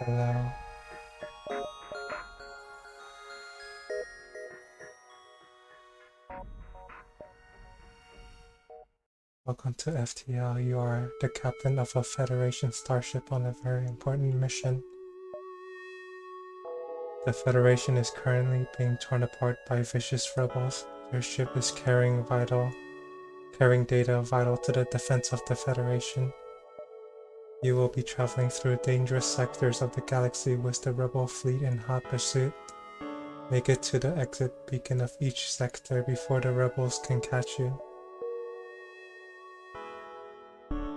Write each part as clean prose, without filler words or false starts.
Hello. Welcome to FTL. You are the captain of a Federation starship on a very important mission. The Federation is currently being torn apart by vicious rebels. Your ship is carrying data vital to the defense of the Federation. You will be traveling through dangerous sectors of the galaxy with the rebel fleet in hot pursuit. Make it to the exit beacon of each sector before the rebels can catch you.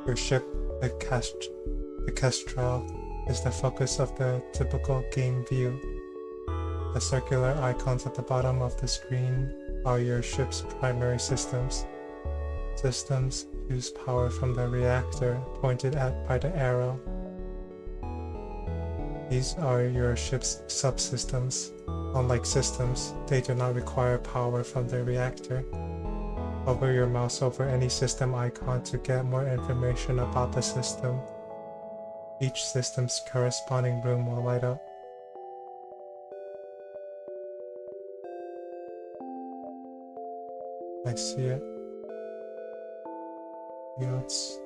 Your ship, the Kestrel, is the focus of the typical game view. The circular icons at the bottom of the screen are your ship's primary systems. Systems use power from the reactor pointed at by the arrow. These are your ship's subsystems. Unlike systems, they do not require power from the reactor. Hover your mouse over any system icon to get more information about the system. Each system's corresponding room will light up. I see it. Fields.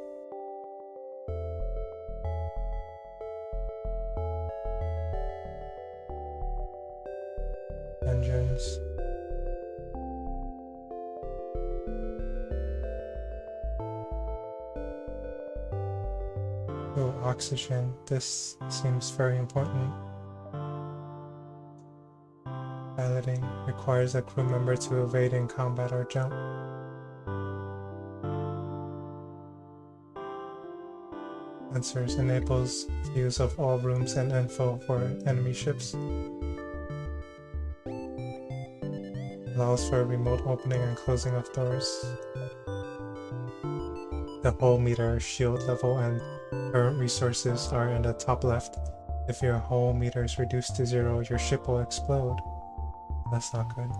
Engines. Oh, oxygen. This seems very important. Piloting requires a crew member to evade in combat or jump. Sensors enables views of all rooms and info for enemy ships. Allows for remote opening and closing of doors. The hull meter, shield level, and current resources are in the top left. If your hull meter is reduced to 0, your ship will explode. That's not good.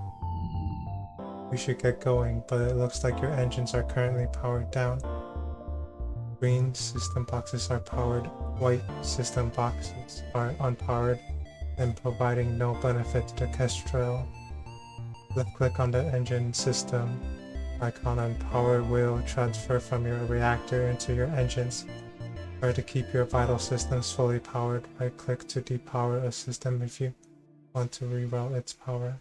We should get going, but it looks like your engines are currently powered down. Green system boxes are powered, white system boxes are unpowered and providing no benefit to the Kestrel. Left-click on the engine system icon and power will transfer from your reactor into your engines. Try to keep your vital systems fully powered. Right-click to depower a system if you want to reroute its power.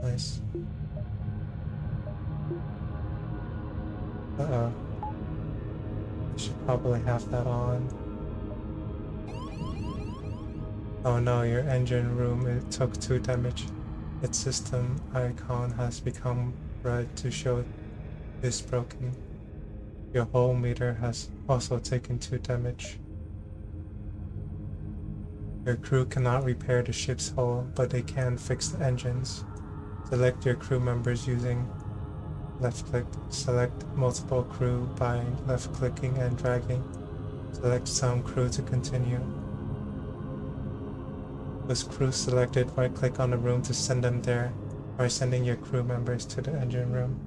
Nice. Uh-oh. I should probably have that on. Oh no, your engine room, it took 2 damage. Its system icon has become red to show it is broken. Your hull meter has also taken 2 damage. Your crew cannot repair the ship's hull, but they can fix the engines. Select your crew members using left-click. Select multiple crew by left-clicking and dragging. Select some crew to continue. With crew selected, right-click on the room to send them there. Try sending your crew members to the engine room.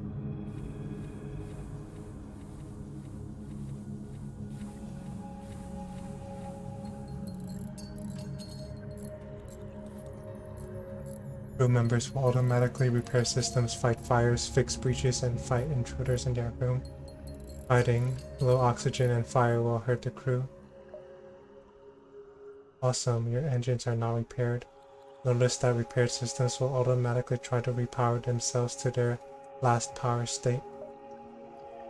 Crew members will automatically repair systems, fight fires, fix breaches, and fight intruders in their room. Fighting low oxygen and fire will hurt the crew. Awesome, your engines are now repaired. Notice that repaired systems will automatically try to repower themselves to their last power state.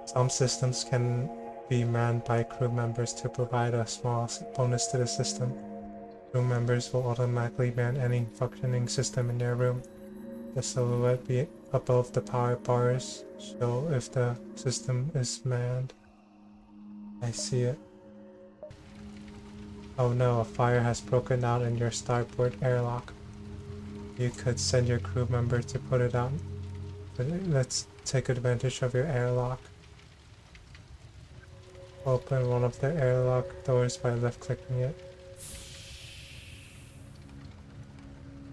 Some systems can be manned by crew members to provide a small bonus to the system. Crew members will automatically man any functioning system in their room. The silhouette be above the power bars show if the system is manned. I see it. Oh no, a fire has broken out in your starboard airlock. You could send your crew member to put it out. Let's take advantage of your airlock. Open one of the airlock doors by left-clicking it.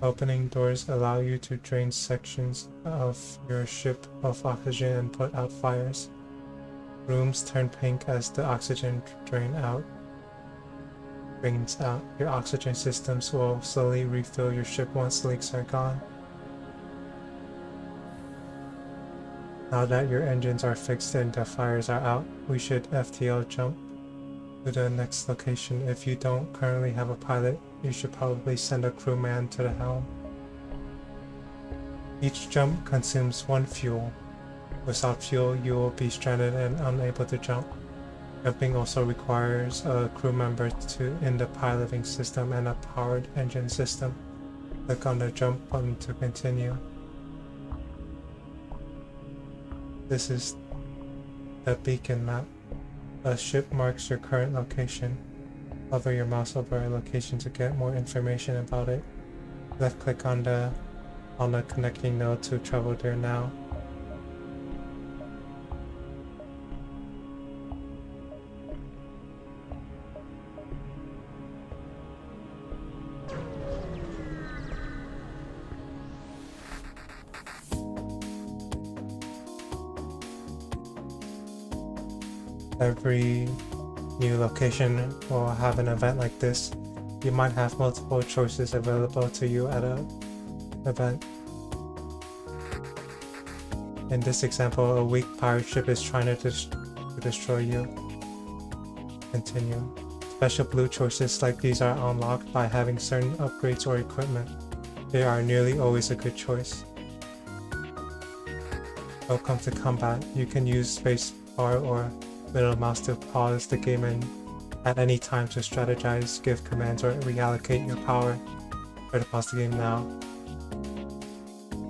Opening doors allow you to drain sections of your ship of oxygen and put out fires. Rooms turn pink as the oxygen drains out. Your oxygen systems will slowly refill your ship once leaks are gone. Now that your engines are fixed and the fires are out, we should FTL jump to the next location. If you don't currently have a pilot, you should probably send a crewman to the helm. Each jump consumes 1 fuel. Without fuel, you will be stranded and unable to jump. Jumping also requires a crew member in the piloting system and a powered engine system. Click on the jump button to continue. This is the beacon map. A ship marks your current location. Hover your mouse over a location to get more information about it. Left click on the connecting node to travel there now. Every new location will have an event like this. You might have multiple choices available to you at an event. In this example, a weak pirate ship is trying to destroy you. Continue. Special blue choices like these are unlocked by having certain upgrades or equipment. They are nearly always a good choice. Welcome to combat. You can use space bar or middle mouse to pause the game and at any time to strategize, give commands, or reallocate your power. Try to pause the game now.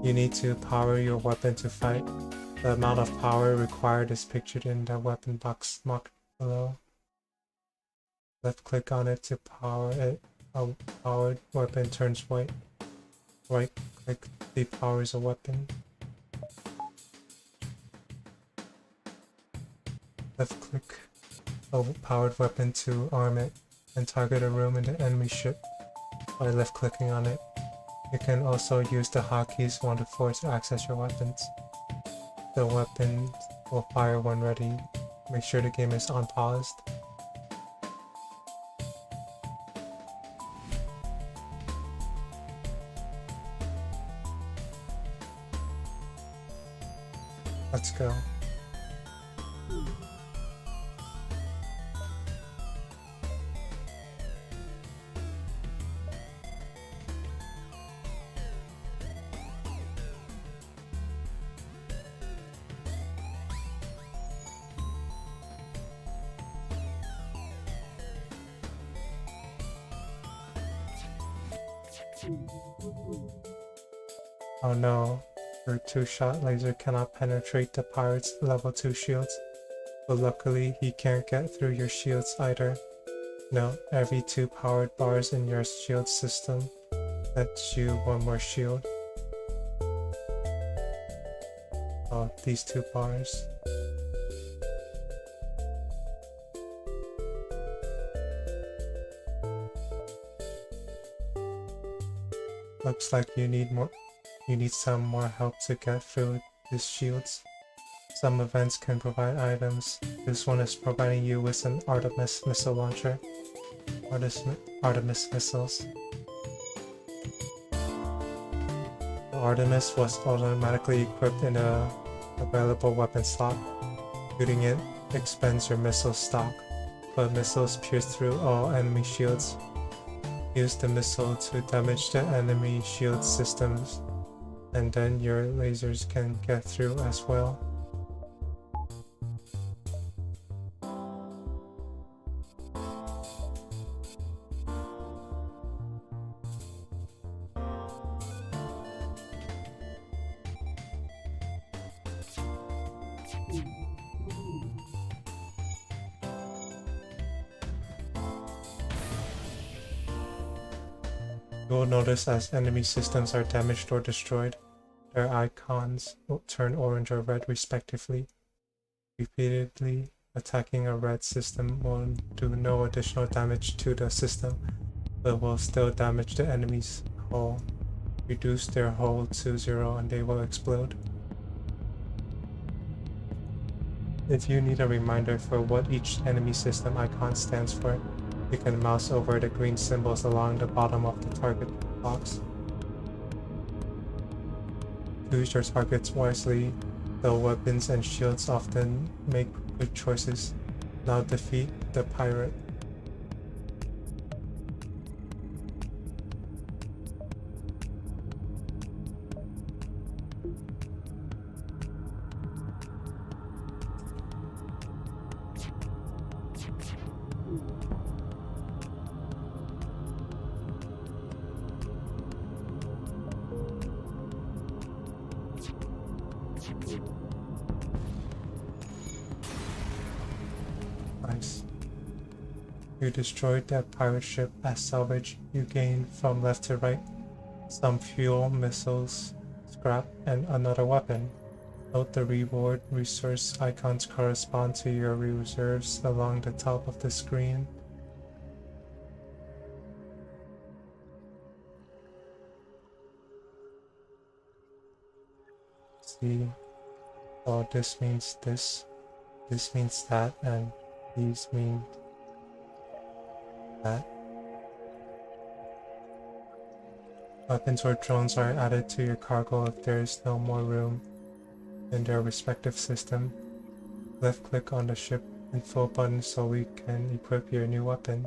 You need to power your weapon to fight. The amount of power required is pictured in the weapon box marked below. Left click on it to power it. A powered weapon turns white. Right click depowers a weapon. Left click a powered weapon to arm it and target a room in the enemy ship by left clicking on it. You can also use the hotkeys 1 to 4 to access your weapons. The weapon will fire when ready. Make sure the game is unpaused. Let's go. Oh no, your 2-shot laser cannot penetrate the pirate's level 2 shields, but luckily he can't get through your shields either. Note, every 2 powered bars in your shield system lets you 1 more shield. Oh, these 2 bars. Looks like you need some more help to get through these shields. Some events can provide items. This one is providing you with an Artemis missile launcher. Artemis missiles. The Artemis was automatically equipped in a available weapon slot. Shooting it expends your missile stock, but missiles pierce through all enemy shields. Use the missile to damage the enemy shield systems, and then your lasers can get through as well. You will notice as enemy systems are damaged or destroyed, their icons will turn orange or red respectively. Repeatedly attacking a red system will do no additional damage to the system, but will still damage the enemy's hull. Reduce their hull to 0 and they will explode. If you need a reminder for what each enemy system icon stands for, you can mouse over the green symbols along the bottom of the target box. Choose your targets wisely, though weapons and shields often make good choices. Now defeat the pirate. Nice. You destroyed that pirate ship. As salvage, you gain from left to right some fuel, missiles, scrap, and another weapon. Note the reward resource icons correspond to your reserves along the top of the screen. See, oh, this means this means that, and these mean that. Weapons or drones are added to your cargo if there is no more room in their respective system. Left click on the ship info button so we can equip your new weapon.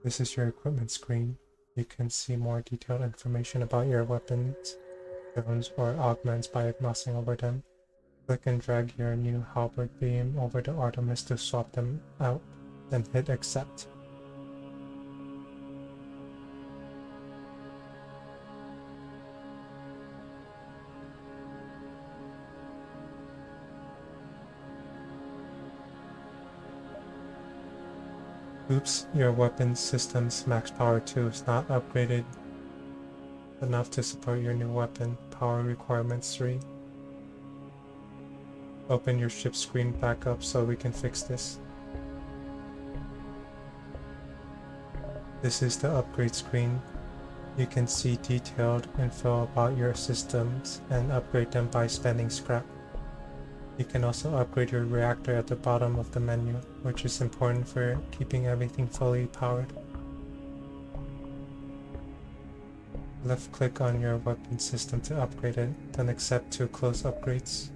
This is your equipment screen. You can see more detailed information about your weapons, drones, or augments by mousing over them. Click and drag your new halberd beam over the Artemis to swap them out, then hit accept. Oops, your weapon system's max power 2 is not upgraded enough to support your new weapon. Power requirements 3. Open your ship screen back up so we can fix this. This is the upgrade screen. You can see detailed info about your systems and upgrade them by spending scrap. You can also upgrade your reactor at the bottom of the menu, which is important for keeping everything fully powered. Left click on your weapon system to upgrade it, then accept to close upgrades.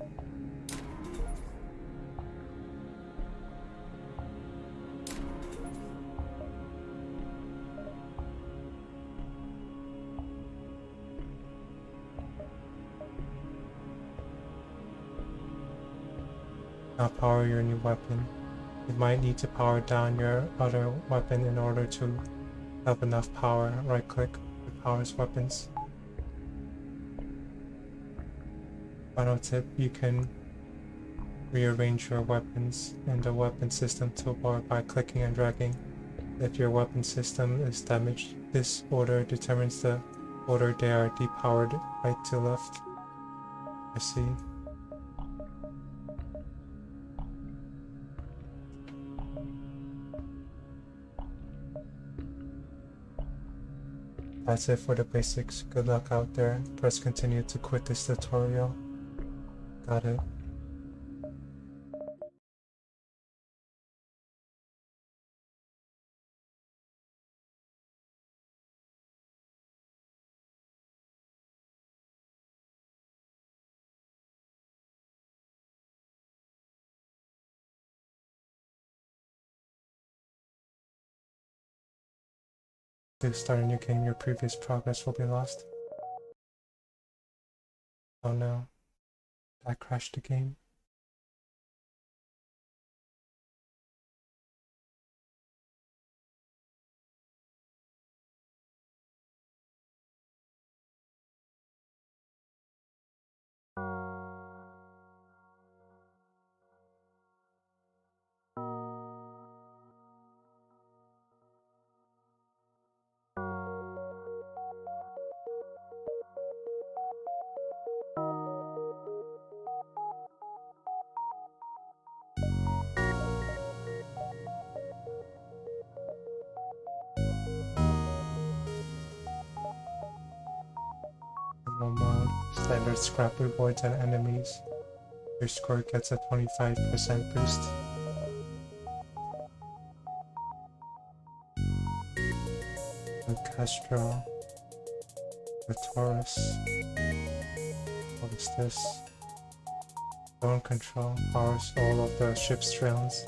Now power your new weapon. You might need to power down your other weapon in order to have enough power. Right click to power weapons. Final tip, you can rearrange your weapons in the weapon system toolbar by clicking and dragging. If your weapon system is damaged, this order determines the order they are depowered right to left. I see. That's it for the basics. Good luck out there. Press continue to quit this tutorial. Got it. To start a new game, your previous progress will be lost. Oh no. That crashed the game. standard scrap rewards and enemies. Your score gets a 25% boost. The Castro, the Taurus. What is this? Drone control powers all of the ship's drones.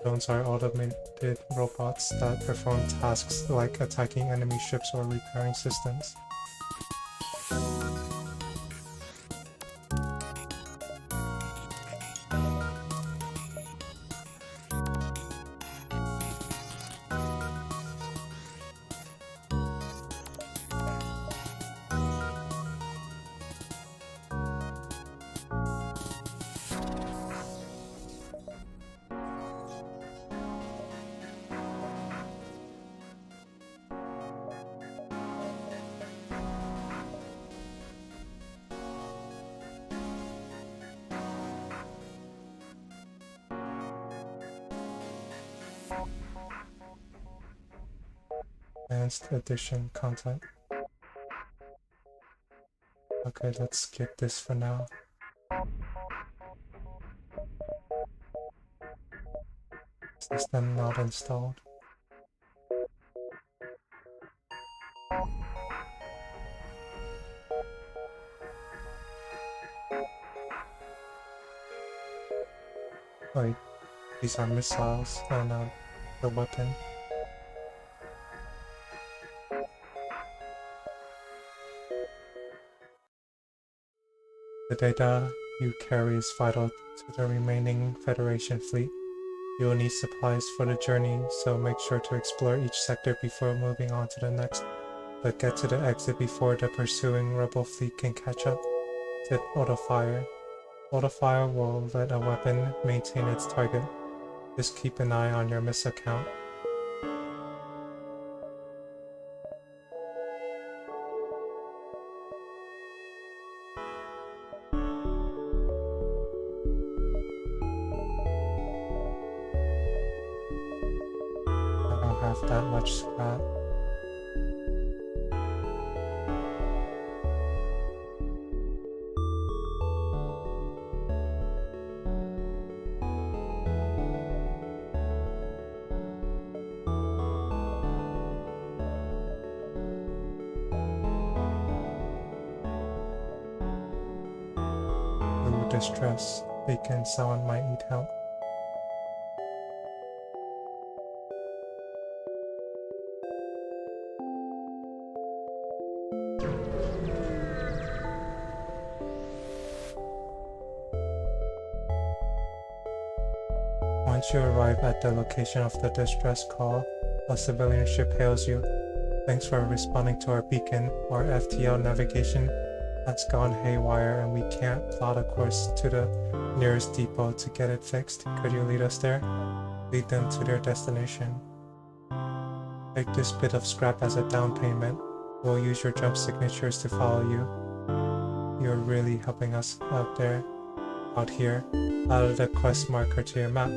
Drones are automated robots that perform tasks like attacking enemy ships or repairing systems. Advanced edition content. Okay, let's skip this for now. System not installed. Wait, these are missiles and the weapon. The data you carry is vital to the remaining Federation fleet. You will need supplies for the journey, so make sure to explore each sector before moving on to the next, but get to the exit before the pursuing rebel fleet can catch up. Tip: auto-fire. Auto-fire will let a weapon maintain its target. Just keep an eye on your missile count. That much scrap. Ooh, distress. Beacon, someone might need help. Once you arrive at the location of the distress call, a civilian ship hails you. Thanks for responding to our beacon. Our FTL navigation has gone haywire and we can't plot a course to the nearest depot to get it fixed. Could you lead us there? Lead them to their destination. Take this bit of scrap as a down payment. We'll use your jump signatures to follow you. You're really helping us out here. Add the quest marker to your map.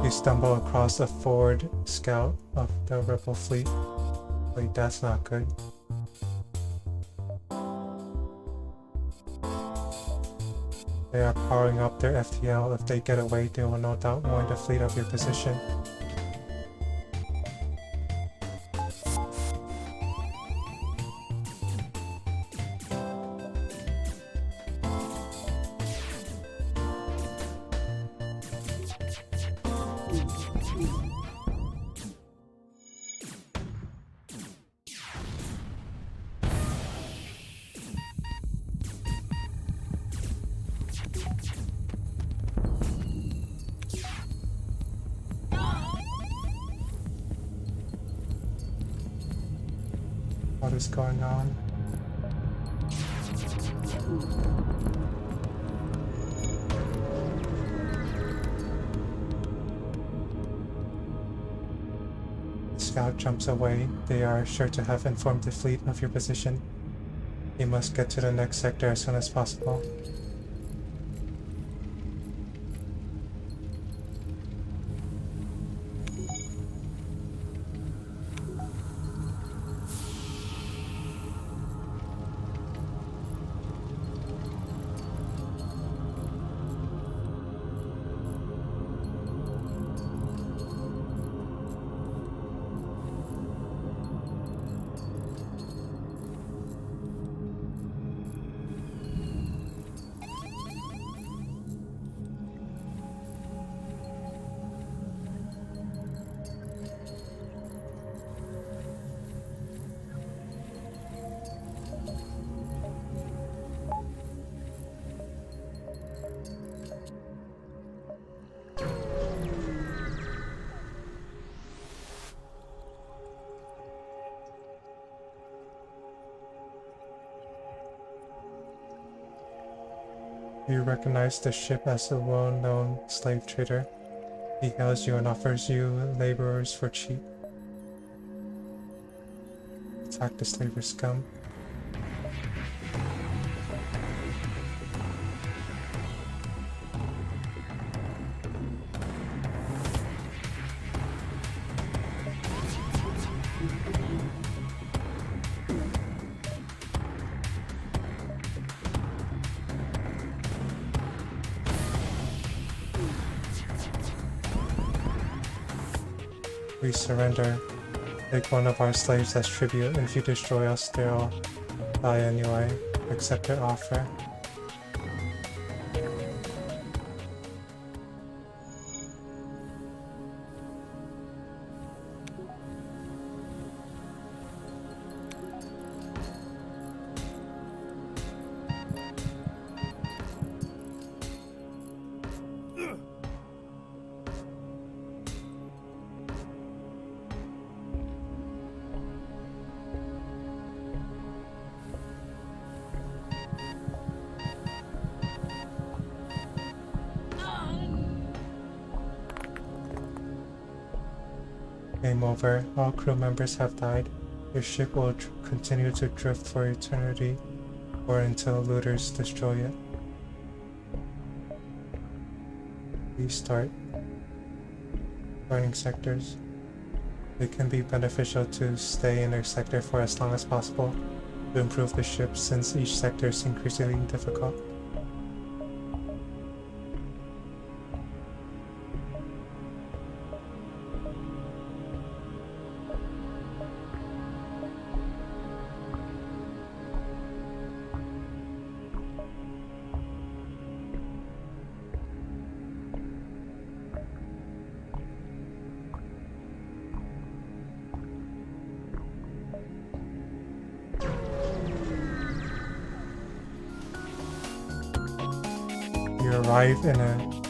You stumble across a forward scout of the rebel fleet. Wait, that's not good. They are powering up their FTL. If they get away, they will no doubt warn the fleet of your position. What is going on? The scout jumps away. They are sure to have informed the fleet of your position. You must get to the next sector as soon as possible. You recognize the ship as a well-known slave trader. He hails you and offers you laborers for cheap. Attack the slaver scum. We surrender. Take one of our slaves as tribute. If you destroy us, they'll die anyway. Accept their offer. Game over. All crew members have died. Your ship will continue to drift for eternity or until looters destroy it. Restart. Joining sectors. It can be beneficial to stay in a sector for as long as possible to improve the ship since each sector is increasingly difficult. You arrive in an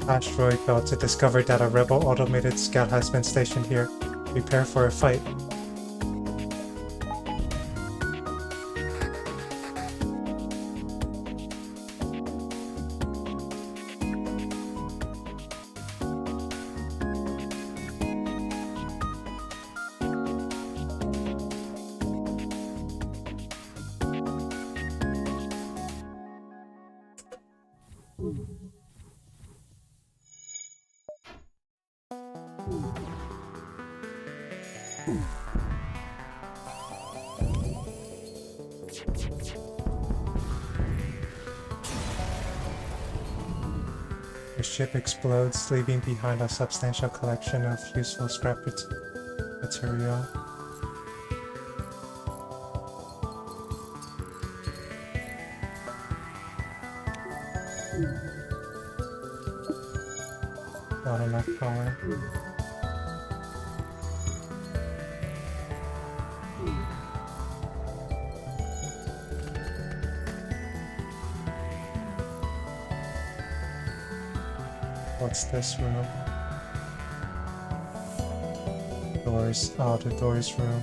asteroid belt to discover that a rebel automated scout has been stationed here. Prepare for a fight. The ship explodes, leaving behind a substantial collection of useful scrap material. Not enough power. What's this room? Doors. Oh, the doors room.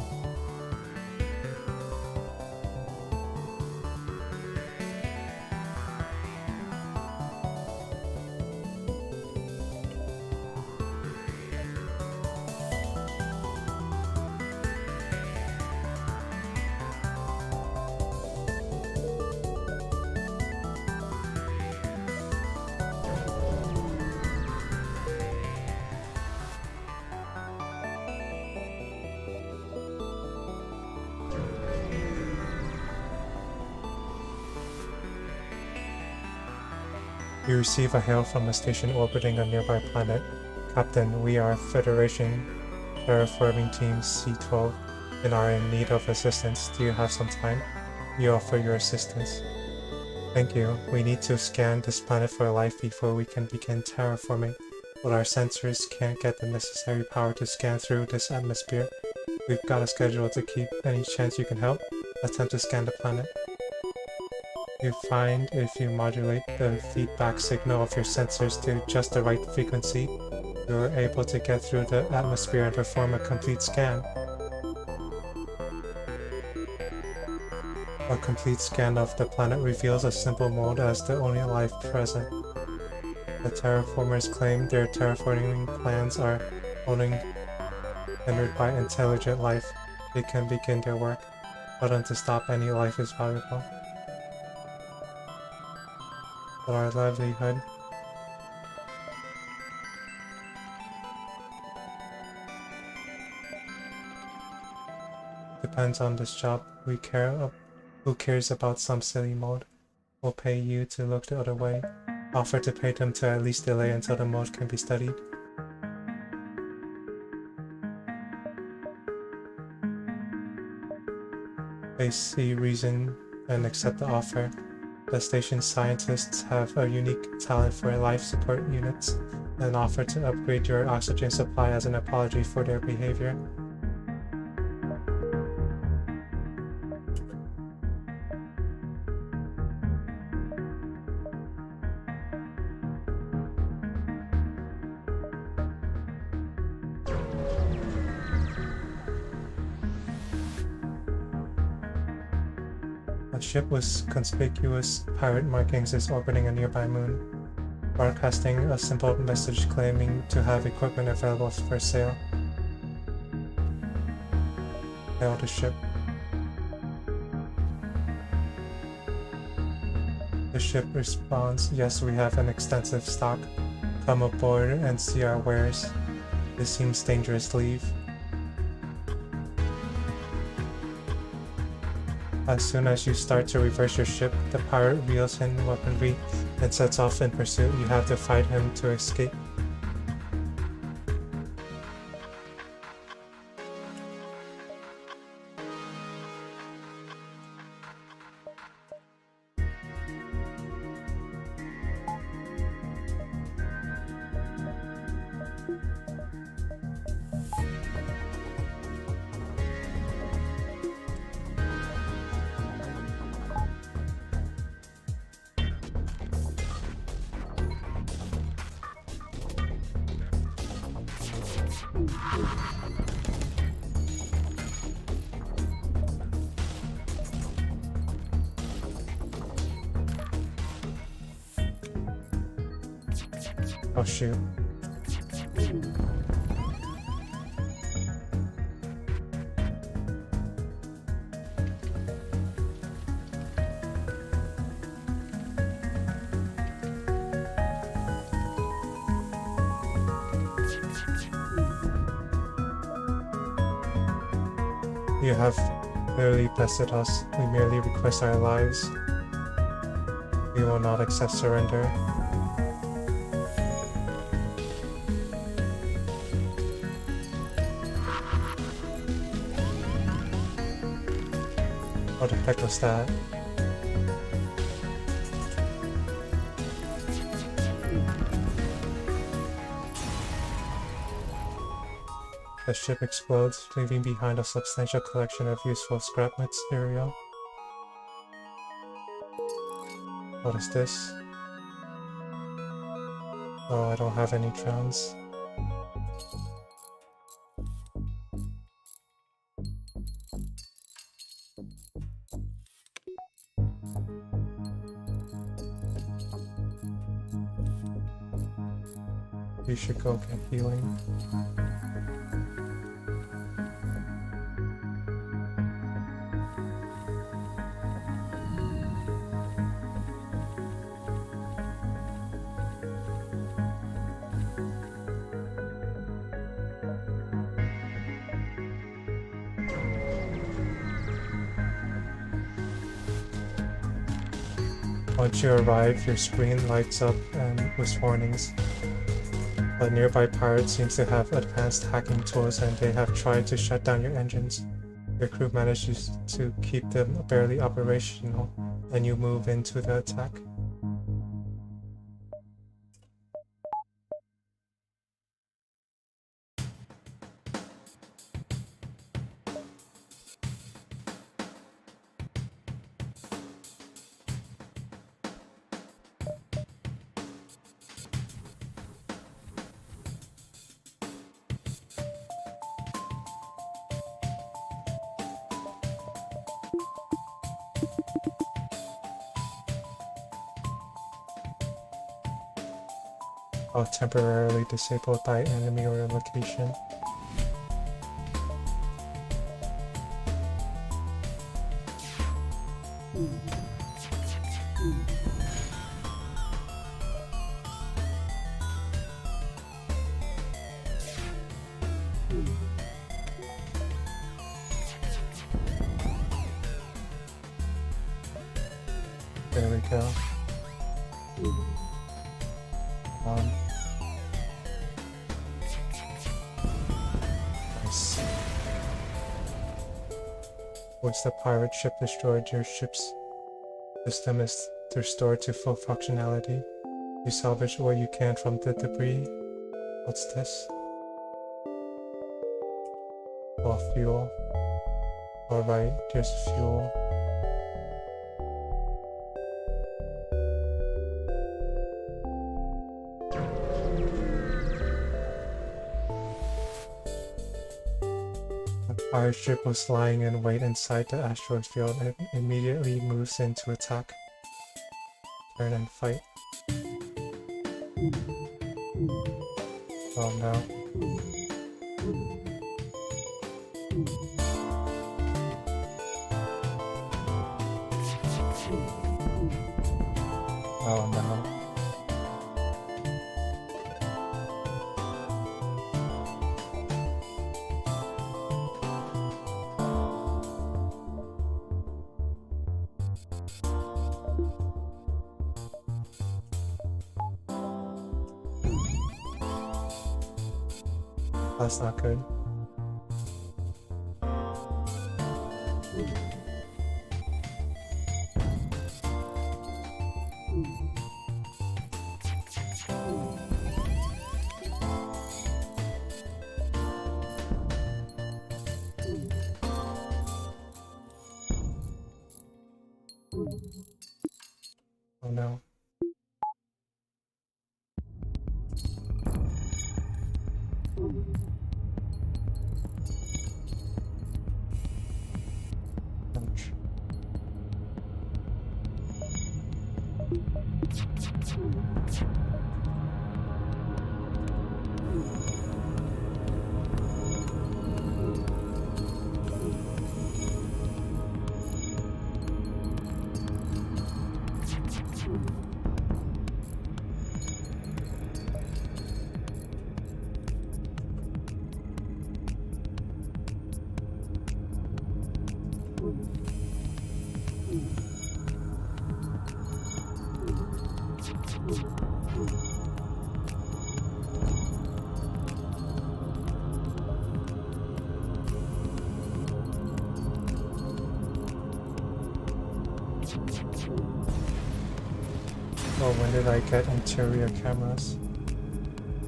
You receive a hail from a station orbiting a nearby planet. Captain, we are Federation Terraforming Team C-12 and are in need of assistance. Do you have some time? You offer your assistance. Thank you. We need to scan this planet for life before we can begin terraforming, but our sensors can't get the necessary power to scan through this atmosphere. We've got a schedule to keep. Any chance you can help? Attempt to scan the planet. You find if you modulate the feedback signal of your sensors to just the right frequency, you're able to get through the atmosphere and perform a complete scan. A complete scan of the planet reveals a simple mold as the only life present. The terraformers claim their terraforming plans are only hindered by intelligent life. They can begin their work, but to stop any life is valuable. But our livelihood depends on this job. Who cares about some silly mode? We'll pay you to look the other way. Offer to pay them to at least delay until the mode can be studied. They see reason and accept the offer. The station's scientists have a unique talent for life support units and offer to upgrade your oxygen supply as an apology for their behavior. A ship with conspicuous pirate markings is orbiting a nearby moon, broadcasting a simple message claiming to have equipment available for sale. Hail the ship. The ship responds, "Yes, we have an extensive stock. Come aboard and see our wares. This seems dangerous. Leave." As soon as you start to reverse your ship, the pirate reels in weaponry and sets off in pursuit. You have to fight him to escape. Oh shoot. You have clearly bested us. We merely request our lives. We will not accept surrender. What the heck was that? The ship explodes, leaving behind a substantial collection of useful scrap material. What is this? Oh, I don't have any drowns. You should go get healing. Once you arrive, your screen lights up and with warnings. A nearby pirate seems to have advanced hacking tools and they have tried to shut down your engines. Your crew manages to keep them barely operational, and you move into the attack. I'll temporarily disable thy enemy or location. There we go. Nice. Once the pirate ship destroyed, your ship's system is restored to full functionality. You salvage what you can from the debris. What's this? Oh, fuel. Alright, there's fuel. Our ship was lying in wait inside the asteroid field and immediately moves in to attack. Turn and fight. Oh no. Oh no. That's not good. Oh no. Ouch. Oh, when did I get interior cameras?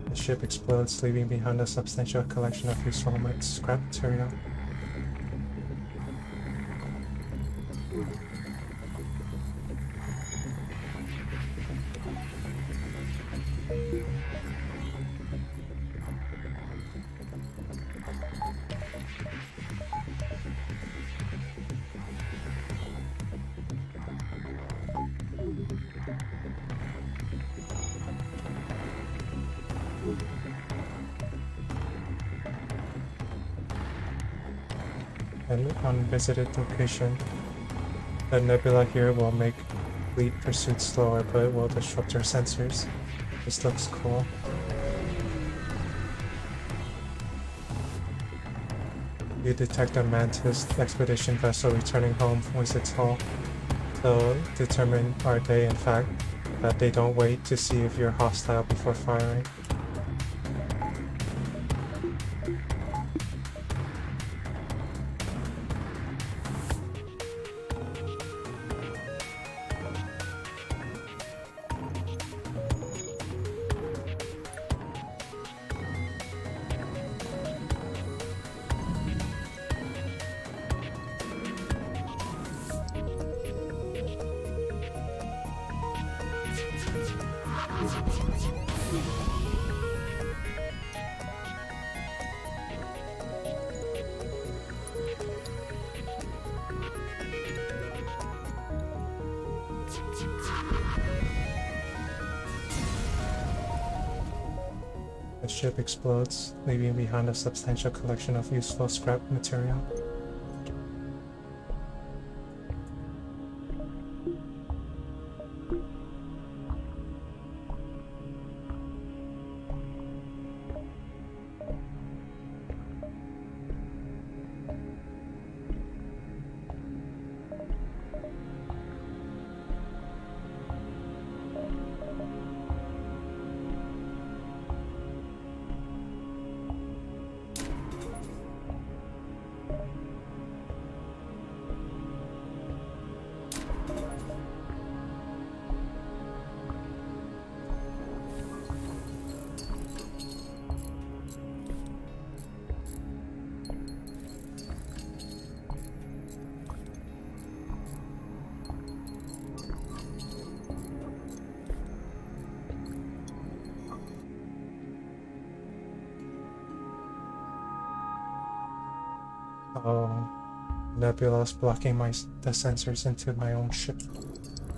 The ship explodes, leaving behind a substantial collection of useful scrap material. An unvisited location. The nebula here will make fleet pursuit slower, but it will disrupt our sensors. This looks cool. You detect a Mantis expedition vessel returning home with its hull. So determine are they in fact that they don't wait to see if you're hostile before firing. The ship explodes, leaving behind a substantial collection of useful scrap material. Oh, nebula's blocking the sensors into my own ship.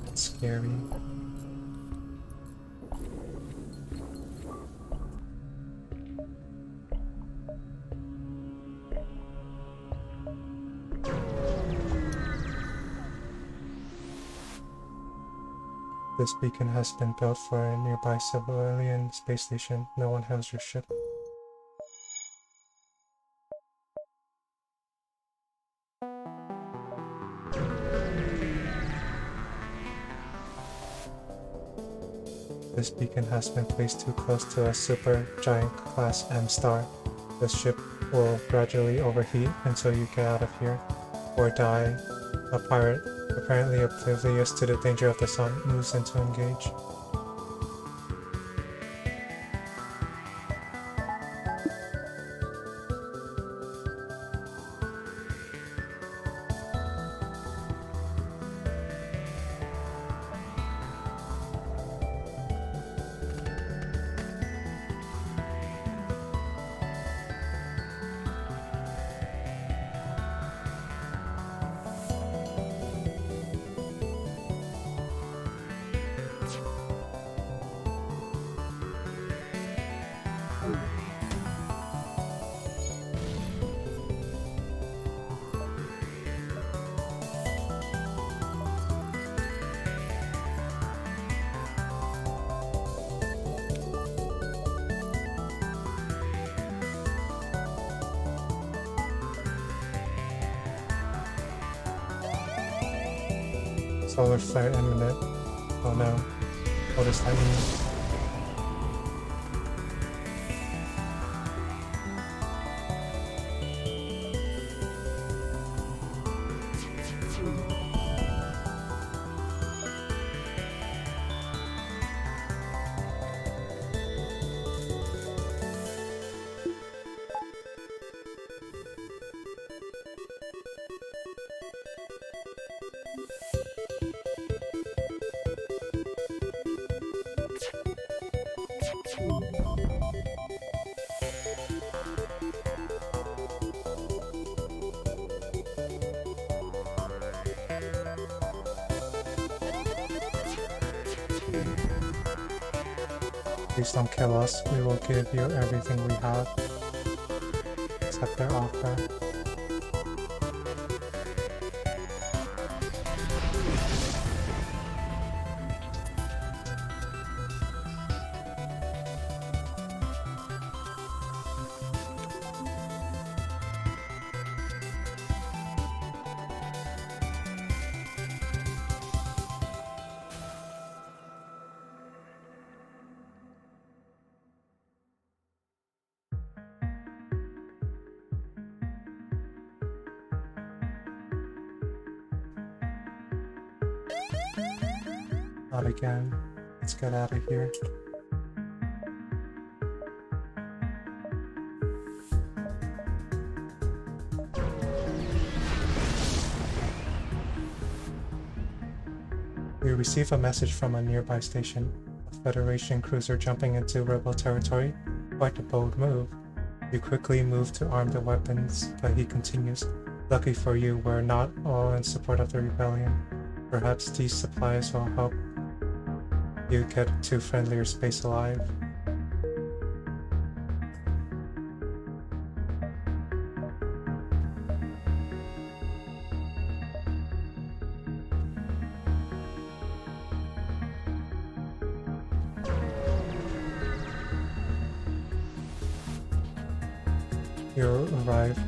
That's scary. This beacon has been built for a nearby civilian space station. No one hails your ship. This beacon has been placed too close to a supergiant class M star. This ship will gradually overheat until you get out of here, or die. A pirate, apparently oblivious to the danger of the sun, moves in to engage. Solar flare imminent. Oh no. What does that mean? Please don't kill us. We will give you everything we have. Accept their offer. Not again. Let's get out of here. We receive a message from a nearby station. A Federation cruiser jumping into rebel territory. Quite a bold move. You quickly move to arm the weapons, but he continues. Lucky for you, we're not all in support of the rebellion. Perhaps these supplies will help you get to friendlier space alive. You arrive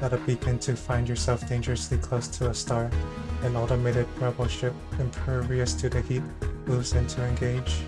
at a beacon to find yourself dangerously close to a star. An automated rebel ship, impervious to the heat, moves in to engage.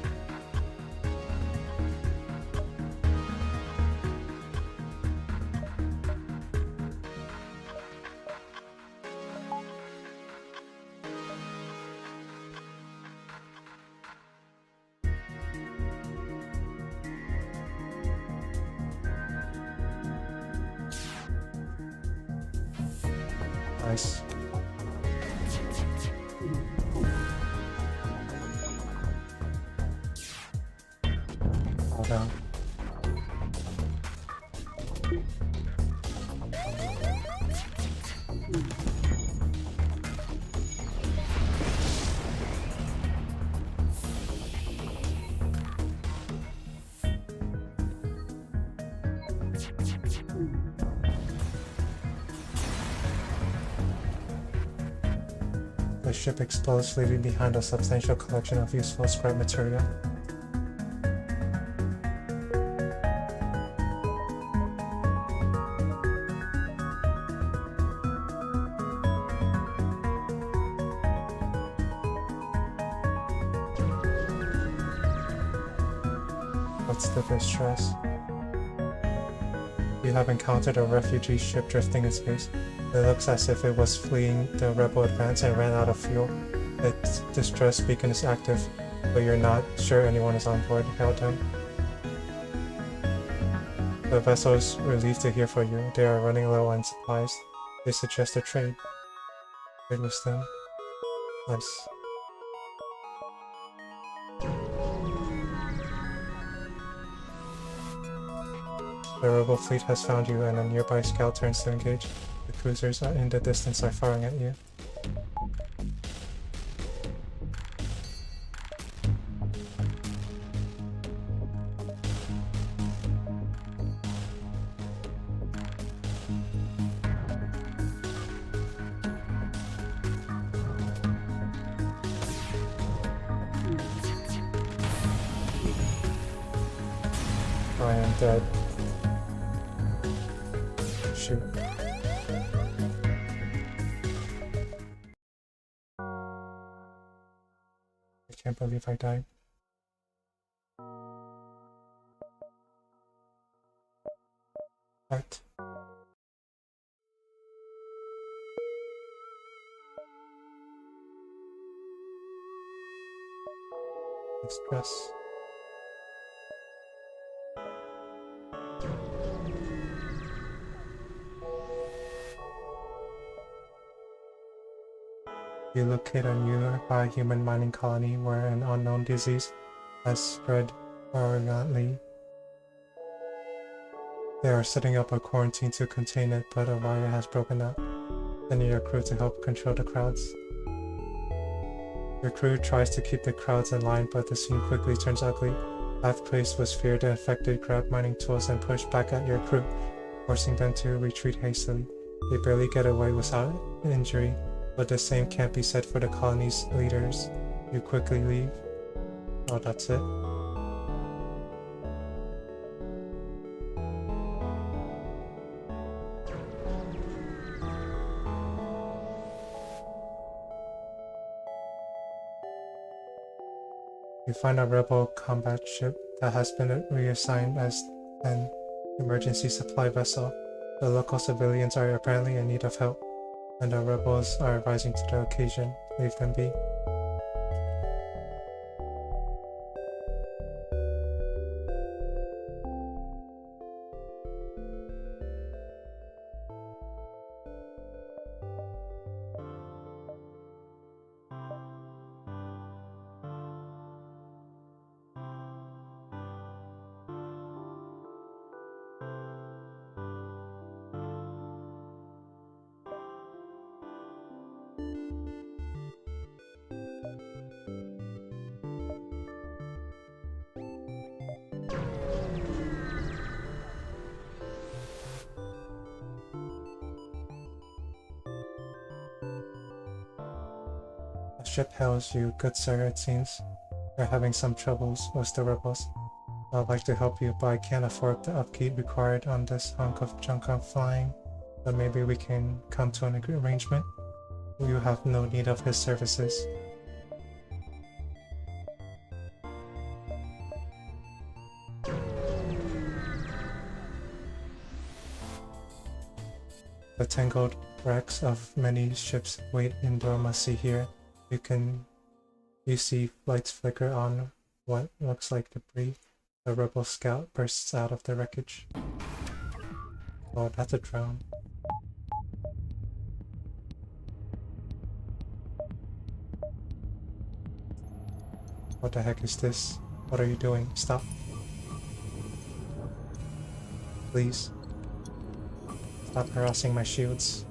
Nice. Fall down. The ship explodes, leaving behind a substantial collection of useful scrap material. What's the distress? You have encountered a refugee ship drifting in space. It looks as if it was fleeing the rebel advance and ran out of fuel. Its distress beacon is active, but you're not sure anyone is on board. Hail them. The vessel is relieved to hear from you. They are running low on supplies. They suggest a trade. Trade with them. Nice. The rebel fleet has found you, and a nearby scout turns to engage. The cruisers in the distance are firing at you. I am dead. Shoot. I can't believe I died. What? Distress. You locate a nearby human mining colony where an unknown disease has spread virulently. They are setting up a quarantine to contain it, but a riot has broken out. They need your crew to help control the crowds. Your crew tries to keep the crowds in line, but the scene quickly turns ugly. Half crazed with fear, the infected grab mining tools and push back at your crew, forcing them to retreat hastily. They barely get away without injury, but the same can't be said for the colony's leaders. You quickly leave. Oh, that's it. You find a rebel combat ship that has been reassigned as an emergency supply vessel. The local civilians are apparently in need of help, and the rebels are rising to the occasion. Leave them be. The ship hails you. Good sir, it seems you're having some troubles with the rebels. I'd like to help you, but I can't afford the upkeep required on this hunk of junk I'm flying. But maybe we can come to an arrangement. You have no need of his services. The tangled wrecks of many ships wait in dormancy here. You see lights flicker on what looks like debris. A rebel scout bursts out of the wreckage. Oh, that's a drone. What the heck is this? What are you doing? Stop. Please. Stop harassing my shields.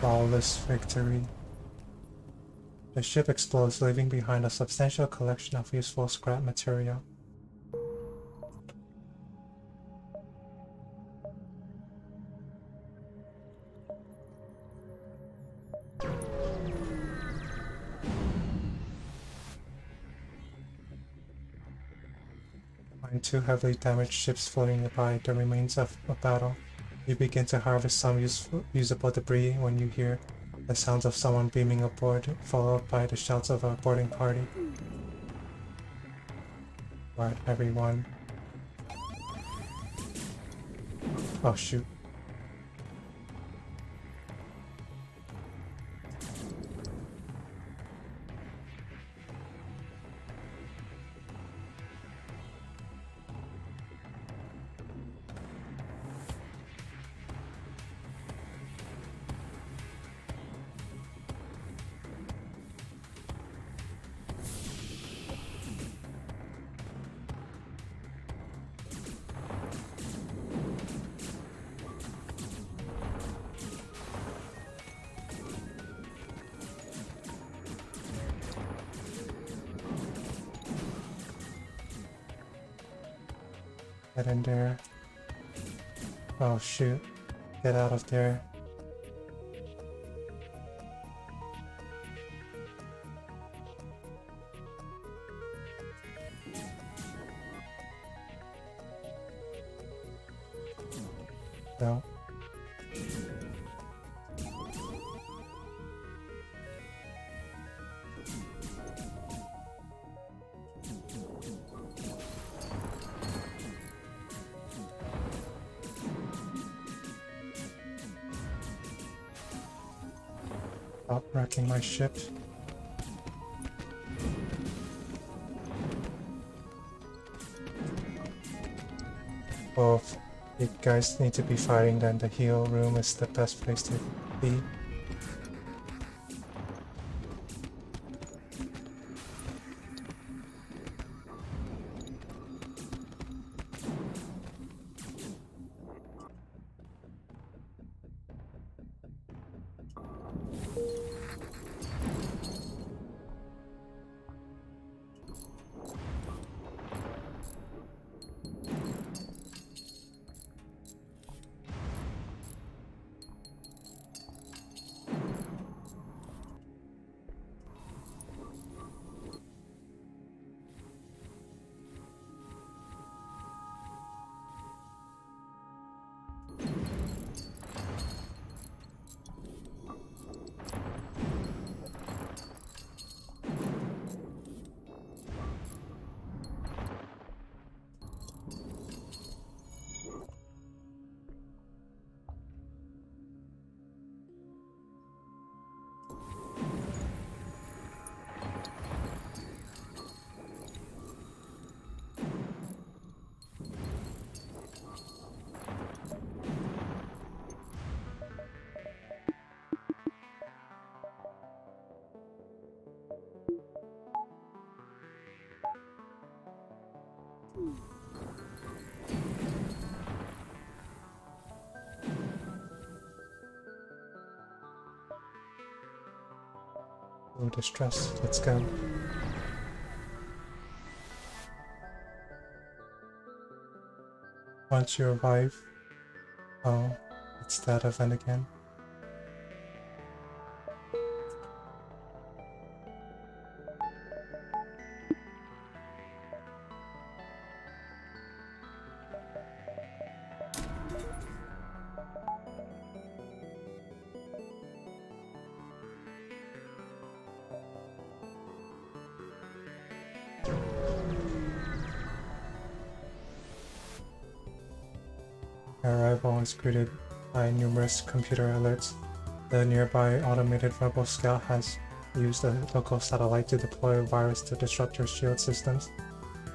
Flawless victory. The ship explodes, leaving behind a substantial collection of useful scrap material. Find two heavily damaged ships floating nearby, the remains of a battle. You begin to harvest some usable debris when you hear the sounds of someone beaming aboard, followed by the shouts of a boarding party. Right, everyone. Oh shoot. Get in there. Oh shoot. Get out of there. No. Stop wrecking my ship. Well, if you guys need to be fighting, then the heal room is the best place to be. Oh, distress. Let's go. Once you arrive, oh, it's that event again. Arrival is greeted by numerous computer alerts. The nearby automated rebel scout has used a local satellite to deploy a virus to disrupt your shield systems.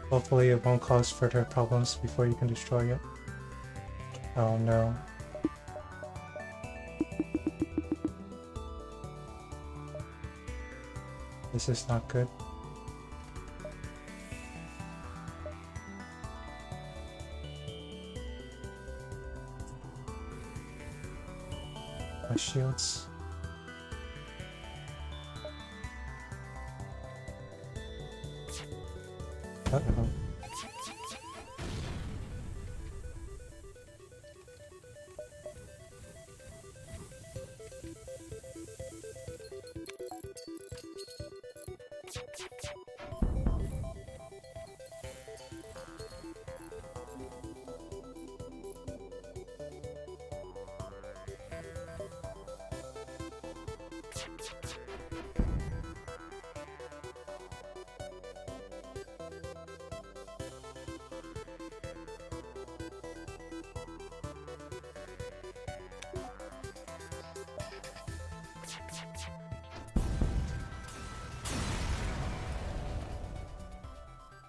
Hopefully it won't cause further problems before you can destroy it. Oh no. This is not good. My shields. Uh-oh.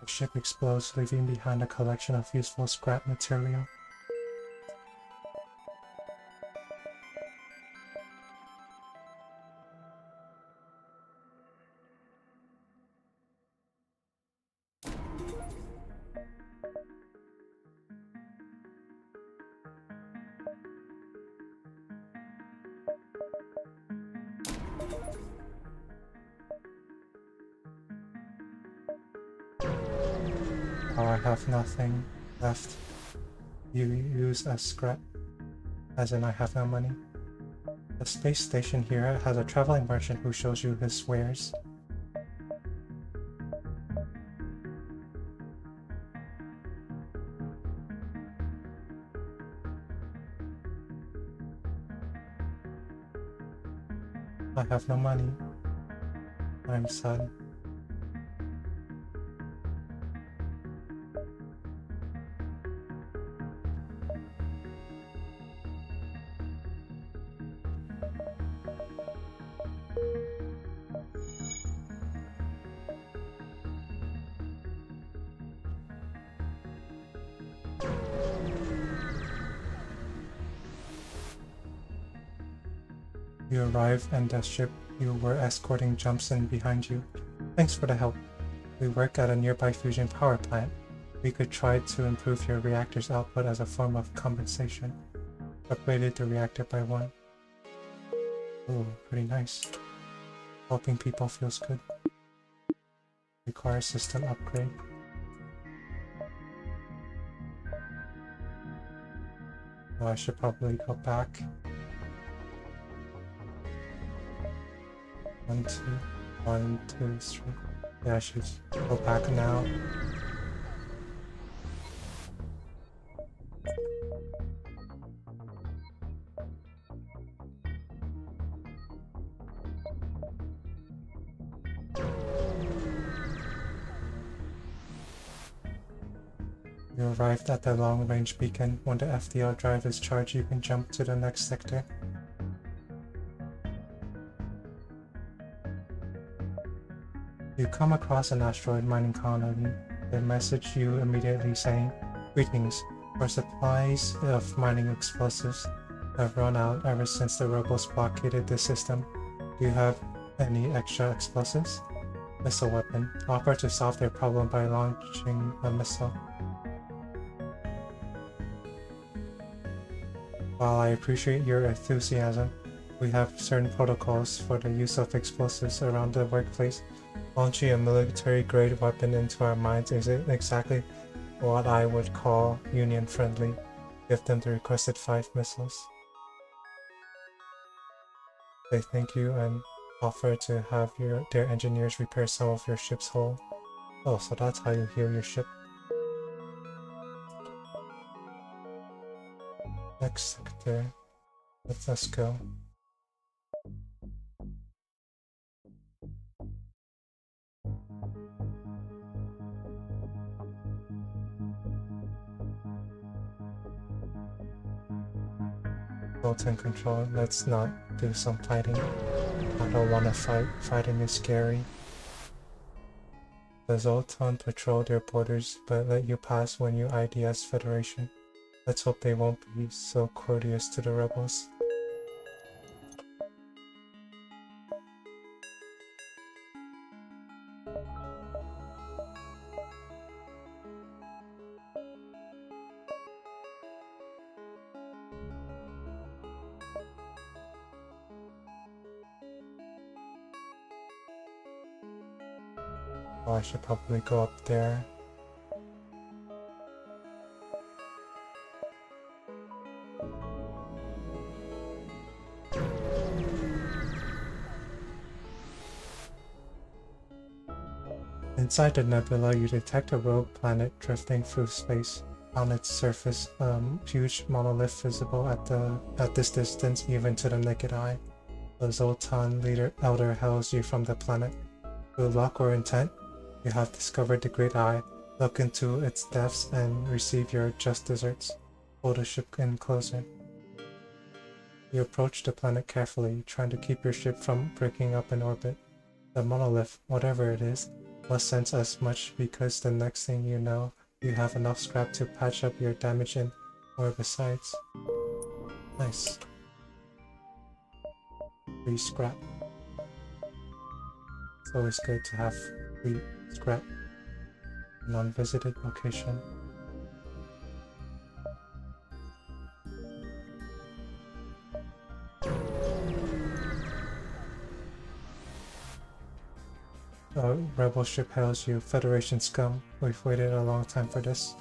The ship explodes, leaving behind a collection of useful scrap material. Oh, I have nothing left. You use as scrap, as in I have no money. The space station here has a traveling merchant who shows you his wares. I have no money. I'm sad. You arrive and the ship you were escorting jumps in behind you. Thanks for the help. We work at a nearby fusion power plant. We could try to improve your reactor's output as a form of compensation. Upgraded the reactor by 1. Ooh, pretty nice. Helping people feels good. Requires system upgrade. Oh, I should probably go back. 1, 2, 1, 2, 3. Yeah, I should go back now. You arrived at the long-range beacon. When the FTL drive is charged, you can jump to the next sector. You come across an asteroid mining colony. They message you immediately saying, "Greetings, our supplies of mining explosives have run out ever since the rebels blockaded the system. Do you have any extra explosives?" Missile weapon. Offer to solve their problem by launching a missile. While I appreciate your enthusiasm, We have certain protocols for the use of explosives around the workplace. Launching a military-grade weapon into our minds isn't exactly what I would call union-friendly. Give them the requested 5 missiles. They thank you and offer to have their engineers repair some of your ship's hull. Oh, so that's how you heal your ship. Next sector. Let us go. Zoltan control. Let's not do some fighting. I don't want to fight. Fighting is scary. The Zoltan patrol their borders but let you pass when you IDS Federation. Let's hope they won't be so courteous to the rebels. Oh, I should probably go up there. Inside the nebula, you detect a rogue planet drifting through space. On its surface, huge monolith visible at this distance, even to the naked eye. The Zoltan elder hails you from the planet. Through luck or intent, you have discovered the Great Eye. Look into its depths and receive your just desserts. Pull the ship in closer. You approach the planet carefully, trying to keep your ship from breaking up in orbit. The monolith, whatever it is, must sense as much because the next thing you know, you have enough scrap to patch up your damage and more besides. Nice. Free scrap. It's always good to have free scrap. Non-visited location. A rebel ship hails you. Federation scum. We've waited a long time for this.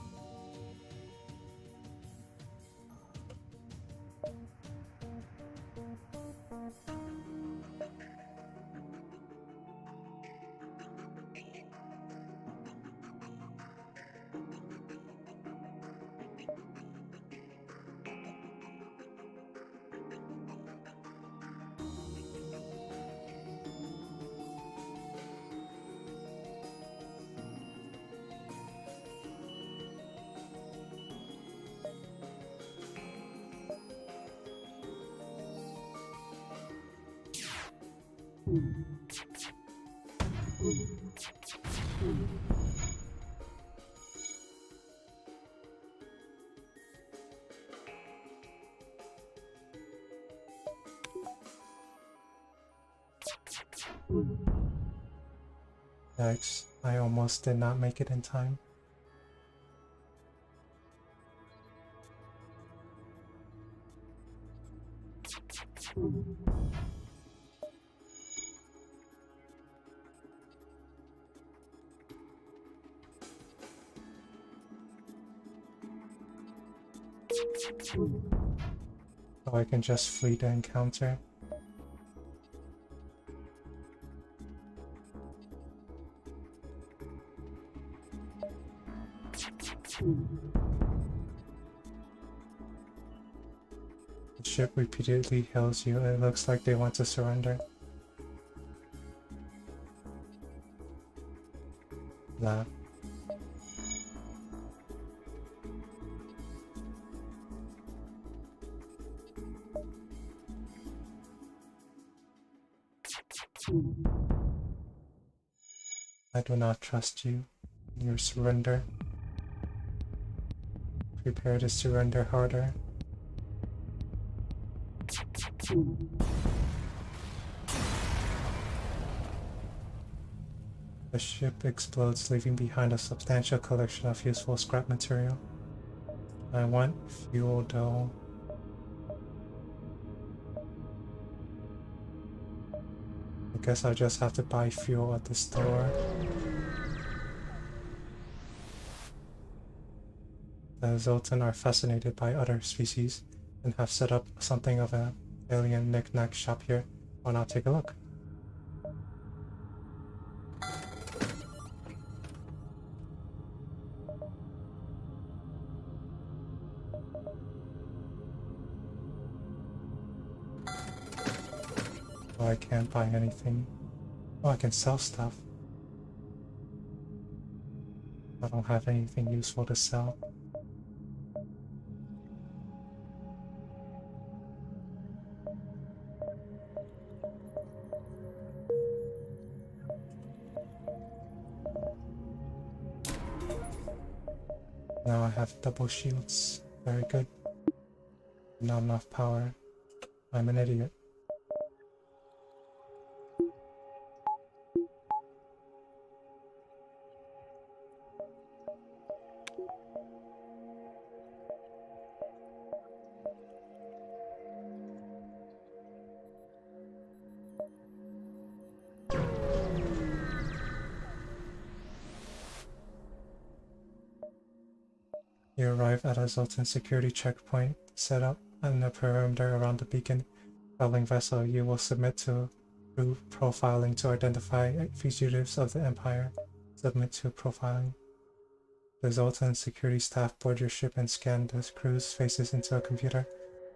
Yikes, I almost did not make it in time. So I can just flee the encounter. The ship repeatedly hails you. It looks like they want to surrender. Lab. I do not trust you. Your surrender. Prepare to surrender harder. The ship explodes, leaving behind a substantial collection of useful scrap material. I want fuel though. Guess I'll just have to buy fuel at the store. The Zoltan are fascinated by other species and have set up something of an alien knick-knack shop here. Why not take a look? Oh, I can't buy anything. Oh, I can sell stuff. I don't have anything useful to sell. Now I have double shields. Very good. Not enough power. I'm an idiot. You arrive at a Zoltan security checkpoint set up in the perimeter around the beacon. Traveling vessel, you will submit to crew profiling to identify fugitives of the Empire. Submit to profiling. The Zoltan security staff board your ship and scan the crew's faces into a computer.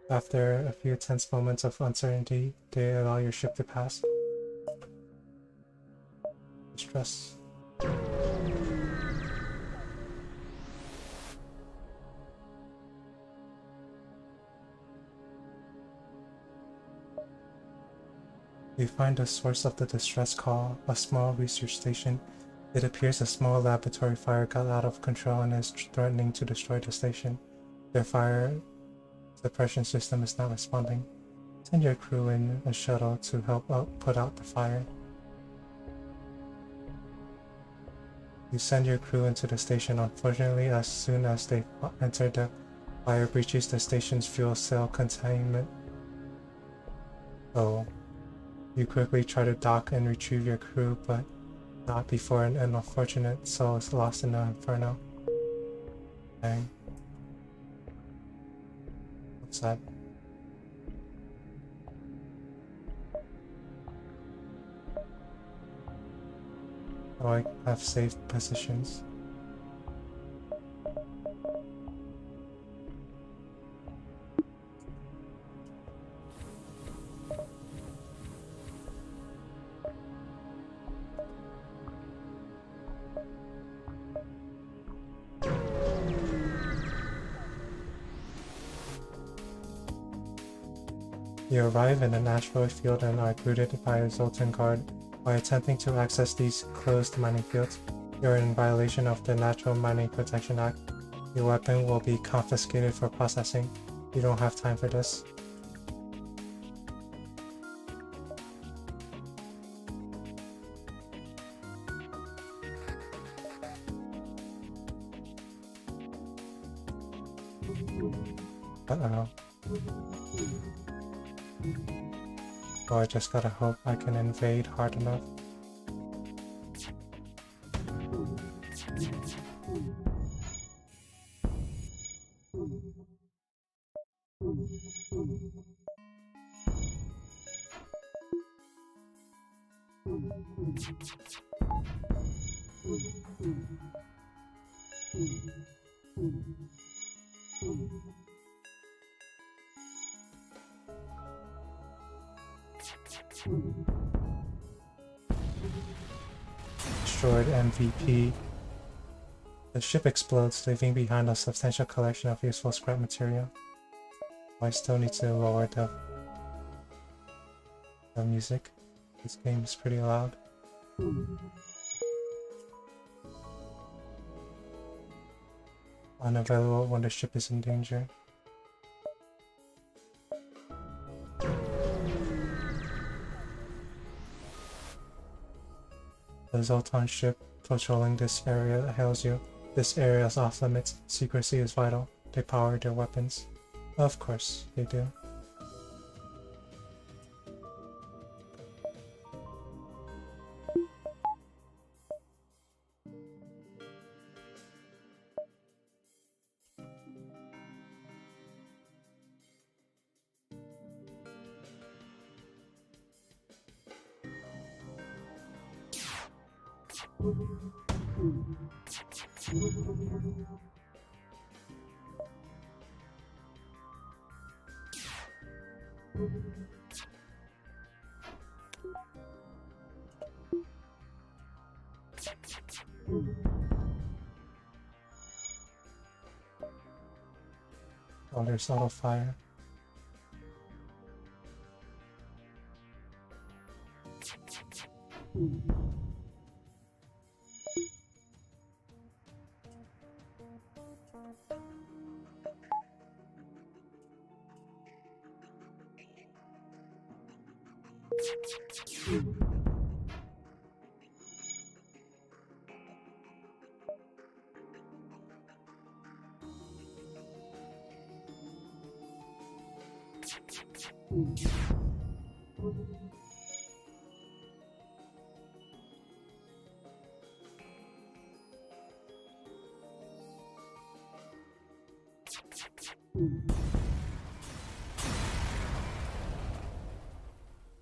After a few tense moments of uncertainty, they allow your ship to pass. Stress. You find the source of the distress call, a small research station. It appears a small laboratory fire got out of control and is threatening to destroy the station. Their fire suppression system is not responding. Send your crew in a shuttle to help put out the fire. You send your crew into the station. Unfortunately, as soon as they enter, the fire breaches the station's fuel cell containment. Oh. You quickly try to dock and retrieve your crew, but not before an unfortunate soul is lost in the inferno. Dang. What's that? Oh, I have saved positions. You arrive in an asteroid field and are greeted by a Zoltan guard. By attempting to access these closed mining fields, you are in violation of the Natural Mining Protection Act. Your weapon will be confiscated for processing. You don't have time for this. Uh-oh. Oh, I just gotta hope I can invade hard enough. Destroyed MVP. The ship explodes, leaving behind a substantial collection of useful scrap material. I still need to lower the music. This game is pretty loud. Unavailable when the ship is in danger. The Zoltan ship patrolling this area hails you. This area is off limits. Secrecy is vital. They power their weapons. Of course, they do. Oh, there's auto fire.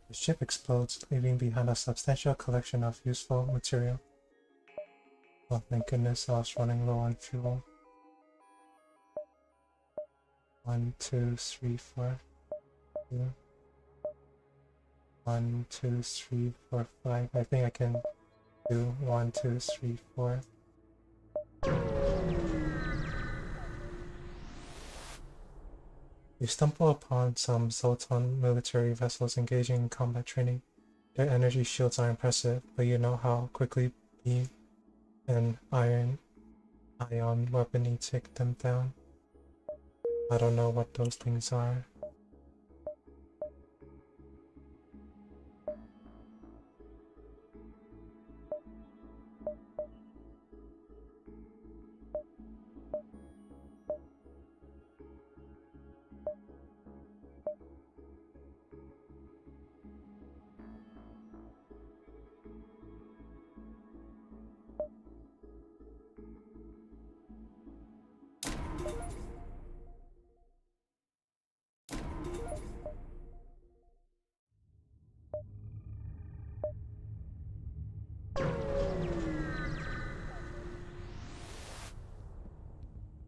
The ship explodes, leaving behind a substantial collection of useful material. Oh, thank goodness, I was running low on fuel. 1, 2, 3, 4. 2. 1, 2, 3, 4, 5. I think I can do 1, 2, 3, 4. You stumble upon some Zoltan military vessels engaging in combat training. Their energy shields are impressive, but you know how quickly beam and ion weaponry take them down. I don't know what those things are.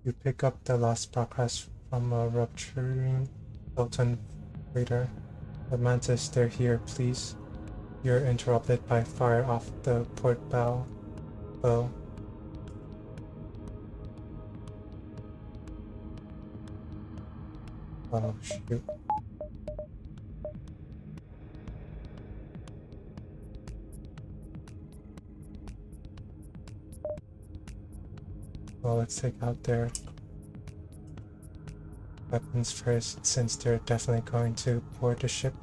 You pick up the last broadcast from a rupturing Zoltan freighter. The Mantis, they're here, please. You're interrupted by fire off the port bow. Oh. Oh, shoot. Well, let's take out their weapons first, since they're definitely going to board the ship.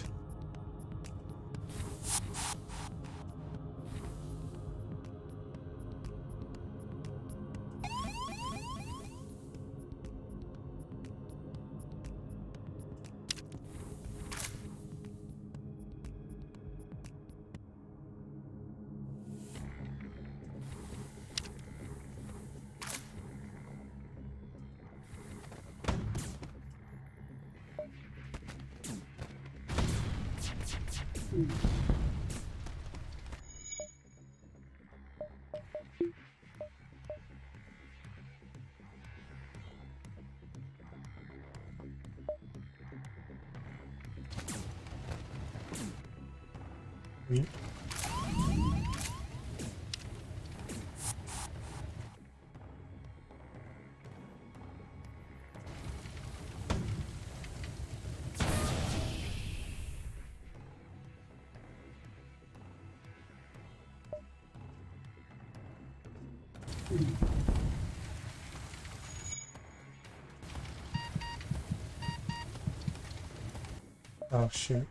Oh shoot.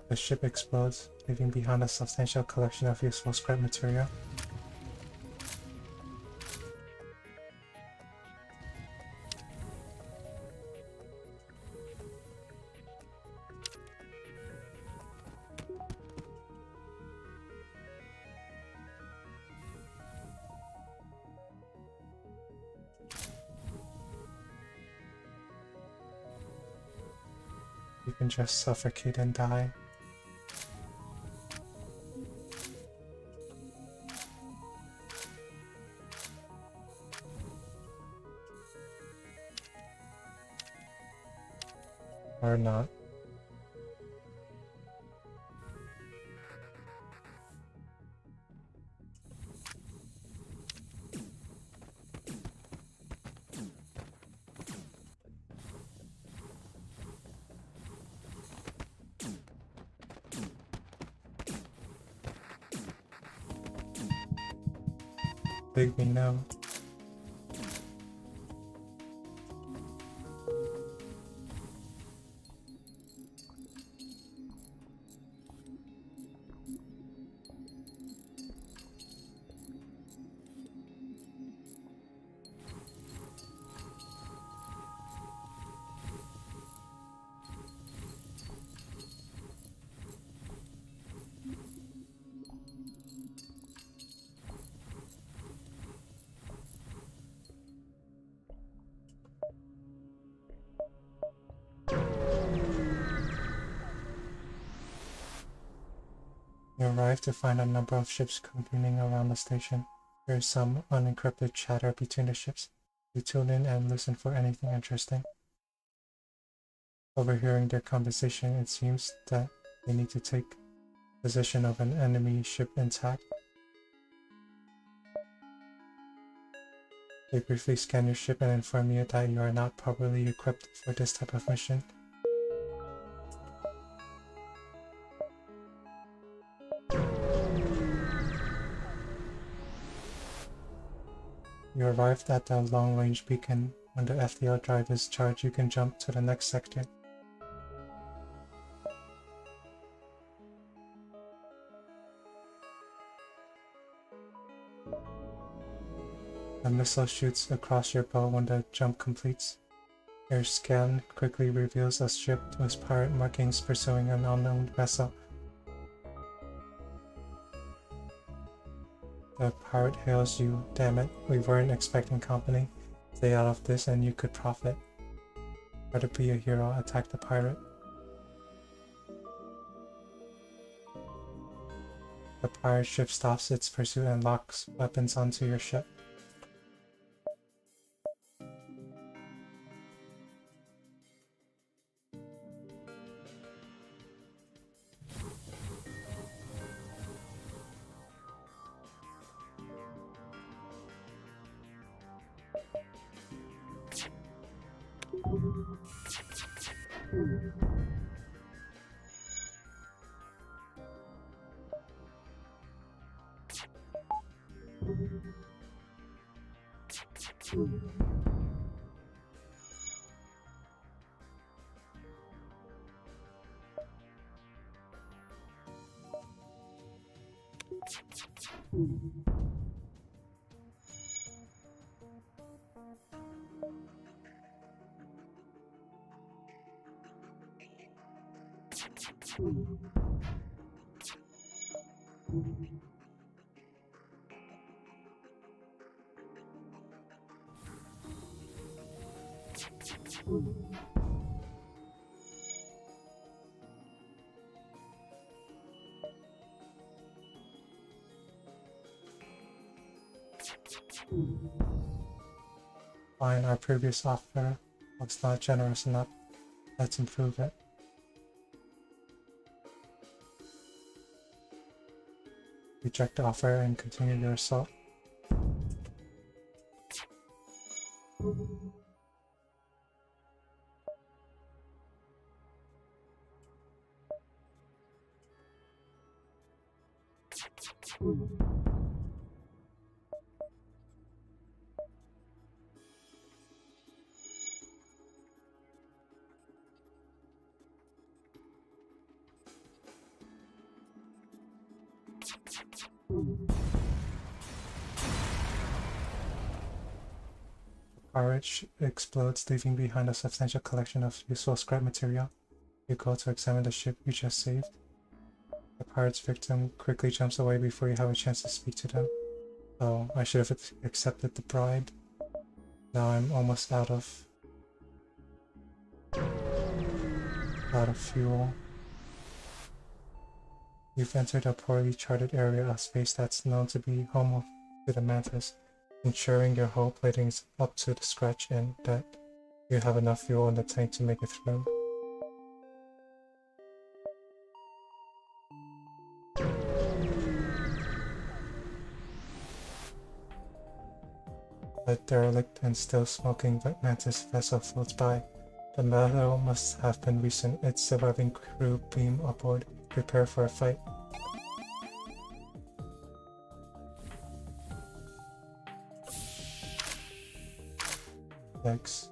The ship explodes, leaving behind a substantial collection of useful scrap material. You can just suffocate and die. Or not. Big me no. You arrive to find a number of ships convening around the station. There is some unencrypted chatter between the ships. You tune in and listen for anything interesting. Overhearing their conversation, it seems that they need to take possession of an enemy ship intact. They briefly scan your ship and inform you that you are not properly equipped for this type of mission. You arrived at the long-range beacon. When the FTL drive is charged, you can jump to the next sector. A missile shoots across your bow when the jump completes. Your scan quickly reveals a ship with pirate markings pursuing an unknown vessel. The pirate hails you. Damn it, we weren't expecting company. Stay out of this and you could profit. Try to be a hero, attack the pirate. The pirate ship stops its pursuit and locks weapons onto your ship. Fine, our previous offer was not generous enough. Let's improve it. Reject the offer and continue your assault. Pirate explodes, leaving behind a substantial collection of useful scrap material. You go to examine the ship you just saved. The pirate's victim quickly jumps away before you have a chance to speak to them. Oh, I should have accepted the bribe. Now I'm almost out of... Out of fuel. You've entered a poorly charted area of space that's known to be home to the mantis, ensuring your hull plating is up to the scratch and that you have enough fuel in the tank to make it through. A derelict and still smoking mantis vessel floats by. The battle must have been recent. Its surviving crew beam upward, prepare for a fight. Yikes.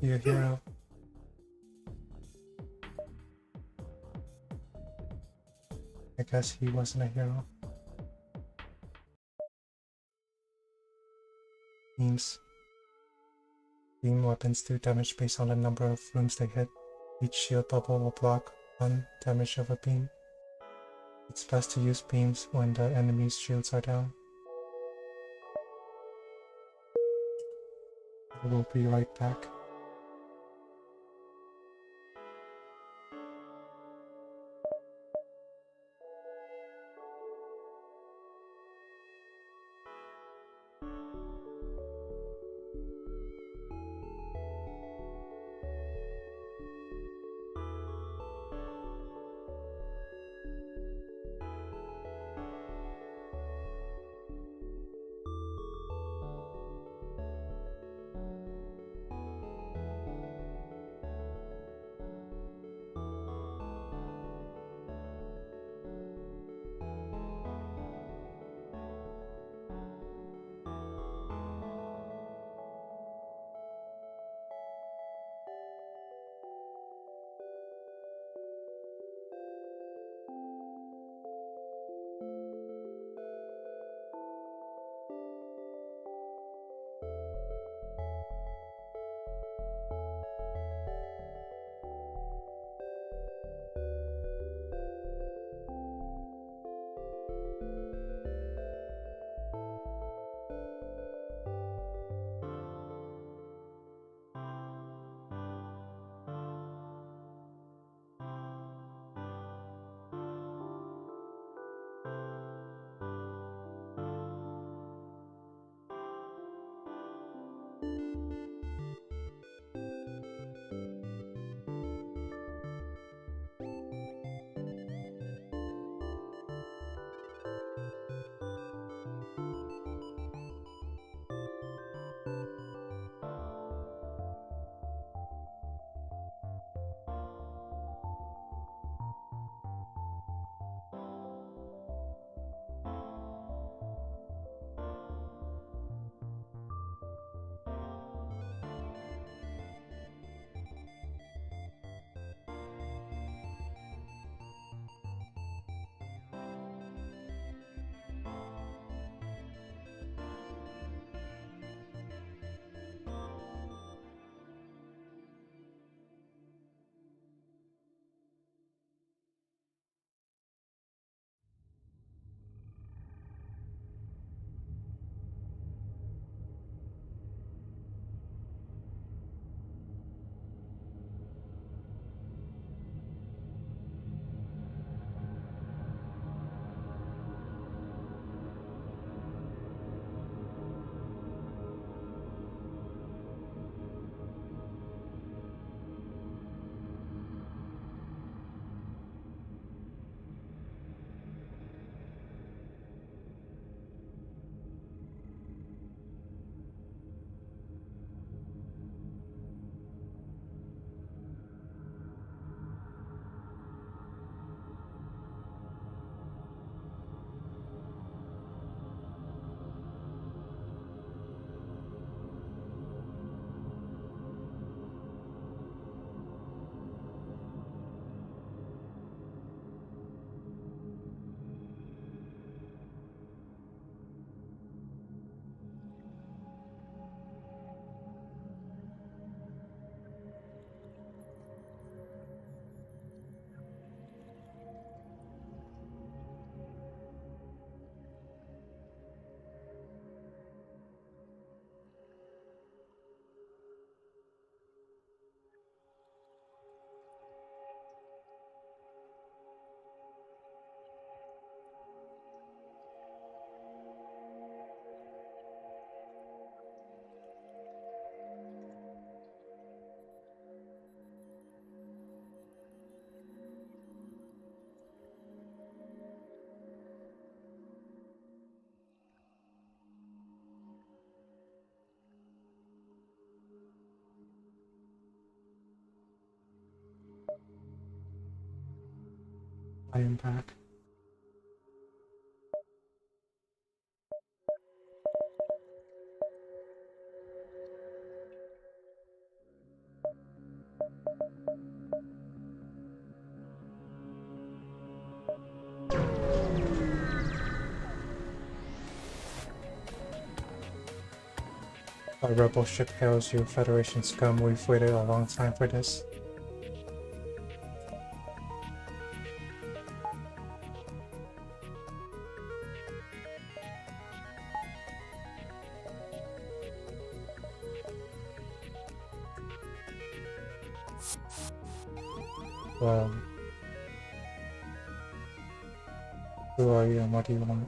You a hero. I guess he wasn't a hero. Beams. Beam weapons do damage based on the number of rooms they hit. Each shield bubble will block 1 damage of a beam. It's best to use beams when the enemy's shields are down. We'll be right back. I am back. A rebel ship hails you, Federation scum. We've waited a long time for this. Well, who are you and what do you want?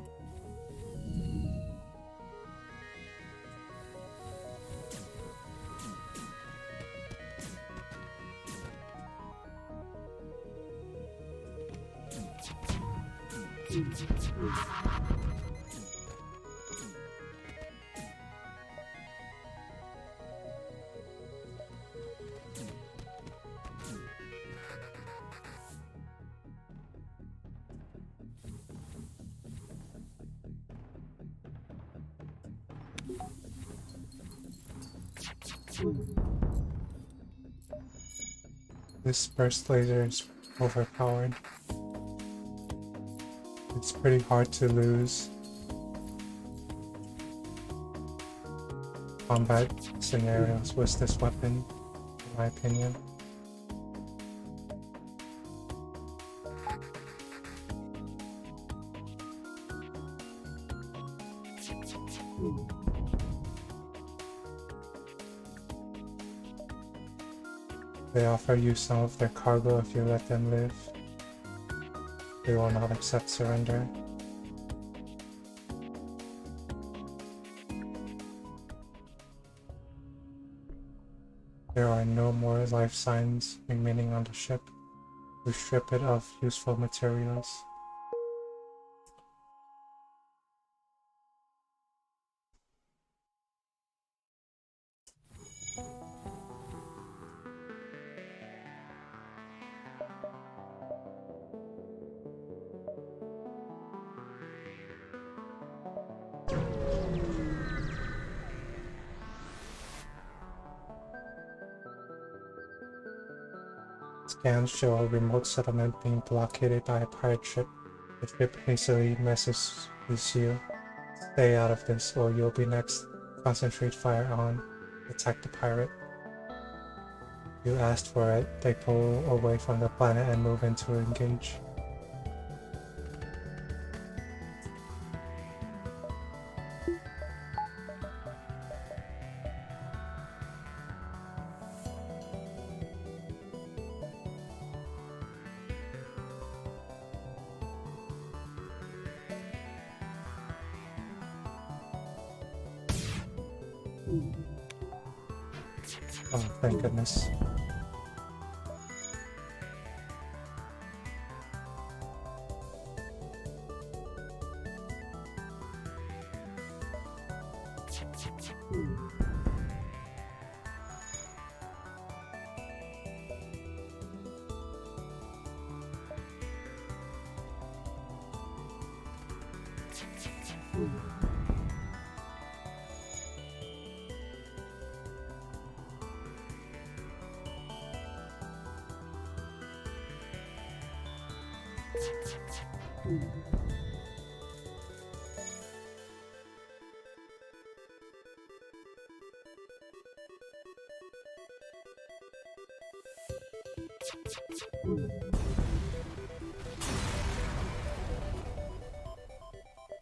This burst laser is overpowered. It's pretty hard to lose. Combat scenarios with this weapon, in my opinion. They offer you some of their cargo if you let them live. They will not accept surrender. There are no more life signs remaining on the ship. We strip it of useful materials. Scans show a remote settlement being blockaded by a pirate ship. The ship hastily messages you. Stay out of this or you'll be next. Concentrate fire on. Attack the pirate. You asked for it. They pull away from the planet and move in to engage. Oh, thank goodness.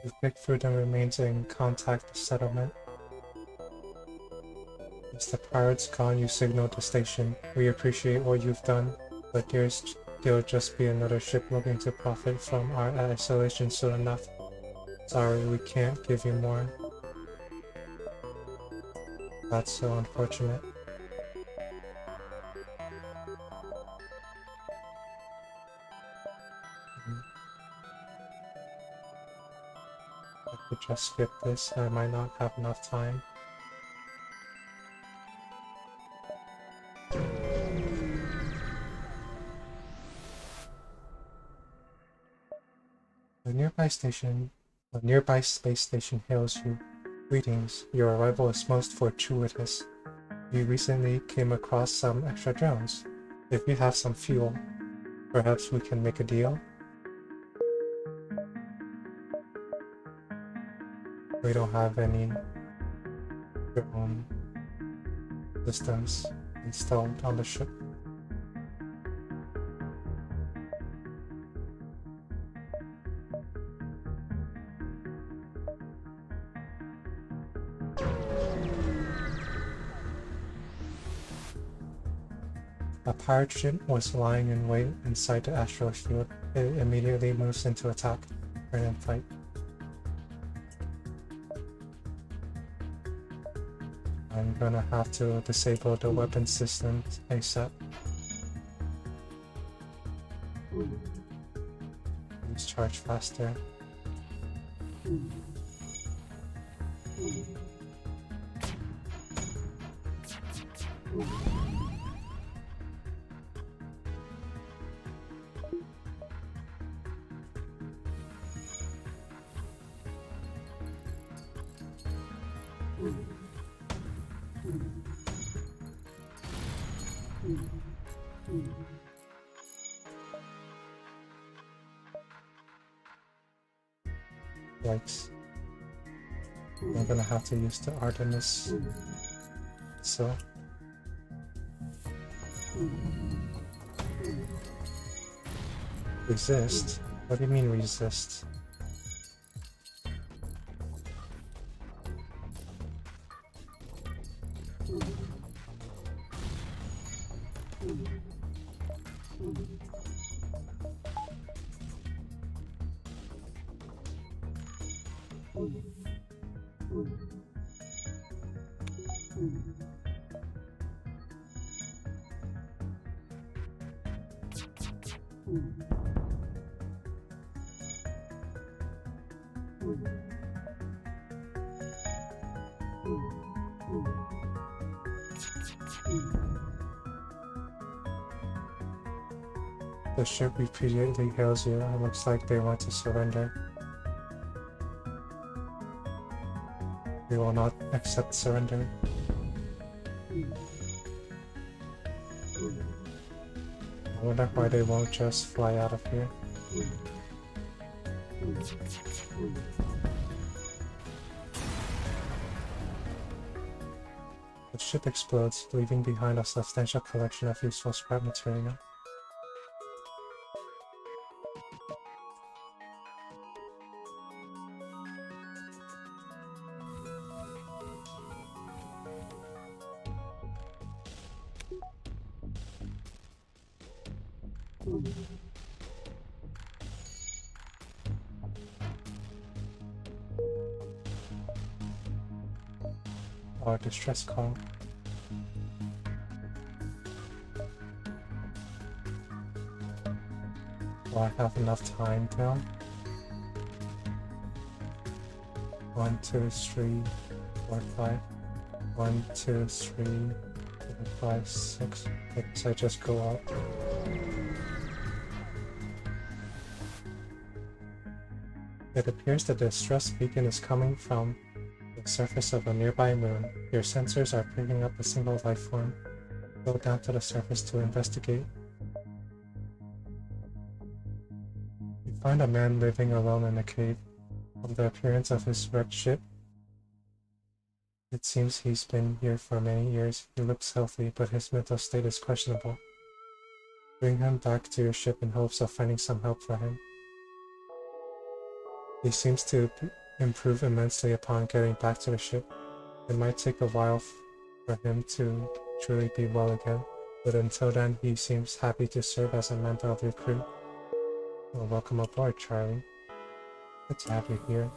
If Bigfoot remains in contact the settlement. As the pirates gone, you signal the station. We appreciate what you've done, but there'll just be another ship looking to profit from our isolation soon enough. Sorry, we can't give you more. That's so unfortunate. I could just skip this, I might not have enough time. A nearby space station hails you. Greetings, your arrival is most fortuitous. We recently came across some extra drones. If you have some fuel, perhaps we can make a deal? We don't have any drone systems installed on the ship. A pirate ship was lying in wait inside the asteroid field. It immediately moves into attack, turn and fight. I'm gonna have to disable the weapon systems ASAP. Please charge faster. Yikes. I'm gonna have to use the Artemis. So. Resist? What do you mean resist? The ship repeatedly hails you. It looks like they want to surrender. We will not accept surrender. I wonder why they won't just fly out of here. The ship explodes, leaving behind a substantial collection of useful scrap material. Or distress call. Do I have enough time now? 1, 2, 3, 4, 5. 1, 2, 3, 4, 5, 6. I guess I just go up. It appears the distress beacon is coming from the surface of a nearby moon. Your sensors are picking up a single life form. Go down to the surface to investigate. You find a man living alone in a cave. From the appearance of his wrecked ship, it seems he's been here for many years. He looks healthy, but his mental state is questionable. Bring him back to your ship in hopes of finding some help for him. He seems to improve immensely upon getting back to the ship. It might take a while for him to truly be well again, but until then he seems happy to serve as a member of your crew. Well, welcome aboard, Charlie. Good to have you here.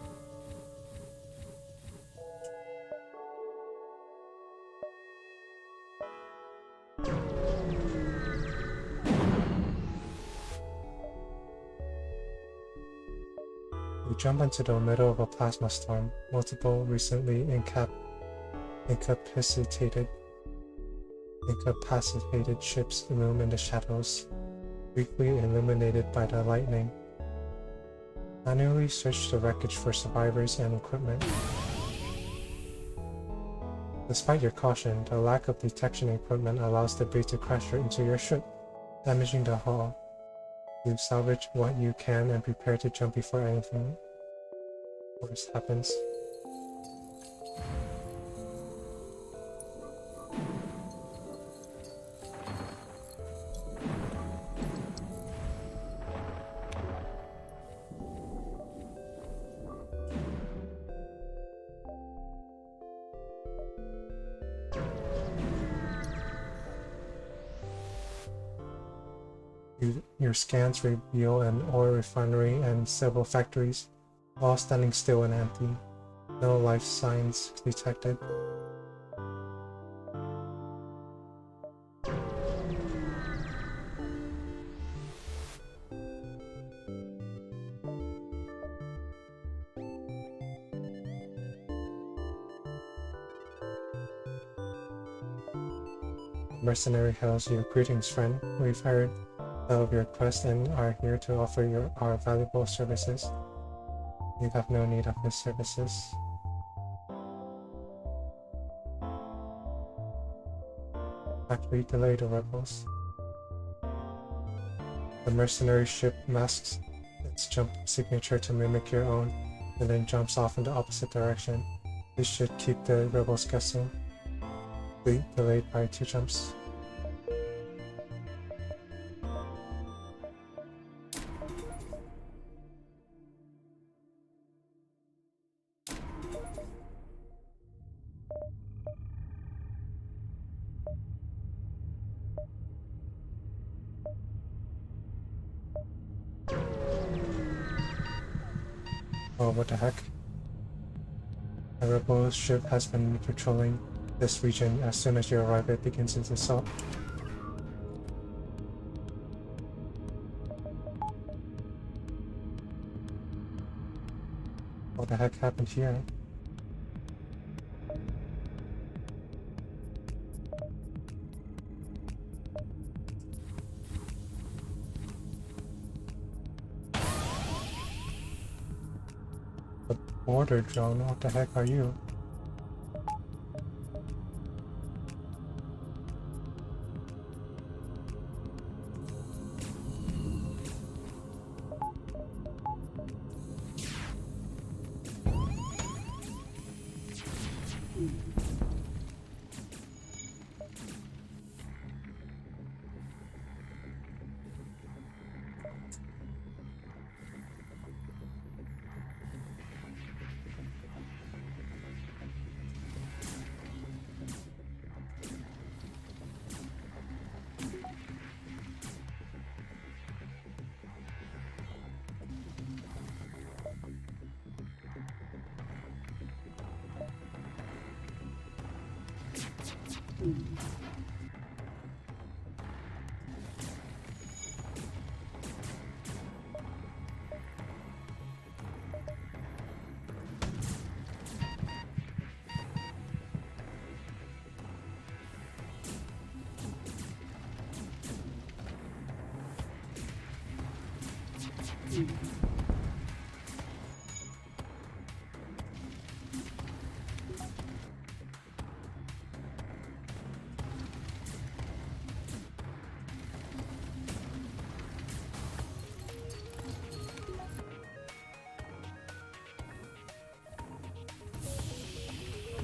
We jump into the middle of a plasma storm. Multiple recently incapacitated ships loom in the shadows, briefly illuminated by the lightning. Manually search the wreckage for survivors and equipment. Despite your caution, the lack of detection equipment allows debris to crash right into your ship, damaging the hull. You salvage what you can and prepare to jump before anything worse happens. Your scans reveal an oil refinery and several factories, all standing still and empty. No life signs detected. Mercenary hails you. Greetings, friend. We've heard of your quest and are here to offer our valuable services. You have no need of his services. Factory delay the rebels. The mercenary ship masks its jump signature to mimic your own, and then jumps off in the opposite direction. This should keep the rebels guessing. Fleet delayed by 2 jumps. Oh, what the heck? A rebel ship has been patrolling this region. As soon as you arrive, it begins its assault. What the heck happened here? The border drone, what the heck are you?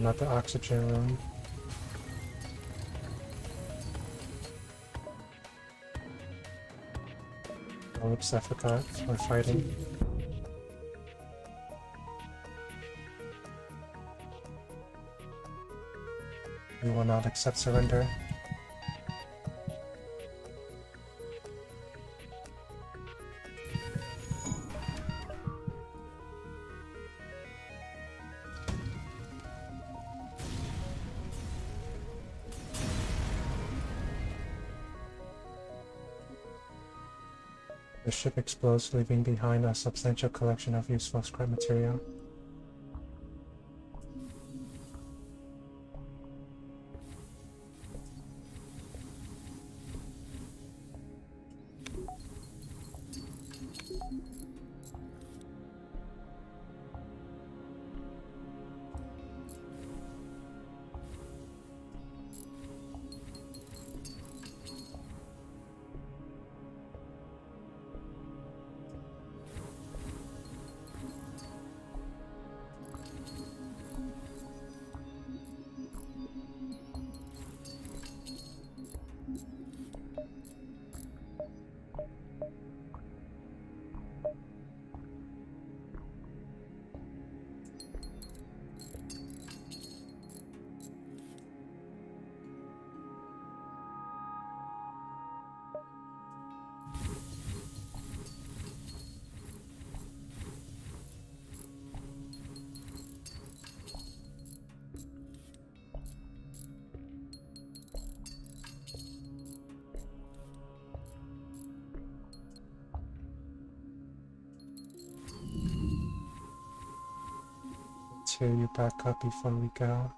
Not the oxygen room. Oops, I forgot. We're fighting. We will not accept surrender. The ship explodes, leaving behind a substantial collection of useful scrap material. Okay, you back up before we go.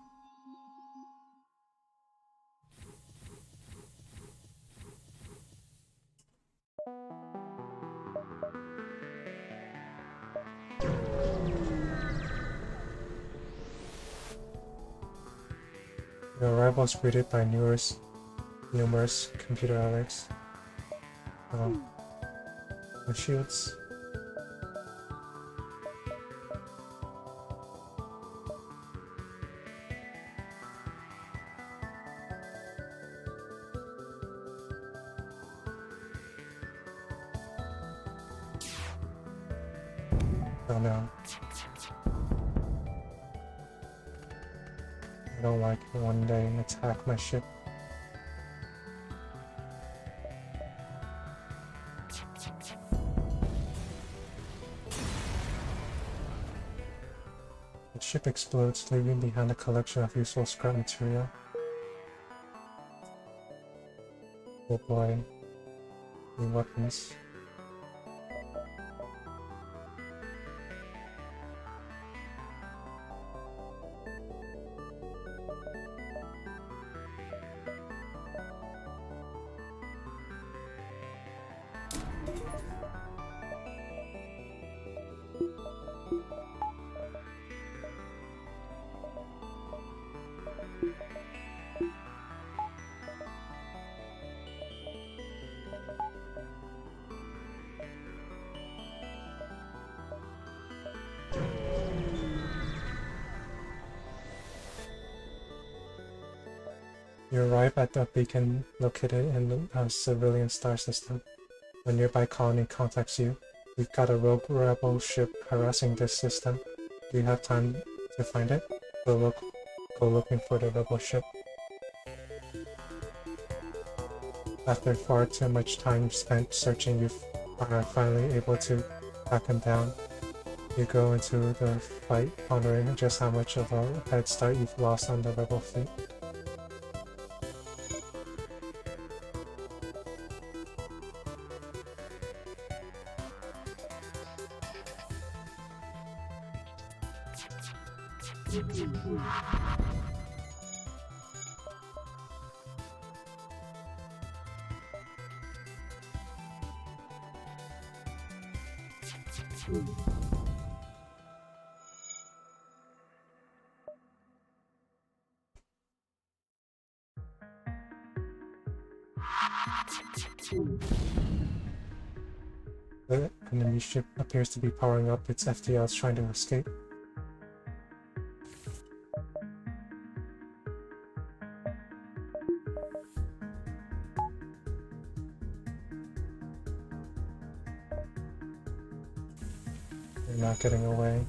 Your arrival is greeted by numerous computer alerts. The shields. Oh no. I don't like it one day and attack my ship. The ship explodes, leaving behind a collection of useful scrap material. Oh boy. New weapons. You arrive at the beacon located in a civilian star system. A nearby colony contacts you. We've got a rogue rebel ship harassing this system. Do you have time to find it? Go looking for the rebel ship. After far too much time spent searching, you are finally able to track him down. You go into the fight, pondering just how much of a head start you've lost on the rebel fleet. The enemy ship appears to be powering up its FTLs trying to escape. They're not getting away.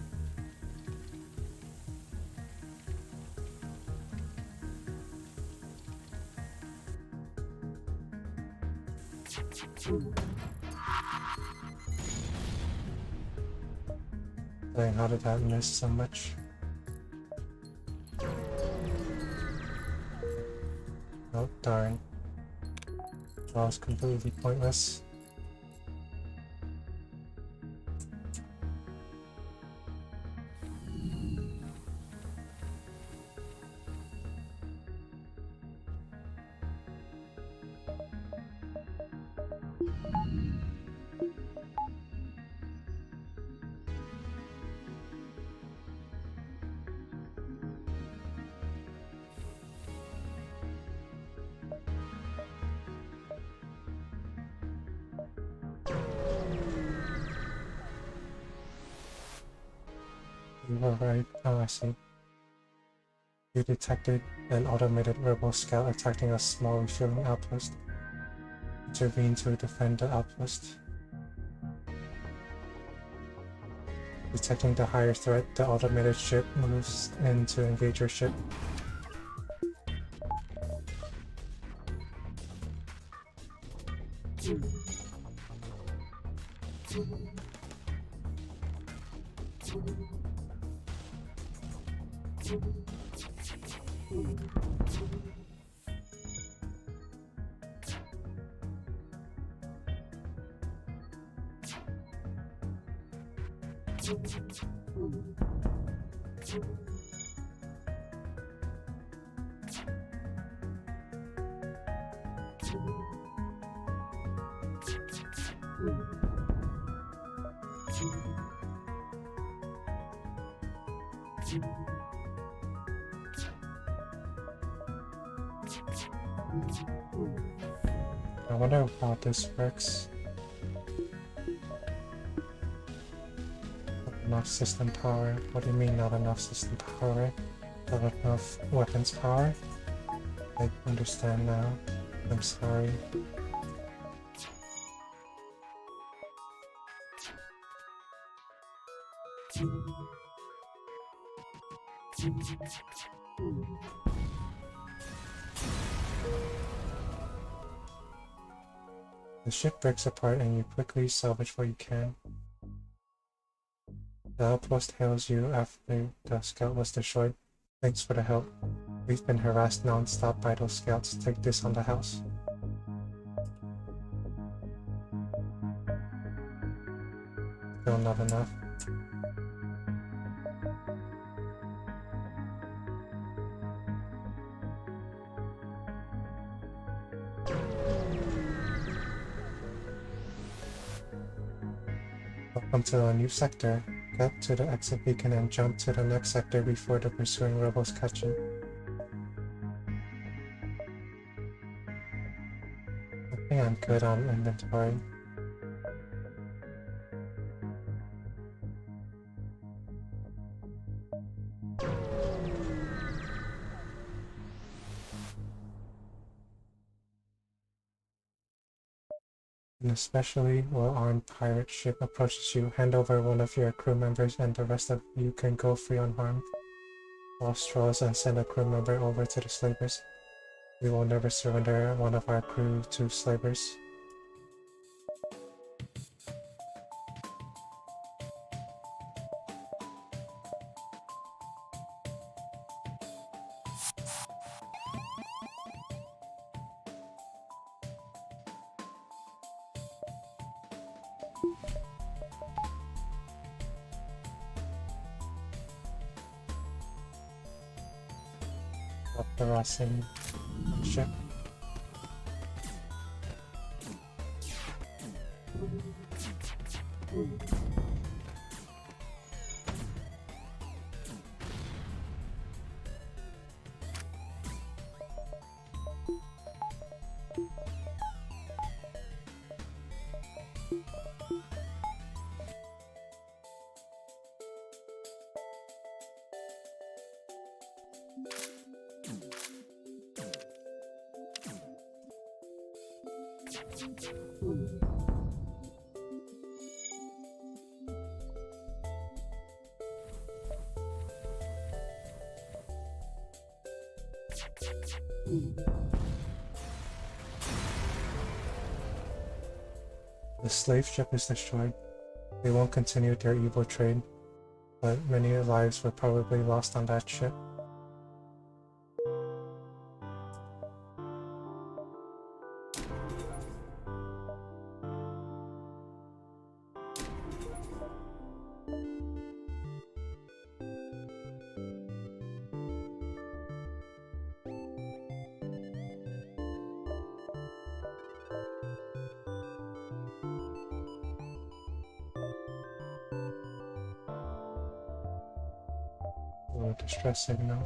Dang, how did that miss so much? Oh, darn. That was completely pointless. Alright, oh I see. You detected an automated rebel scout attacking a small refueling outpost. Intervene to defend the outpost. Detecting the higher threat, the automated ship moves in to engage your ship. I wonder how this works. Not enough system power. What do you mean not enough system power? Not enough weapons power? I understand now. I'm sorry. The ship breaks apart and you quickly salvage what you can. The outpost hails you after the scout was destroyed. Thanks for the help. We've been harassed non-stop by those scouts. Take this on the house. Still not enough. Welcome to a new sector. Get to the exit beacon and jump to the next sector before the pursuing rebels catch you. I think I'm good on inventory. An especially well-armed pirate ship approaches you. Hand over one of your crew members and the rest of you can go free unharmed. All straws and send a crew member over to the slavers. We will never surrender one of our crew to slavers. The Racing ship. The slave ship is destroyed. They won't continue their evil trade, but many lives were probably lost on that ship. Oh, distress signal.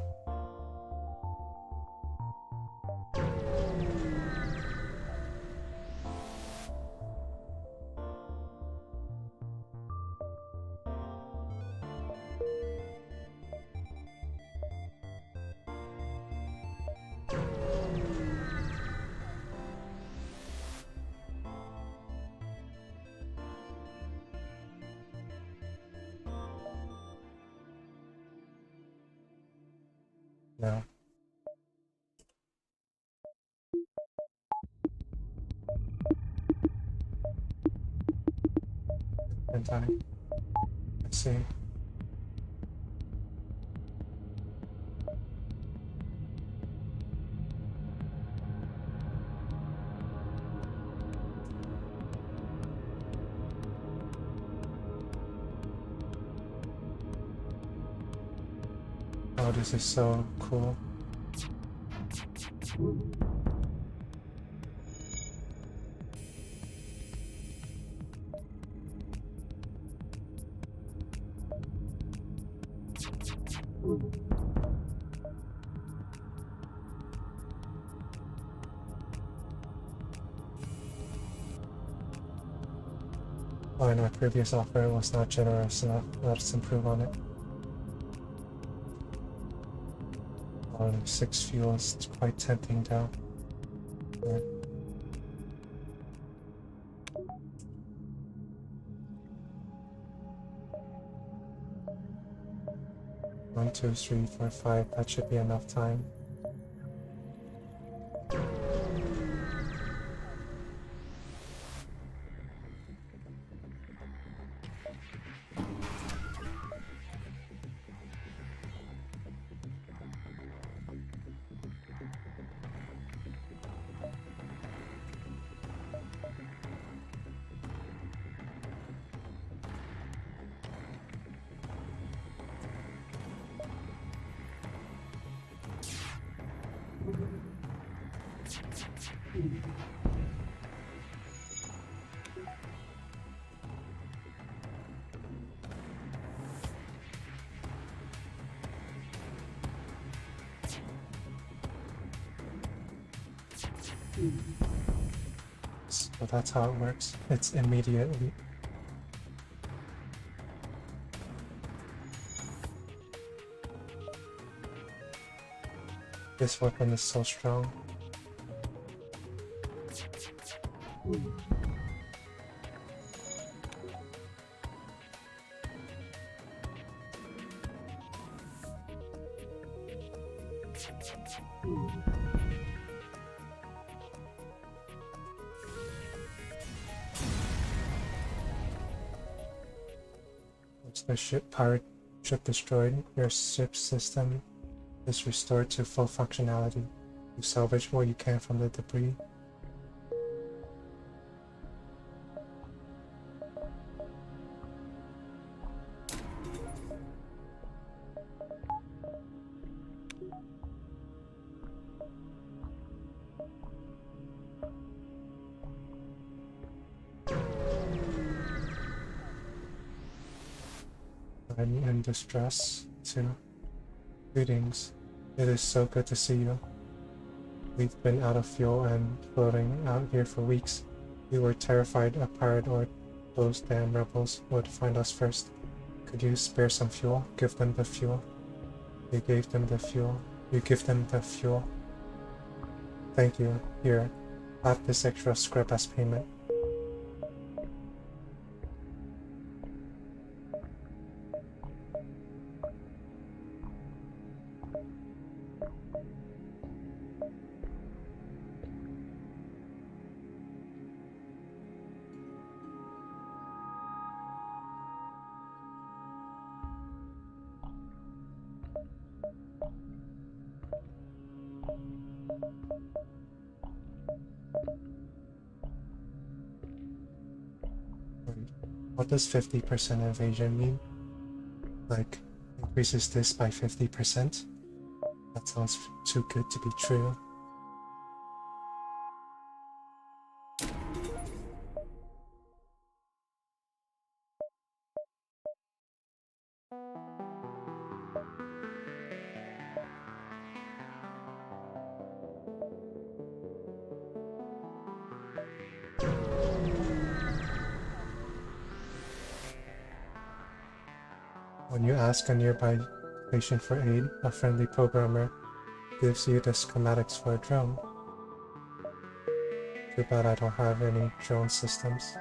No. Let's see. Oh, this is so cool. Oh, and our previous offer was not generous enough. Let's improve on it. Oh, 6 fuels, it's quite tempting though. Yeah. 1, 2, 3, 4, 5, that should be enough time. So that's how it works. It's immediately. This weapon is so strong. Once the ship destroyed, your ship's system is restored to full functionality. You salvage what you can from the debris. I'm in distress too. Greetings. It is so good to see you. We've been out of fuel and floating out here for weeks. We were terrified a pirate or those damn rebels would find us first. Could you spare some fuel? Give them the fuel. You gave them the fuel. You give them the fuel. Thank you. Here, have this extra scrap as payment. What does 50% evasion mean? Like, increases this by 50%? That sounds too good to be true. When you ask a nearby station for aid, a friendly programmer gives you the schematics for a drone. Too bad I don't have any drone systems.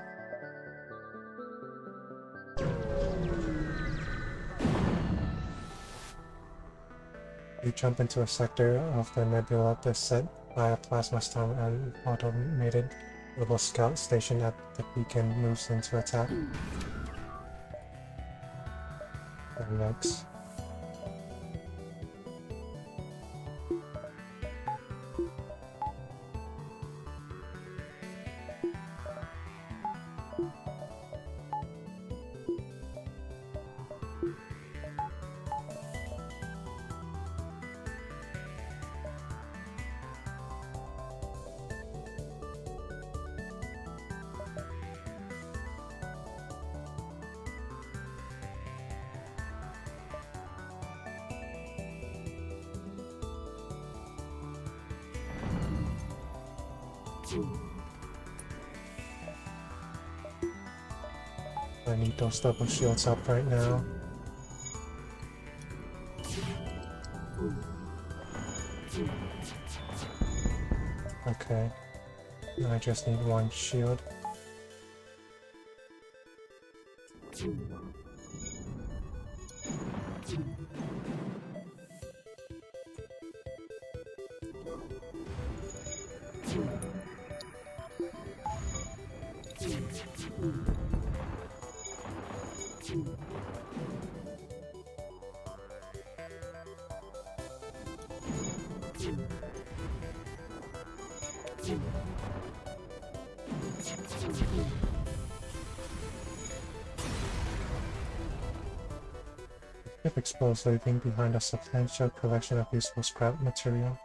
You jump into a sector of the nebula that's set by a plasma storm and automated little scout station at the beacon moves into attack. Yikes. I need those double shields up right now. Okay. Now I just need one shield. Ship explodes, leaving behind a substantial collection of useful scrap material.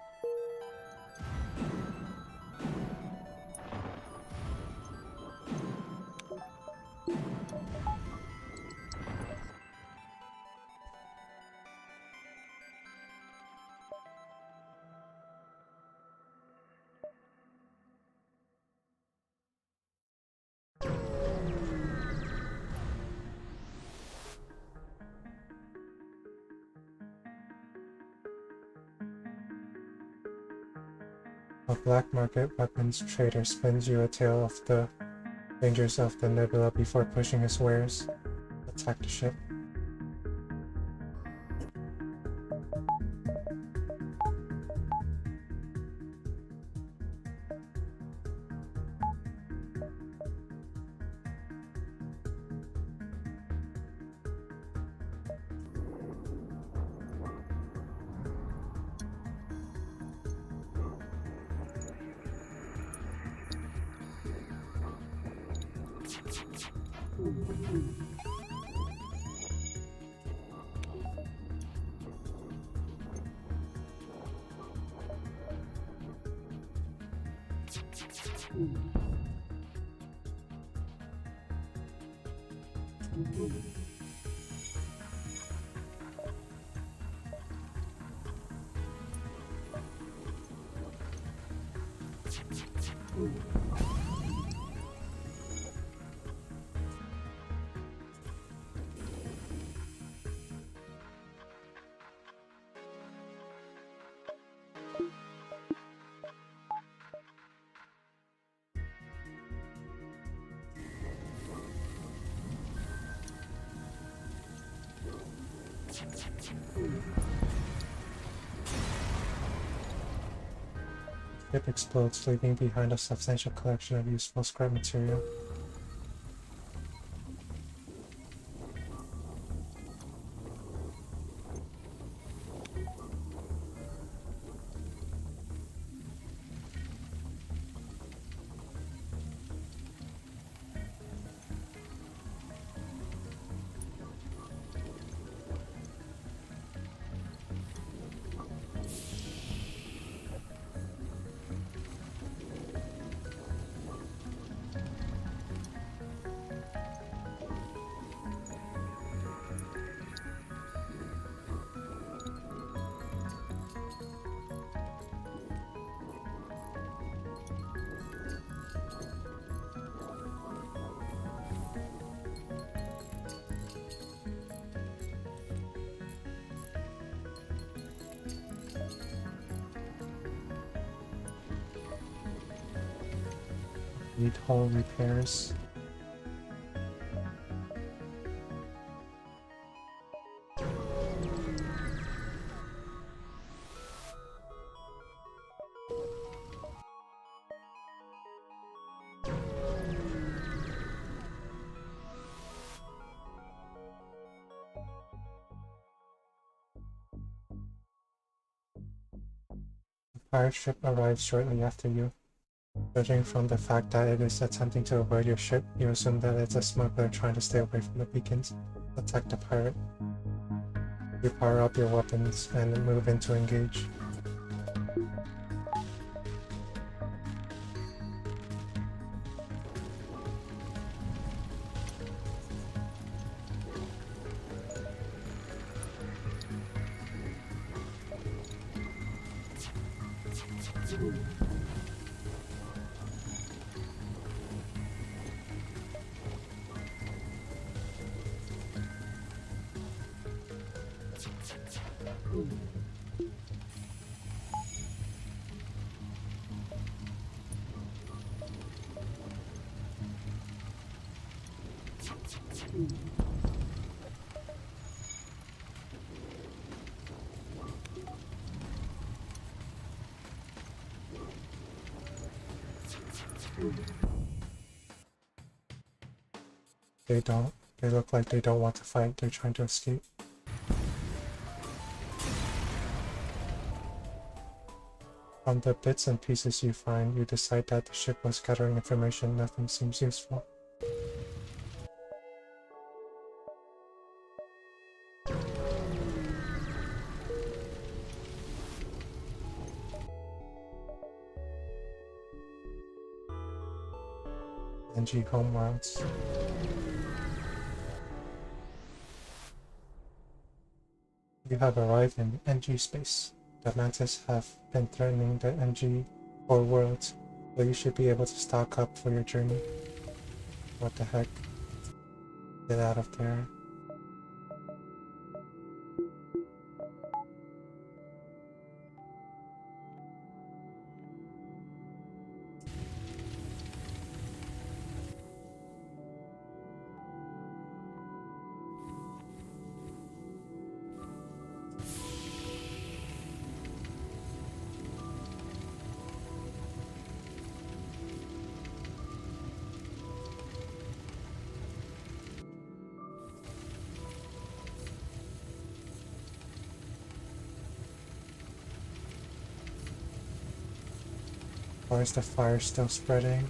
A black market weapons trader spins you a tale of the dangers of the nebula before pushing his wares. Attack the ship. Ship explodes, leaving behind a substantial collection of useful scrap material. Need hull repairs. The pirate ship arrives shortly after you. Judging from the fact that it is attempting to avoid your ship, you assume that it's a smuggler trying to stay away from the beacons. Attack the pirate. You power up your weapons and move in to engage. They look like they don't want to fight, they're trying to escape. From the bits and pieces you find, you decide that the ship was gathering information. Nothing seems useful. NG homeworlds. You have arrived in NG space. The Mantis have been threatening the NG core worlds, but you should be able to stock up for your journey. What the heck? Get out of there. Or is the fire still spreading?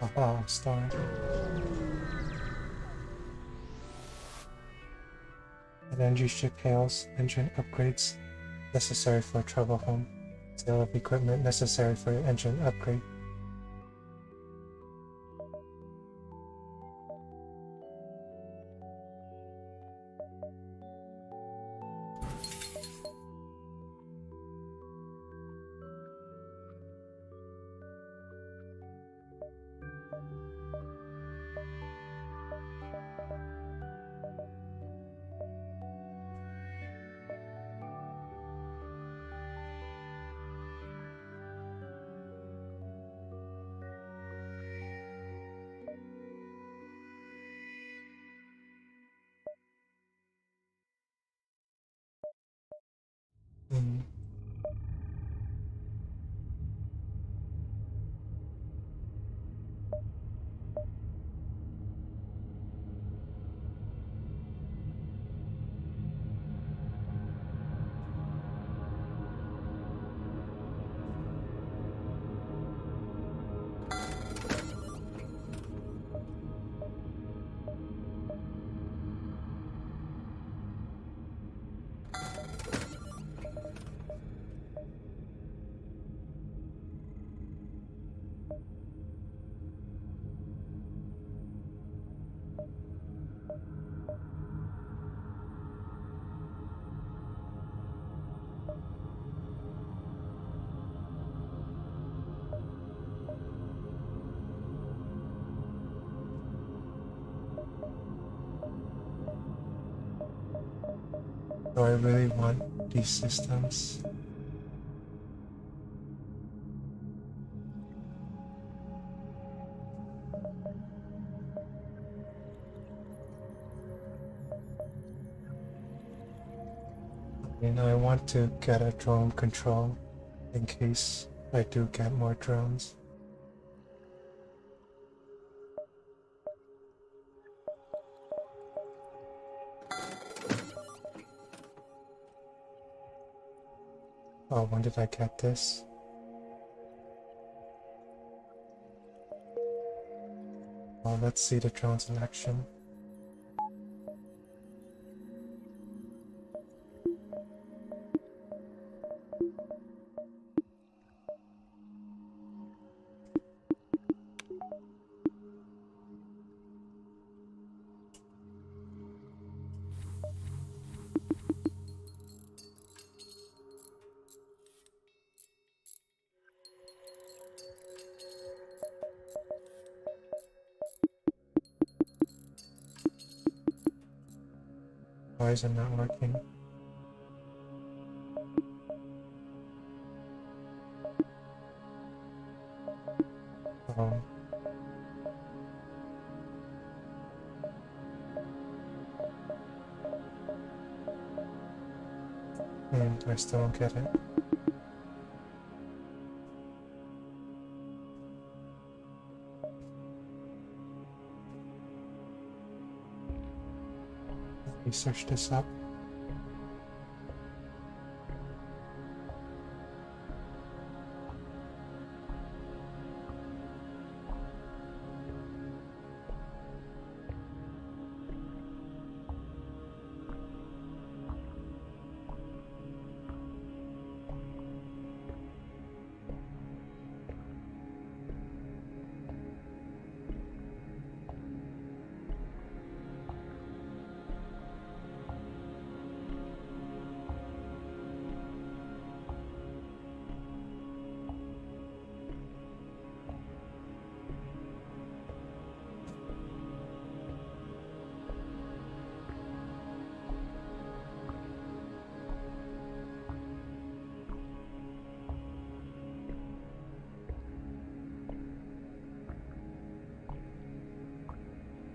Aha, star. An NG ship hails. Engine upgrades necessary for travel home. Sale of equipment necessary for your engine upgrade. Hmm. Do I really want these systems? And I want to get a drone control in case I do get more drones. Oh, when did I get this? Well, let's see the drones in action. Why is it not working? Oh. I still don't get it. Let me search this up.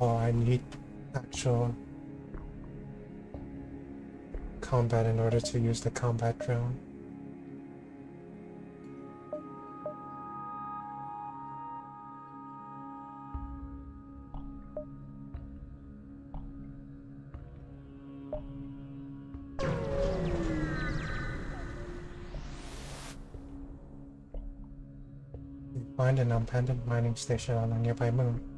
Oh, I need actual combat in order to use the combat drone. You find an abandoned mining station on a nearby moon.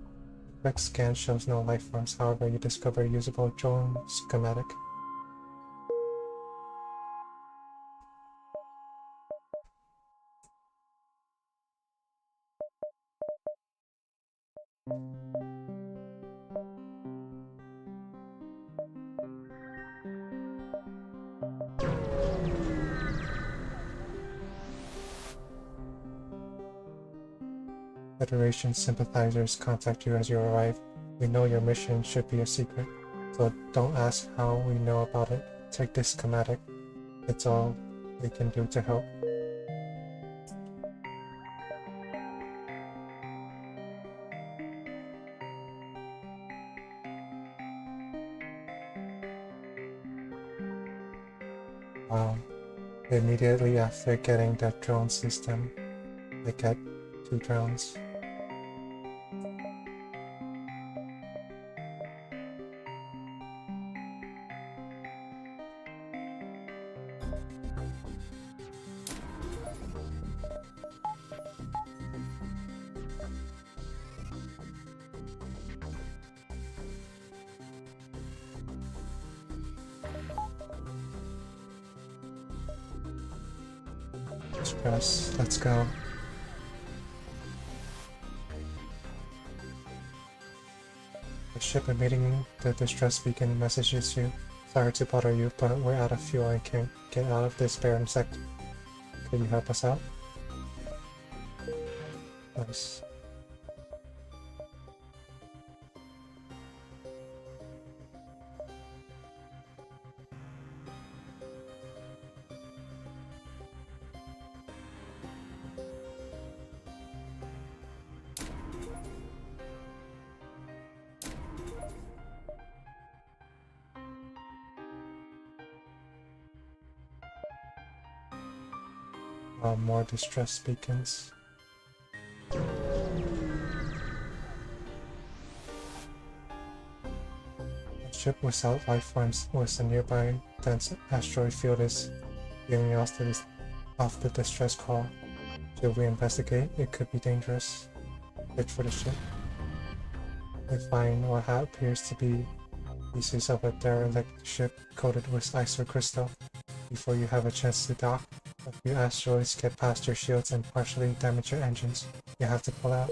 Quick scan shows no life forms, however you discover a usable drone schematic. Federation sympathizers contact you as you arrive. We know your mission should be a secret, so don't ask how we know about it. Take this schematic. It's all we can do to help. Wow. Immediately after getting that drone system, I get 2 drones. Express, let's go. The ship emitting the distress beacon messages you. Sorry to bother you, but we're out of fuel and can't get out of this barren sector. Can you help us out? Nice. More distress beacons. A ship without life forms with a nearby dense asteroid field is giving us off the distress call. Should we investigate? It could be dangerous. Search for the ship. We find what appears to be pieces of a derelict ship coated with ice or crystal. Before you have a chance to dock, a few asteroids get past your shields and partially damage your engines. You have to pull out.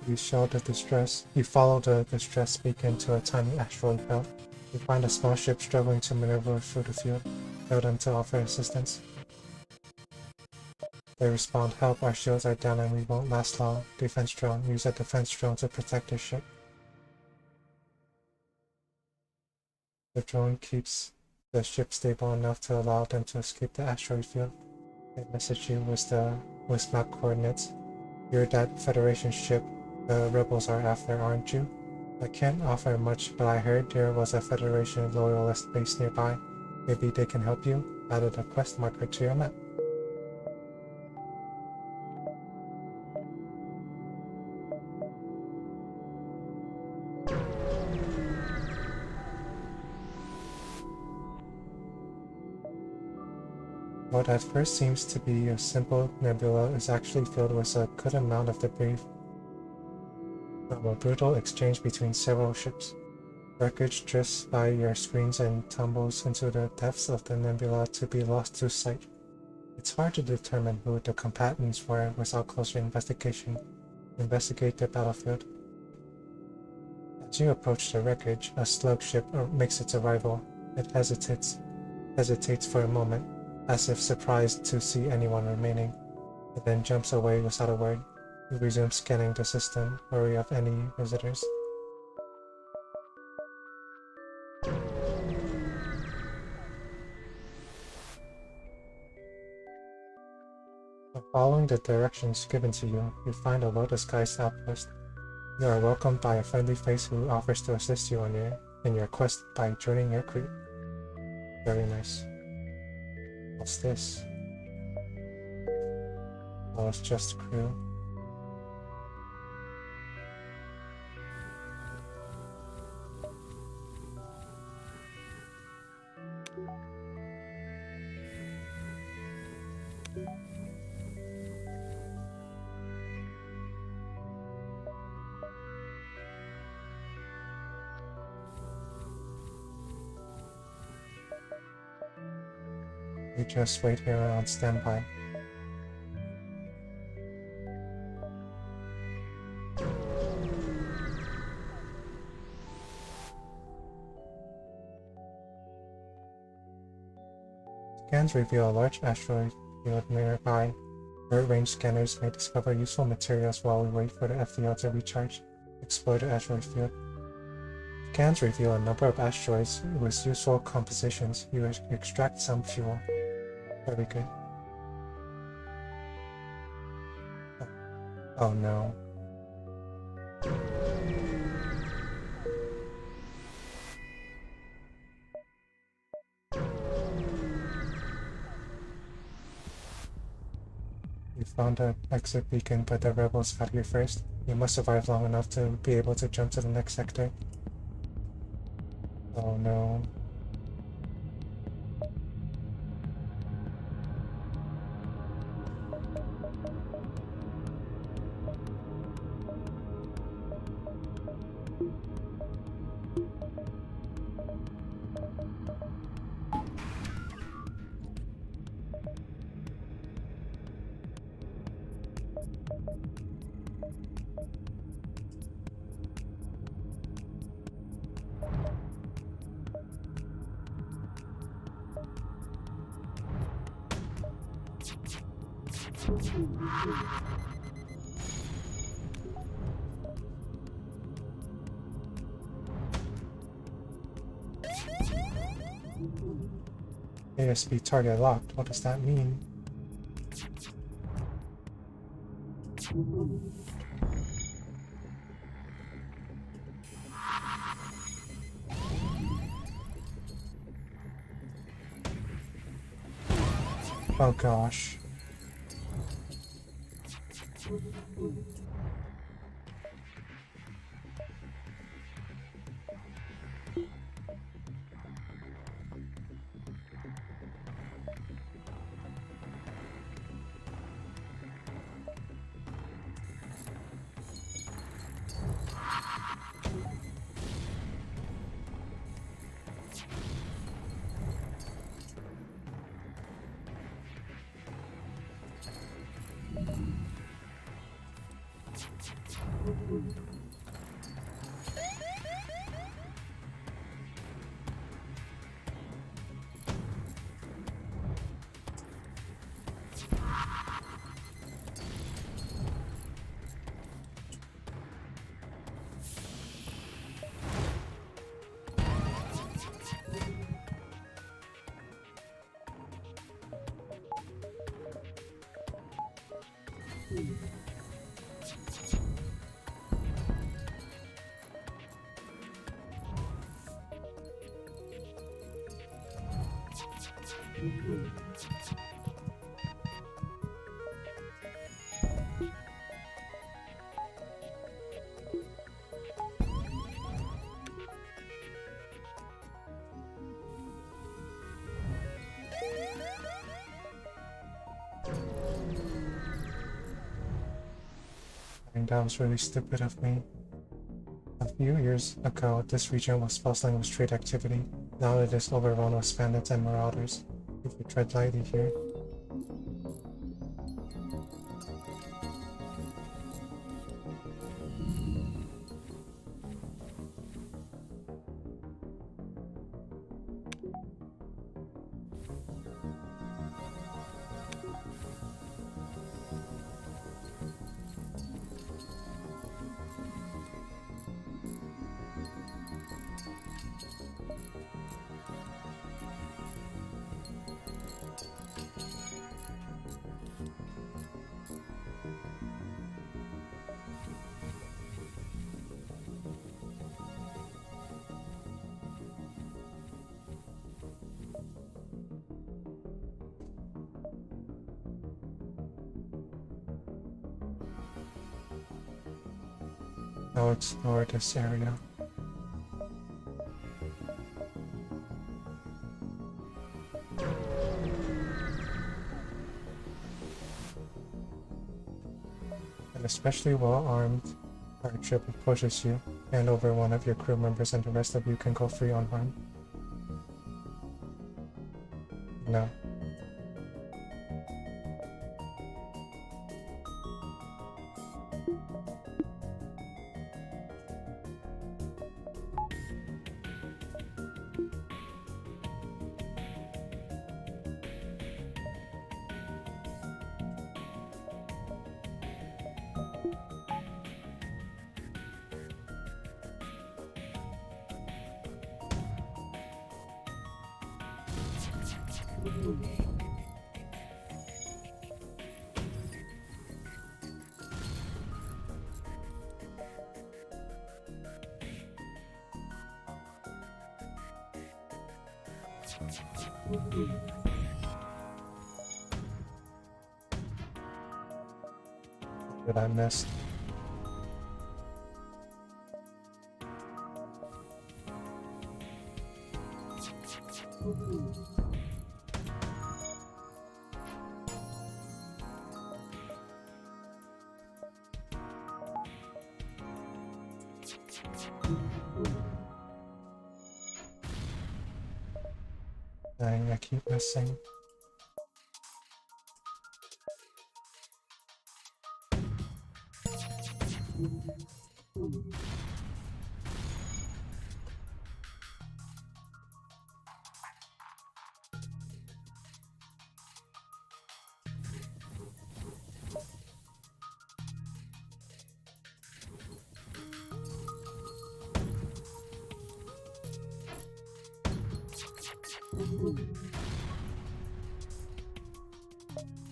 You follow the distress beacon to a tiny asteroid belt. You find a small ship struggling to maneuver through the field. Hail them to offer assistance. They respond, "Help, our shields are down and we won't last long." Defense drone. Use a defense drone to protect their ship. The drone keeps the ship stable enough to allow them to escape the asteroid field. They message you with map coordinates. You're that Federation ship the rebels are after, aren't you? I can't offer much, but I heard there was a Federation loyalist base nearby. Maybe they can help you? Added a quest marker to your map. What at first seems to be a simple nebula is actually filled with a good amount of debris from a brutal exchange between several ships. Wreckage drifts by your screens and tumbles into the depths of the nebula to be lost to sight. It's hard to determine who the combatants were without closer investigation. Investigate the battlefield. As you approach the wreckage, a slug ship makes its arrival. It hesitates for a moment, as if surprised to see anyone remaining. It then jumps away without a word. You resume scanning the system, wary of any visitors. Following the directions given to you, you find a low-disguised outpost. You are welcomed by a friendly face who offers to assist you in your quest by joining your crew. Very nice. What's this? Oh, it's just crew. You just wait here on standby. Scans reveal a large asteroid field nearby. Short-range scanners may discover useful materials while we wait for the FTL to recharge. Explore the asteroid field. Scans reveal a number of asteroids with useful compositions. You extract some fuel. Very good. Oh no. You found an exit beacon, but the rebels got here first. You must survive long enough to be able to jump to the next sector. Oh no. ASB target locked. What does that mean? Oh gosh. I think that was really stupid of me. A few years ago, this region was bustling with trade activity. Now it is overrun with bandits and marauders. If you tread lightly here. Now explore this area. An especially well-armed pirate ship approaches you. Hand over one of your crew members and the rest of you can go free unharmed. No. That I missed. Dang, I keep missing.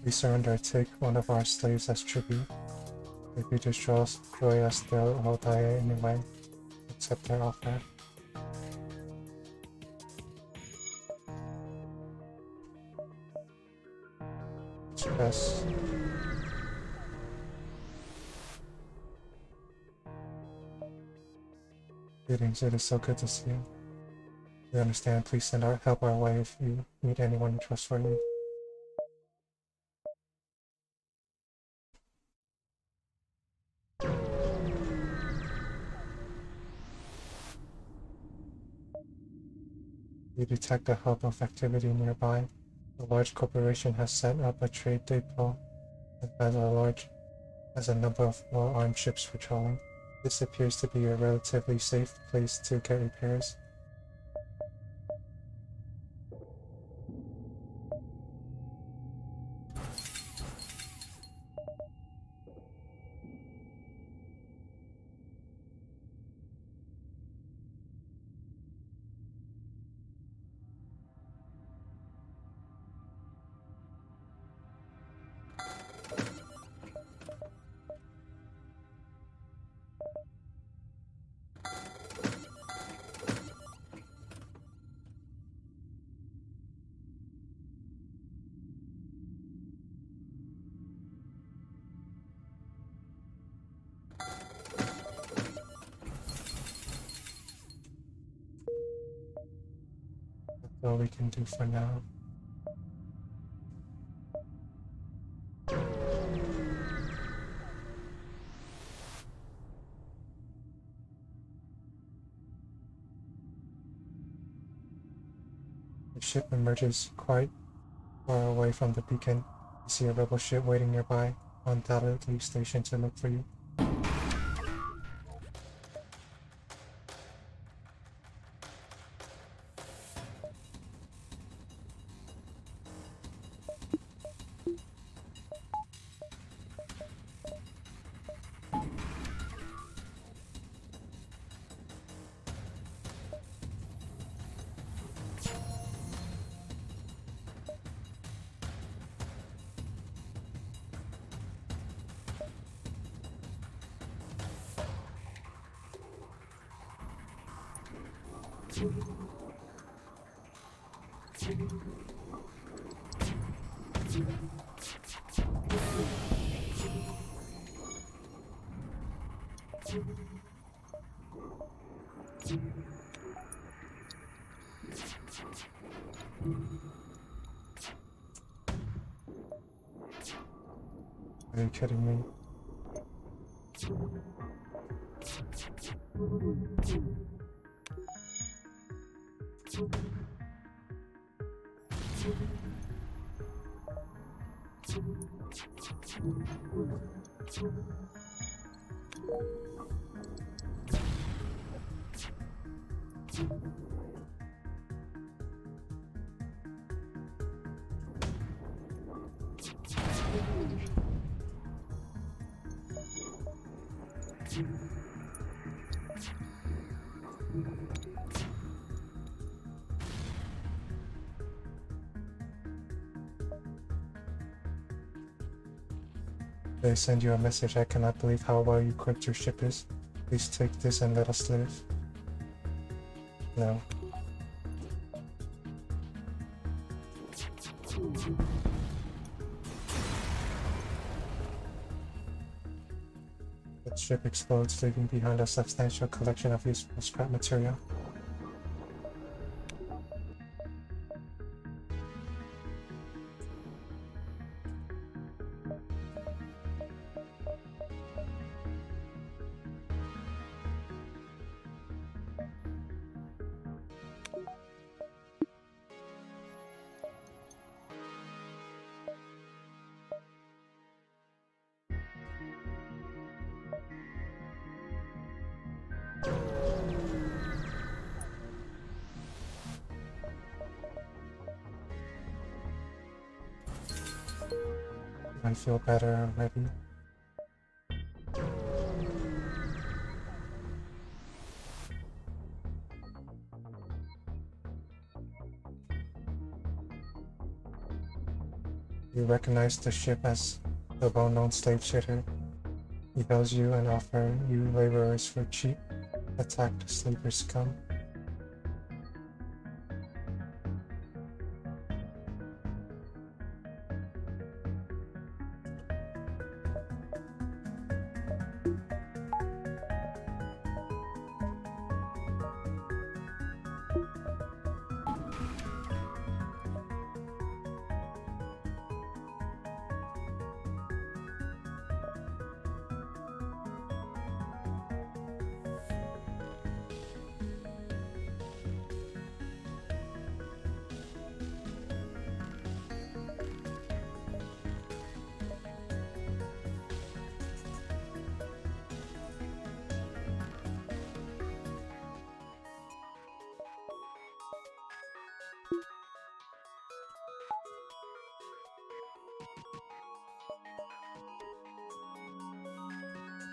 We surrender, take one of our slaves as tribute. If you destroy us, they'll all die anyway. Accept their offer. Stress. Greetings, it is so good to see you. We understand, please send help our way if you meet anyone trustworthy. You detect a hub of activity nearby. A large corporation has set up a trade depot and has a number of well-armed ships patrolling. This appears to be a relatively safe place to get repairs. That's all we can do for now. The ship emerges quite far away from the beacon. You see a rebel ship waiting nearby, undoubtedly stationed to look for you. Are you kidding me? They send you a message. I cannot believe how well equipped your ship is. Please take this and let us live. No. The ship explodes, leaving behind a substantial collection of useful scrap material. I feel better already. You recognize the ship as the well-known slave trader. He hails you and offers you laborers for cheap. Attack the sleeper scum.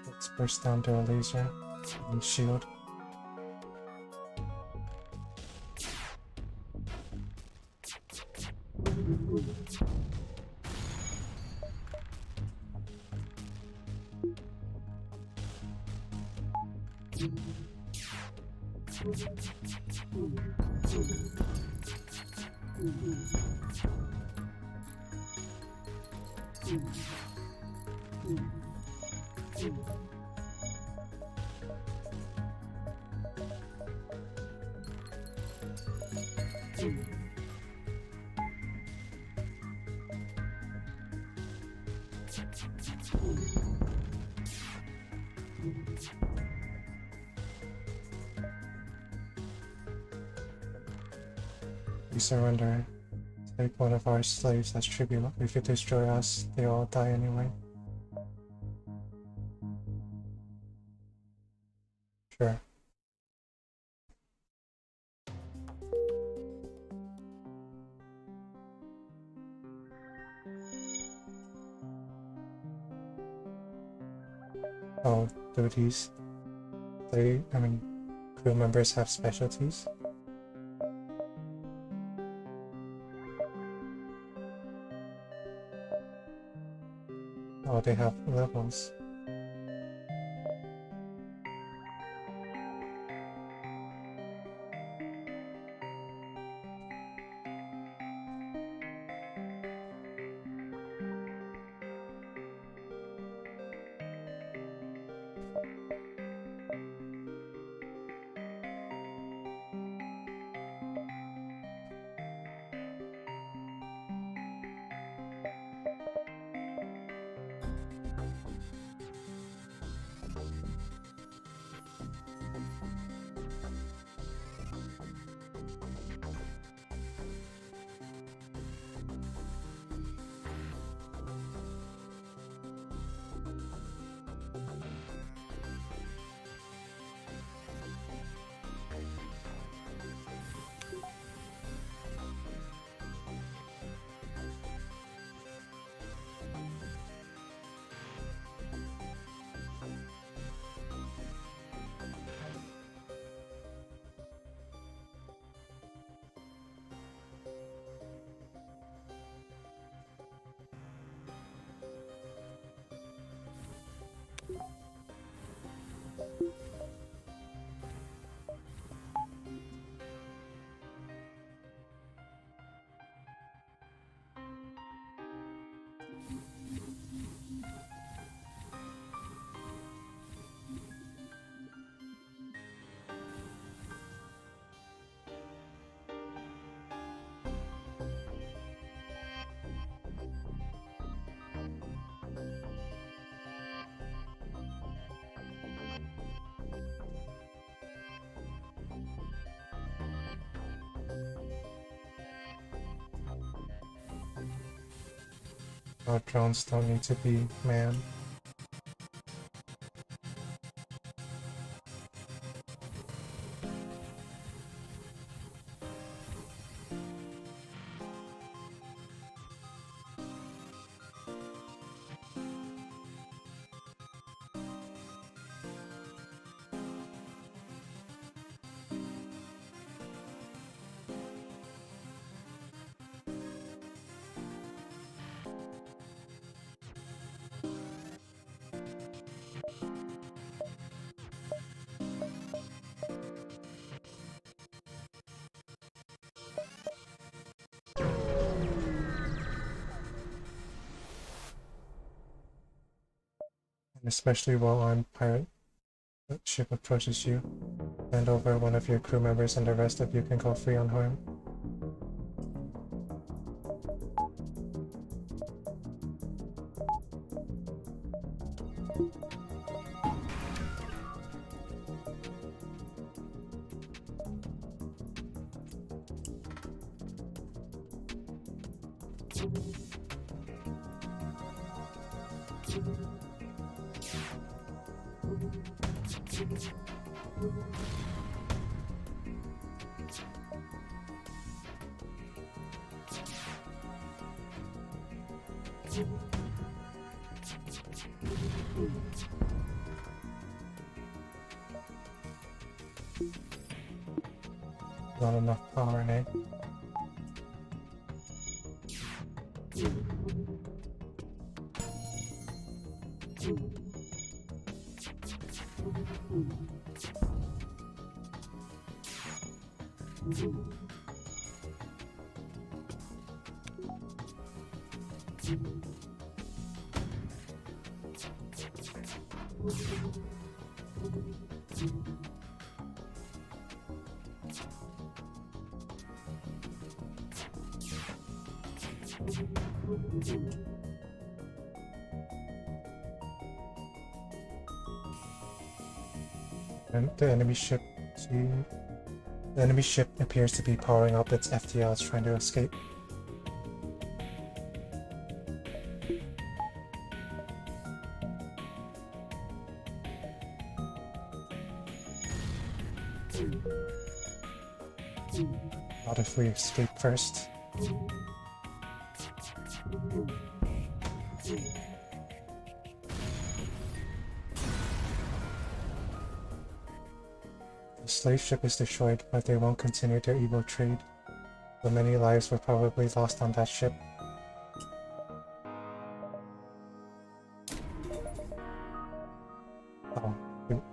Let's burst down their laser and shield. You surrender. Take one of our slaves as tribute. If you destroy us, they all die anyway. Sure. Oh, do these crew members have specialties? Oh, they have levels. Our drones don't need to be manned. An especially well-armed pirate ship approaches you. Hand over one of your crew members and the rest of you can go free unharmed. Not enough power, eh? And the enemy ship appears to be powering up its FTLs trying to escape. Not if we escape first. The slave ship is destroyed, but they won't continue their evil trade. So many lives were probably lost on that ship. Oh,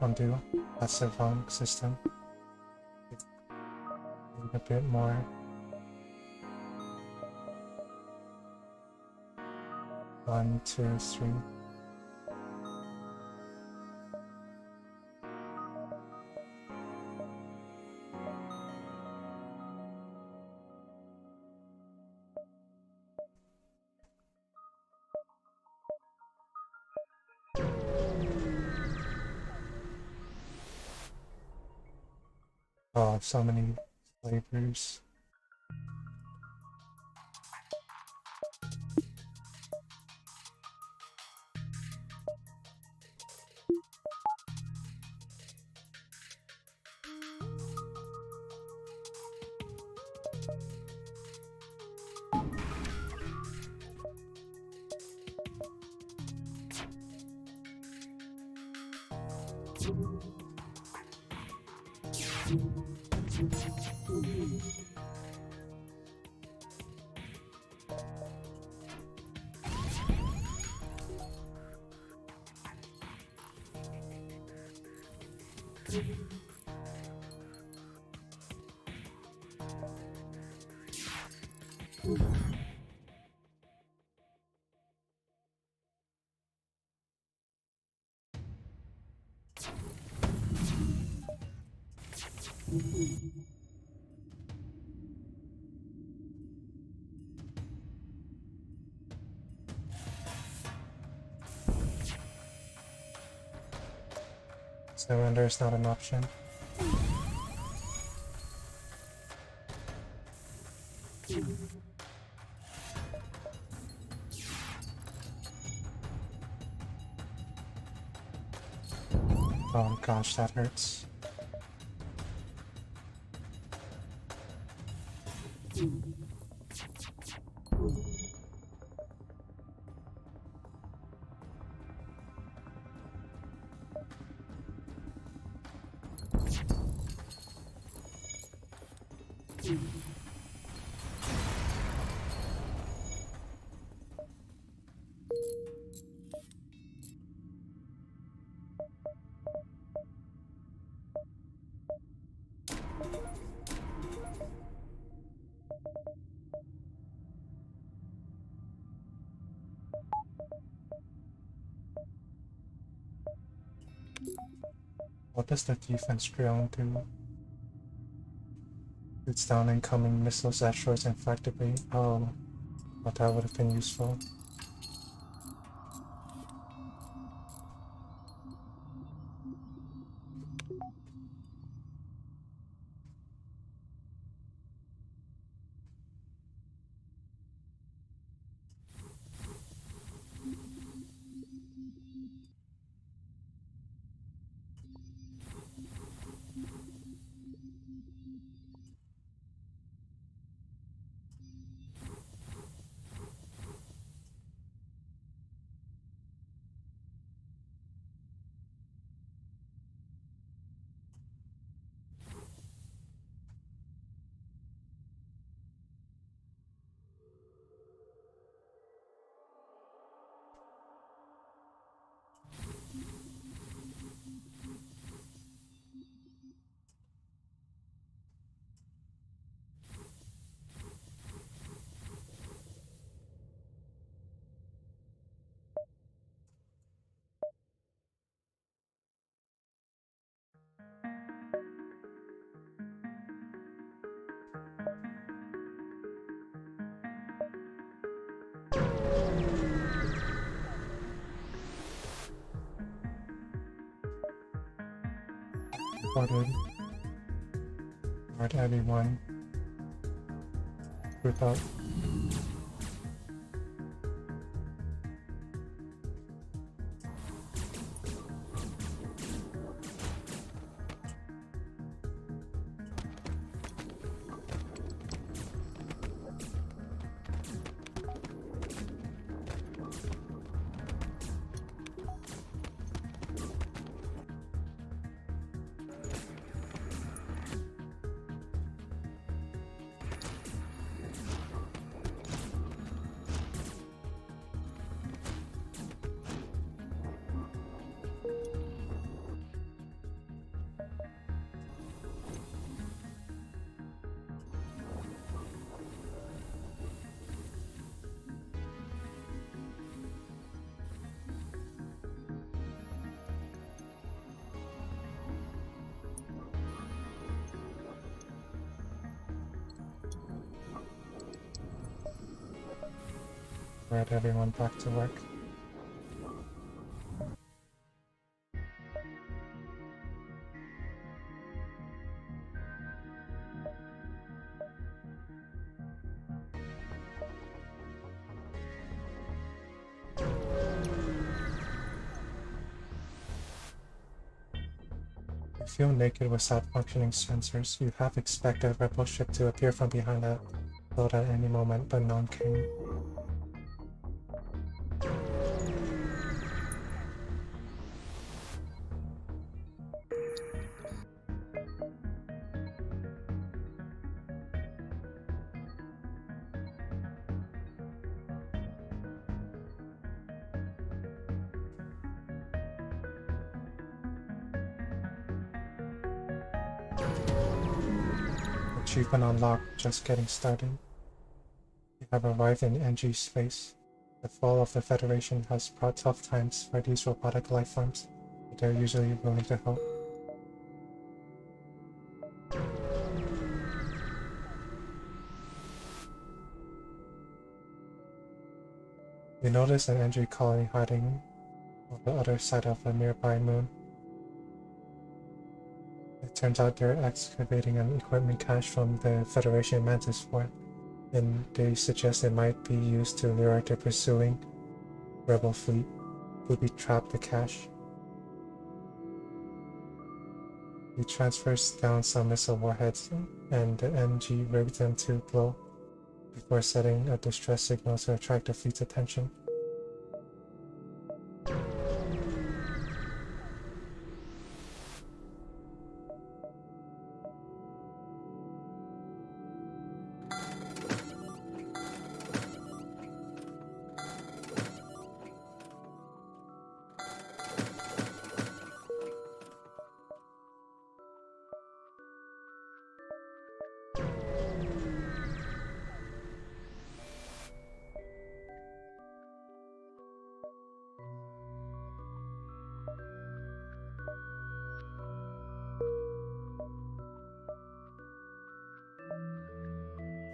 undo. That's the wrong system. Need a bit more. One, two, three. Oh, so many slavers. Surrender is not an option. Oh gosh, that hurts. What does the defense drone do? Shoots down incoming missiles, asteroids, and flak debris. Oh, well, that would have been useful. Spotted. Alright, everyone. Group up. Alright, everyone, back to work. You feel naked without functioning sensors. You half expect a rebel ship to appear from behind a boat at any moment, but none came. Achievement unlocked, just getting started. You have arrived in NG space. The fall of the Federation has brought tough times for these robotic life forms, but they're usually willing to help. You notice an NG colony hiding on the other side of a nearby moon. It turns out they're excavating an equipment cache from the Federation Mantis Fort, and they suggest it might be used to lure the pursuing rebel fleet, booby trap the cache. He transfers down some missile warheads, and the NG rigs them to blow before setting a distress signal to attract the fleet's attention.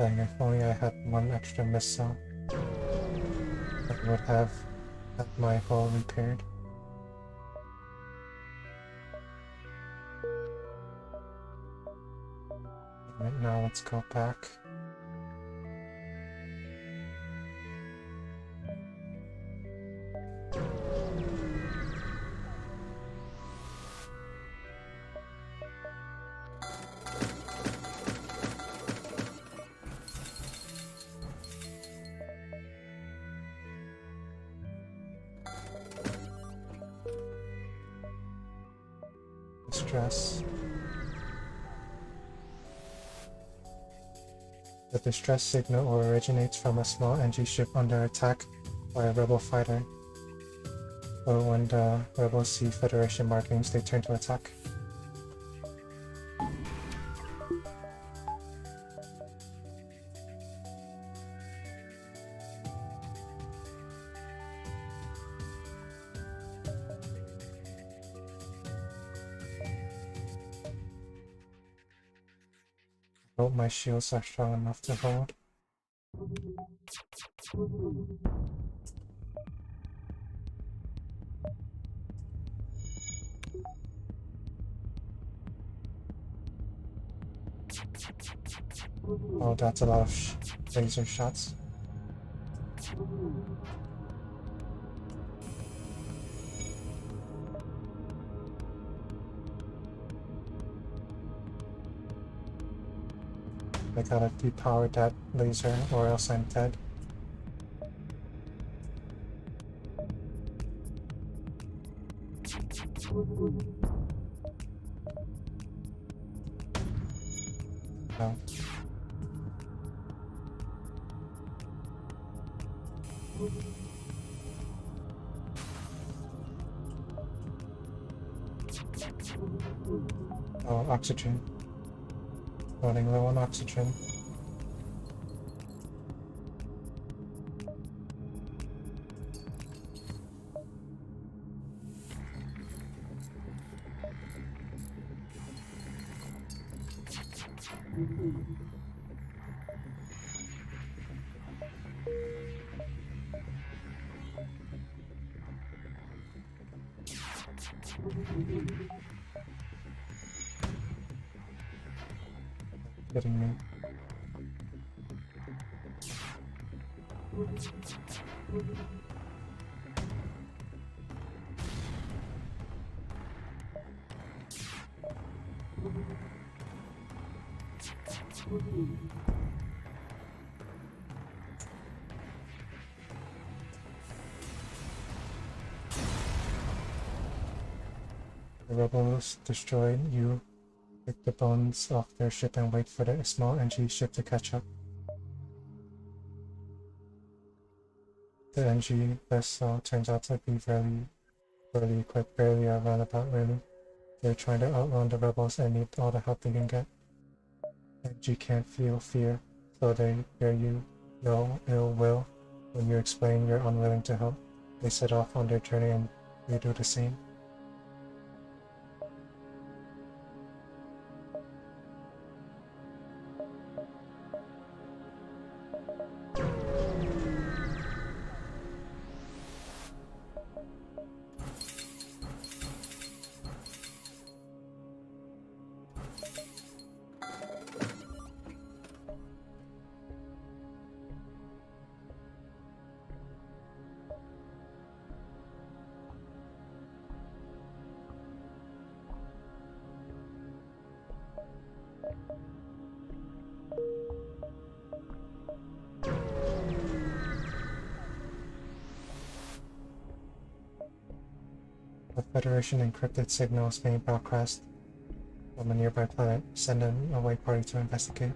Dang, if only I had one extra missile, I would have had my hull repaired. Right now, let's go back. Distress. The distress signal originates from a small NG ship under attack by a rebel fighter. But when the rebels see Federation markings, they turn to attack. I hope my shields are strong enough to hold. Oh, that's a lot of laser shots. I gotta depower that laser or else I'm dead. No. Oh, oxygen. Running low on oxygen. Getting me. The rebels destroy you, pick the bones off their ship and wait for the small NG ship to catch up. The NG vessel turns out to be very poorly equipped, barely a runabout really. They're trying to outrun the rebels and need all the help they can get. NG can't feel fear, so they fear you no ill will when you explain you're unwilling to help. They set off on their journey and you do the same. The Federation encrypted signals being broadcast from a nearby planet. Send an away party to investigate.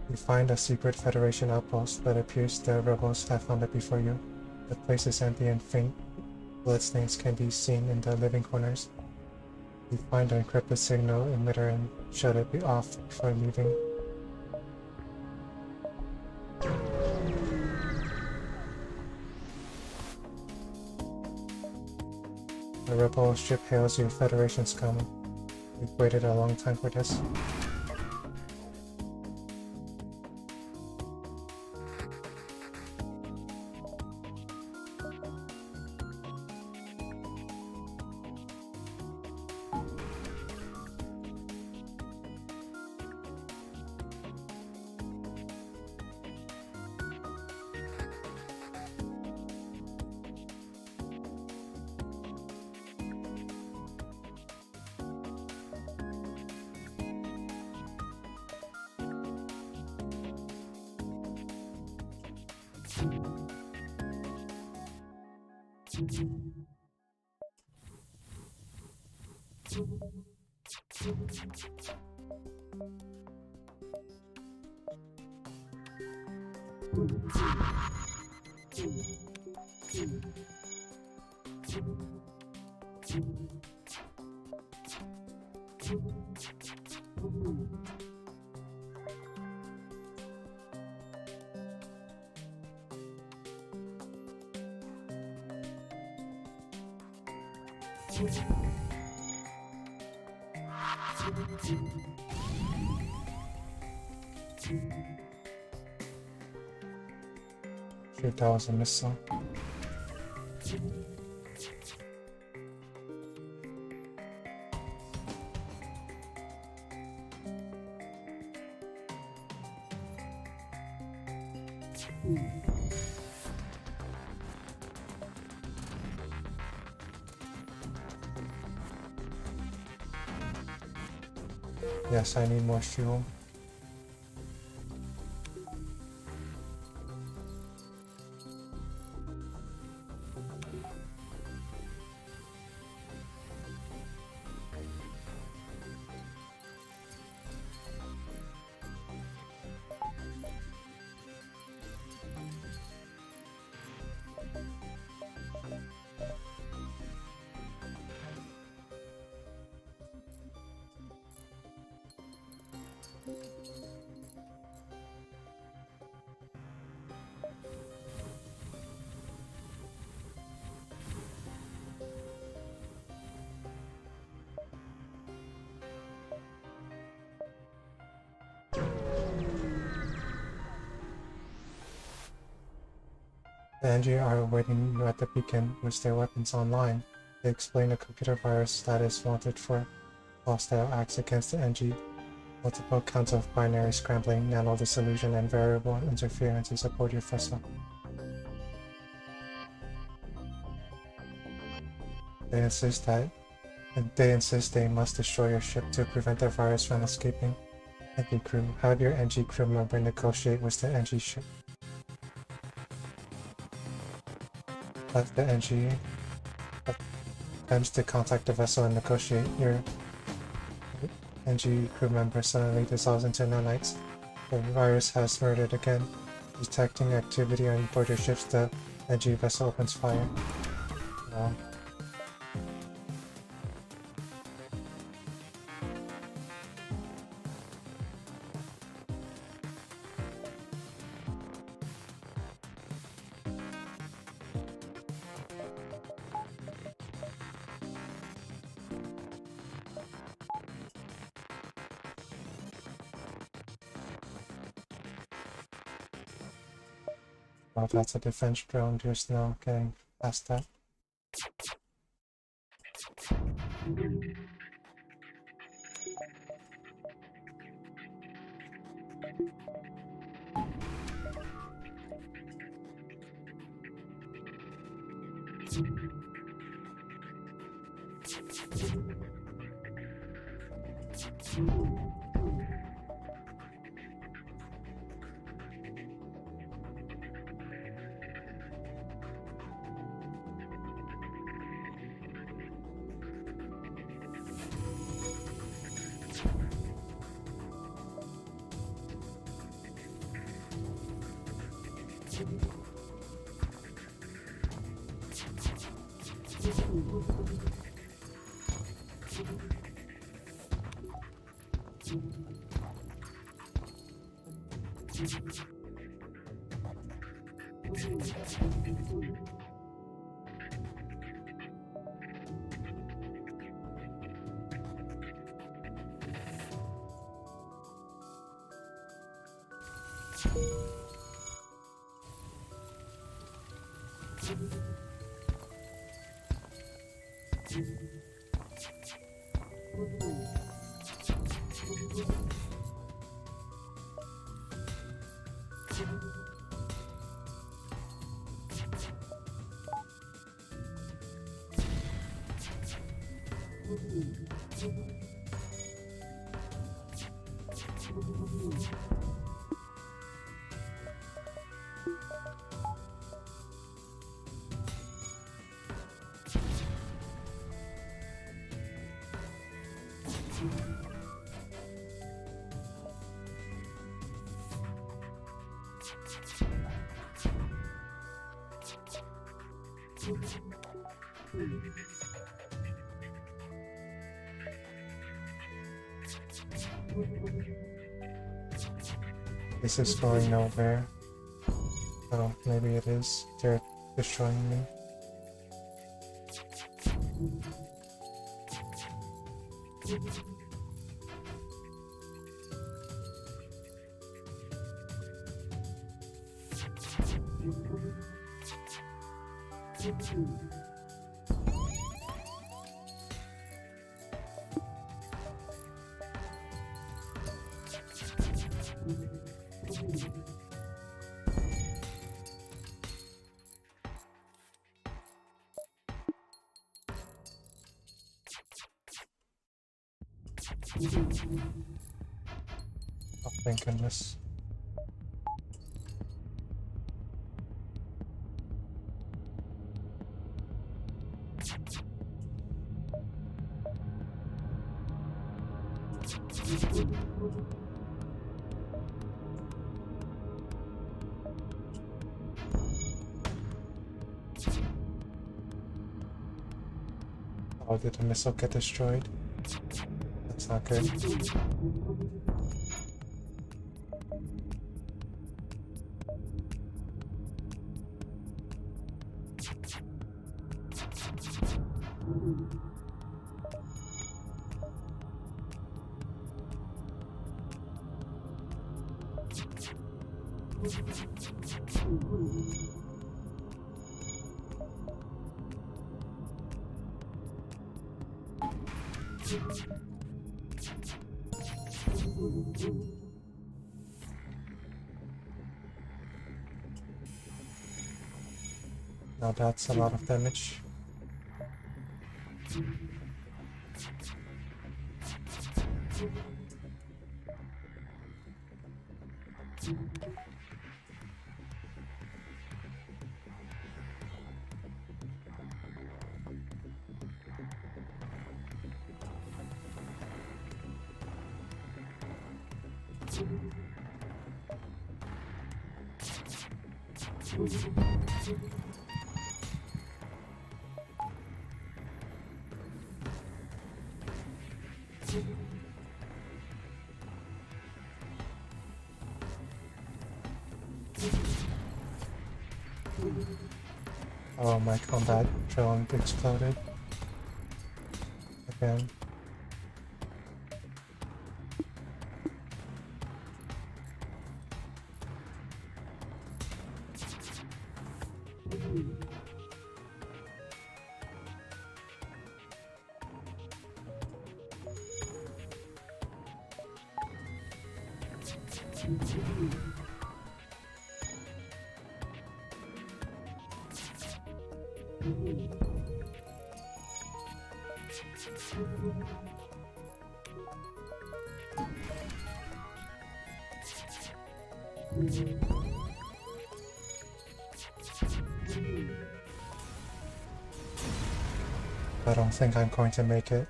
You find a secret Federation outpost, but it appears the rebels have found it before you. The place is empty and faint bloodstains can be seen in the living corners. You find the encrypted signal emitter and shut it off before leaving. The rebel ship hails you, Federation's coming. We've waited a long time for this. Shoot, that was a missile. Yes, I need more fuel. The NG are awaiting you at the beacon with their weapons online. They explain a computer virus that is wanted for hostile acts against the NG. Multiple counts of binary scrambling, nano dissolution, and variable interference aboard your vessel. They insist they must destroy your ship to prevent the virus from escaping. NG crew, have your NG crew member negotiate with the NG ship. Let the NG attempts to contact the vessel and negotiate. Your NG crew member suddenly dissolves into nanites. The virus has murdered again. Detecting activity on board your ships, the NG vessel opens fire. Wow. Well, if that's a defense drone, there's no getting past that. This is going nowhere. Oh, maybe it is. They're destroying me. Oh, thank goodness. Oh, did the missile get destroyed? That's not good. Now that's a lot of damage. Oh, my combat drone exploded. Again. I don't think I'm going to make it.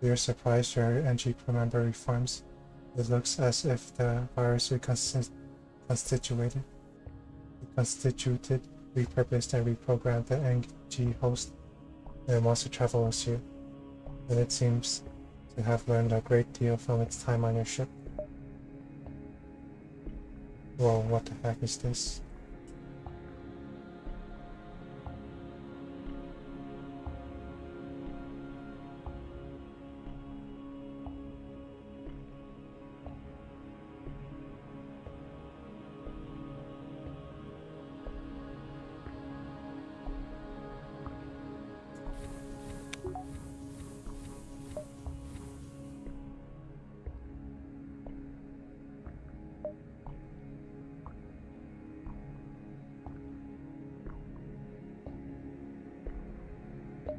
To your surprise, your NG crew member reforms. It looks as if the virus reconstituted, repurposed, and reprogrammed the NG host and wants to travel with you. And it seems to have learned a great deal from its time on your ship. Whoa, what the heck is this?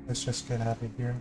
Let's just get out of here.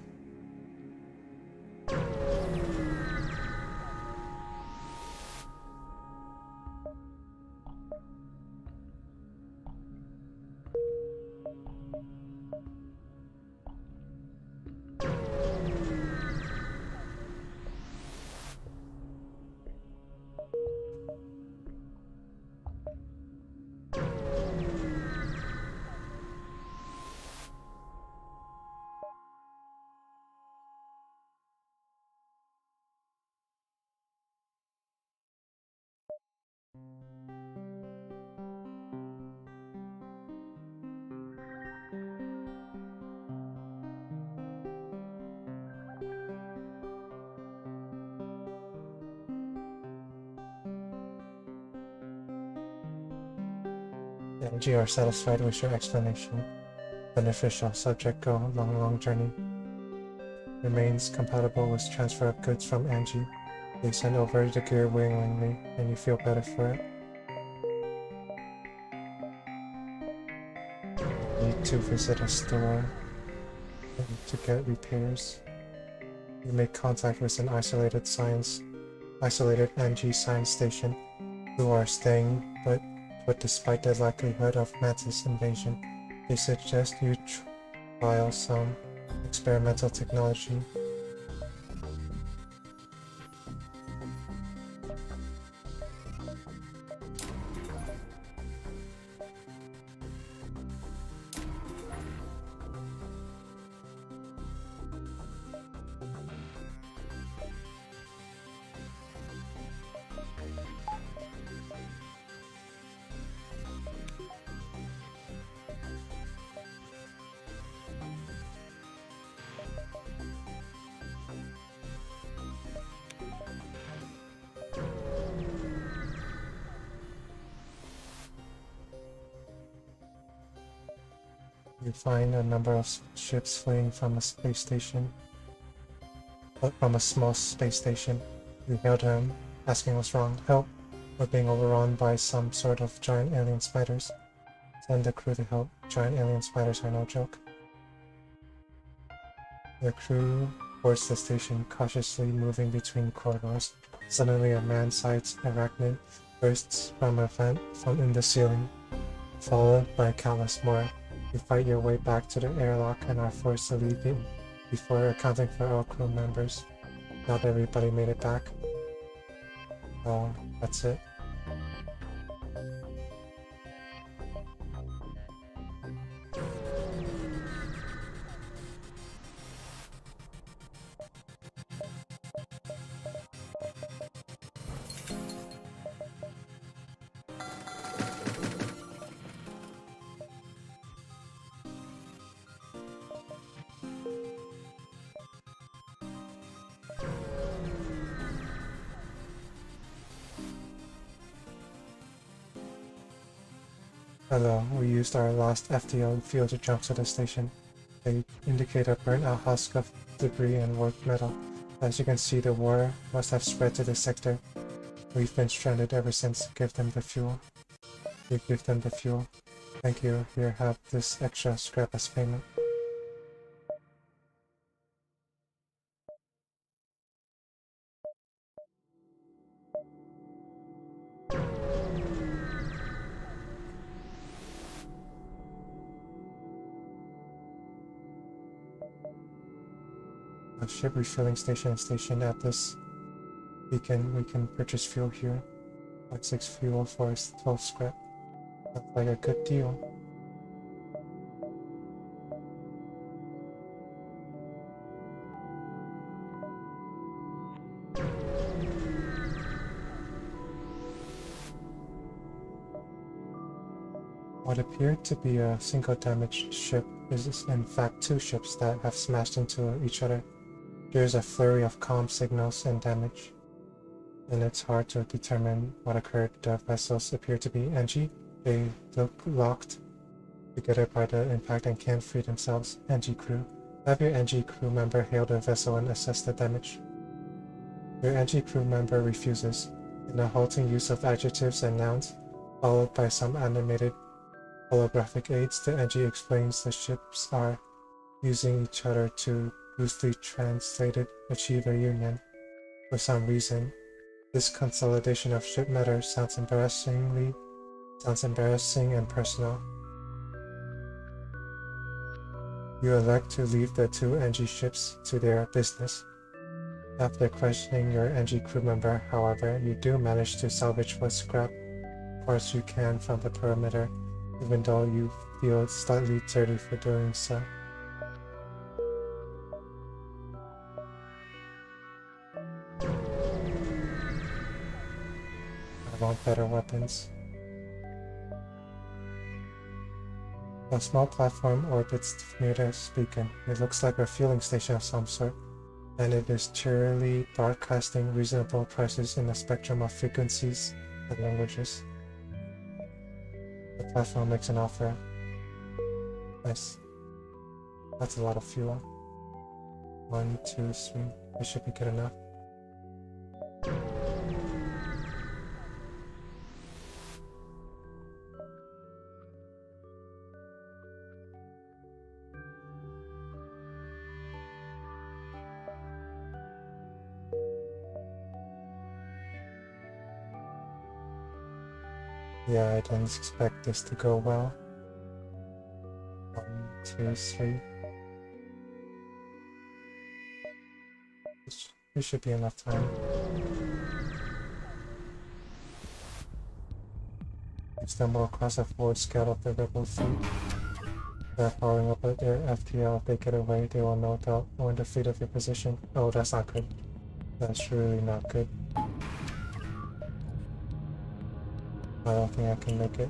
Angie are satisfied with your explanation. Beneficial. Subject go. Long journey. Remains compatible with transfer of goods from Angie. They send over the gear willingly, and you feel better for it. Need to visit a store to get repairs. You make contact with an isolated Angie science station who are staying but despite the likelihood of Mantis invasion, they suggest you trial some experimental technology. You find a number of ships fleeing from a space station. From a small space station. You hail them, asking what's wrong. Help! We're being overrun by some sort of giant alien spiders. Send the crew to help. Giant alien spiders are no joke. The crew boards the station, cautiously moving between corridors. Suddenly a man-sized arachnid bursts from a vent from in the ceiling, followed by countless more. You fight your way back to the airlock and are forced to leave it before accounting for all crew members. Not everybody made it back. Oh, that's it. Hello, we used our last FTL fuel to jump to the station. They indicate a burnt out husk of debris and warped metal. As you can see, the war must have spread to the sector. We've been stranded ever since. Give them the fuel. You give them the fuel. Thank you. Here, have this extra scrap as payment. A ship refilling station is stationed at this beacon. We can purchase fuel here. Like 6 fuel for 12 scrap. Sounds like a good deal. What appeared to be a single damaged ship is in fact 2 ships that have smashed into each other. There's a flurry of comm signals and damage, and it's hard to determine what occurred. The vessels appear to be Angie. They look locked together by the impact and can't free themselves. Angie crew. Have your Angie crew member hail the vessel and assess the damage. Your Angie crew member refuses, in a halting use of adjectives and nouns, followed by some animated holographic aids. The Angie explains the ships are using each other to loosely translated achieve a union. For some reason, this consolidation of ship matter sounds embarrassing and personal. You elect to leave the 2 Angie ships to their business. After questioning your Angie crew member, however, you do manage to salvage what scrap parts you can from the perimeter, even though you feel slightly dirty for doing so. I want better weapons. A small platform orbits near the beacon. It looks like a fueling station of some sort, and it is cheerily broadcasting reasonable prices in a spectrum of frequencies and languages. The platform makes an offer. Nice. That's a lot of fuel. 1, 2, 3. This should be good enough. Yeah, I didn't expect this to go well. 1, 2, 3. This should be enough time. You stumble across a forward scout of the rebel fleet. They're following up at their FTL. If they get away, they will no doubt warn the fleet of your position. Oh, that's not good. That's really not good. I don't think I can make it.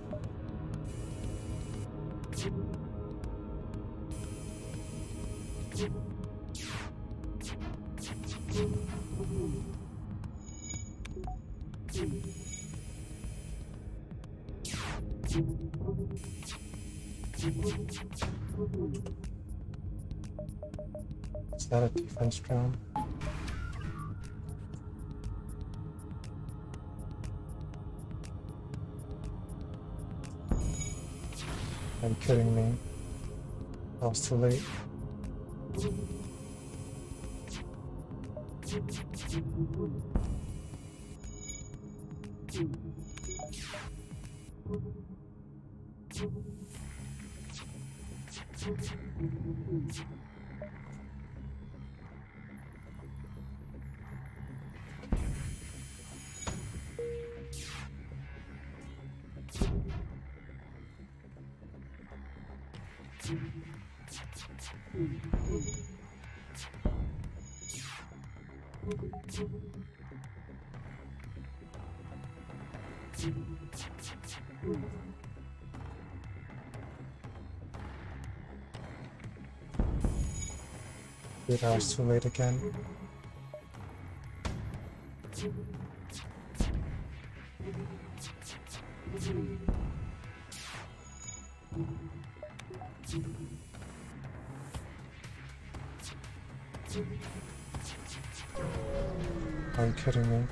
Is that a defense drone? Are you kidding me? I was too late. Dude, I was too late again. Are you kidding me?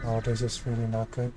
Oh, this is really not good.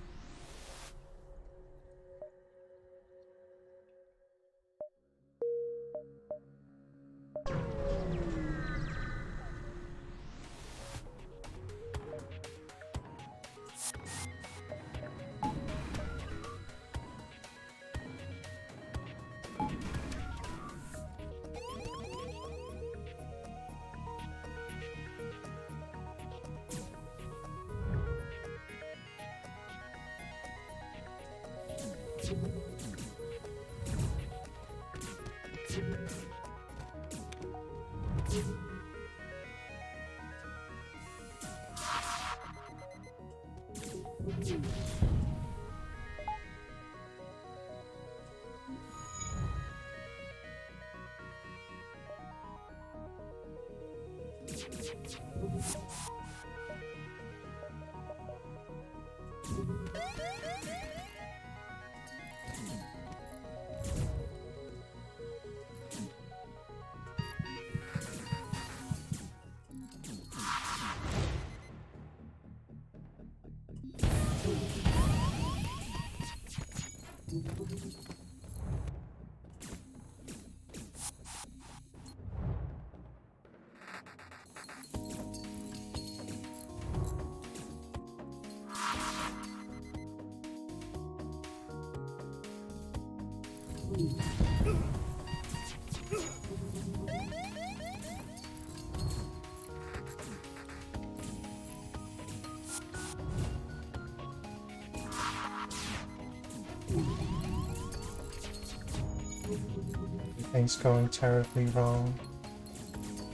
Things going terribly wrong.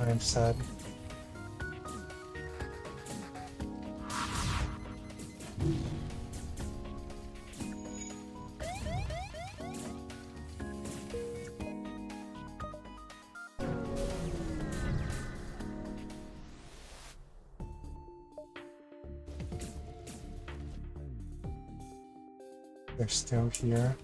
I am sad. They're still here.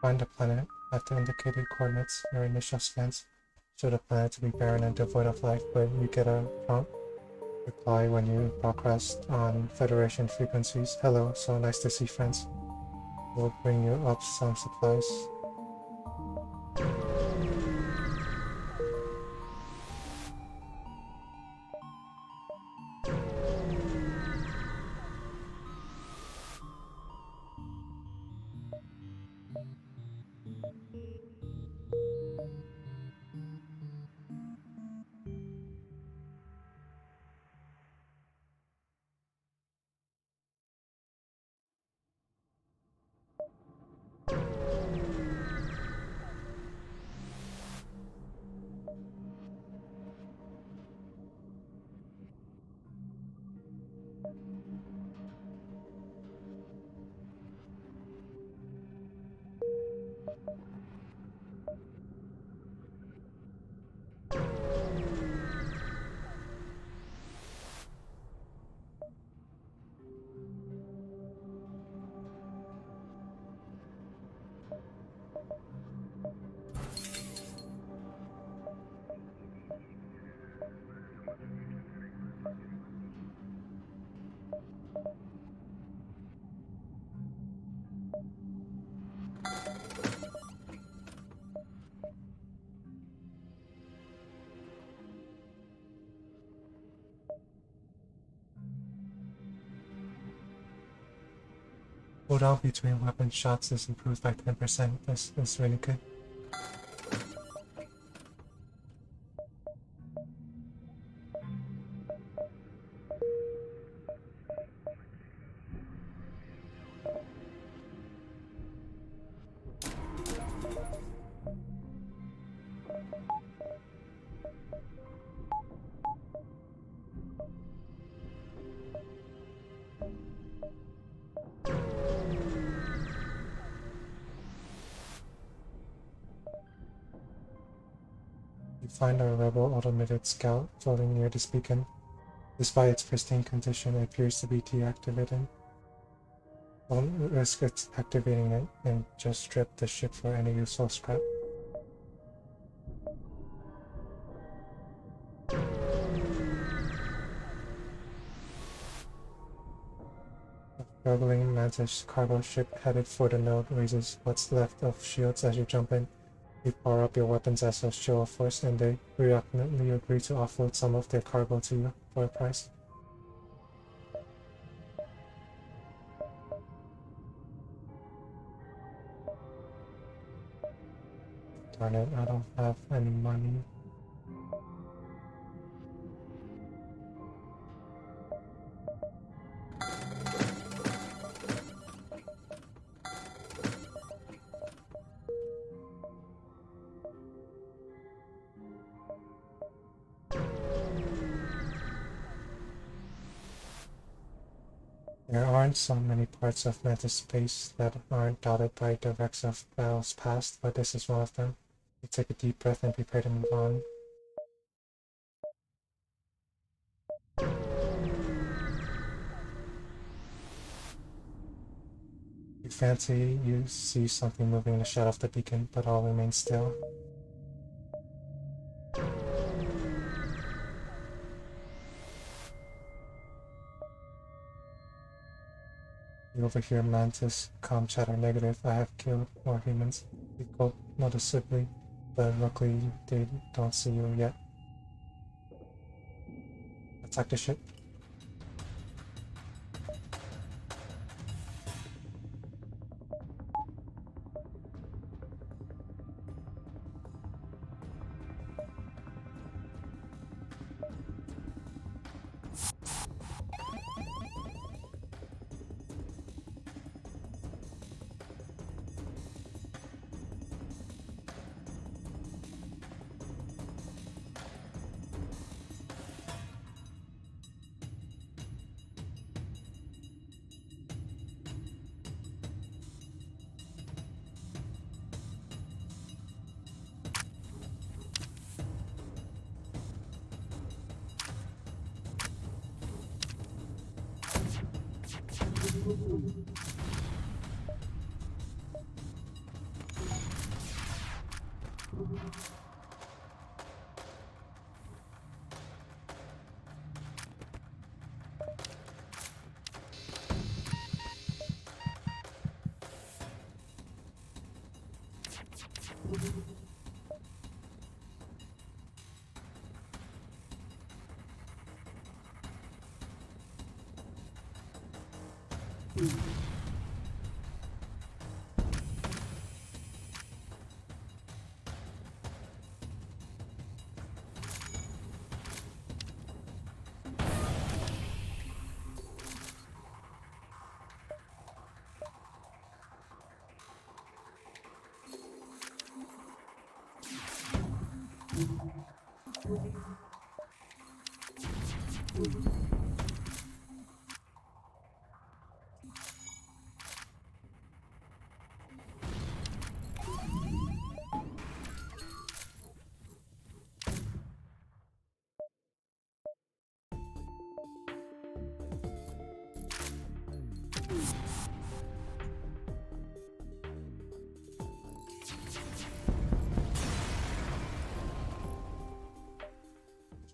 Find the planet at the indicated coordinates. Your initial scans show the planet to be barren and devoid of life, but you get a prompt reply when you broadcast on Federation frequencies. Hello, so nice to see friends. We'll bring you up some supplies. Cooldown between weapon shots is improved by 10%. That's really good. You find a rebel automated scout floating near this beacon. Despite its pristine condition, it appears to be deactivated. Don't risk activating it and just strip the ship for any useful scrap. Struggling Mantis cargo ship headed for the node raises what's left of shields as you jump in. You power up your weapons as a show of force, and they reluctantly agree to offload some of their cargo to you for a price. Darn it, I don't have any money. There aren't so many parts of Mantis space that aren't dotted by the wrecks of battles past, but this is one of them. You take a deep breath and prepare to move on. You fancy you see something moving in the shadow of the beacon, but all remains still. You overhear Mantis calm chatter negative. I have killed more humans. You cope noticeably, but luckily they don't see you yet. Attack the ship.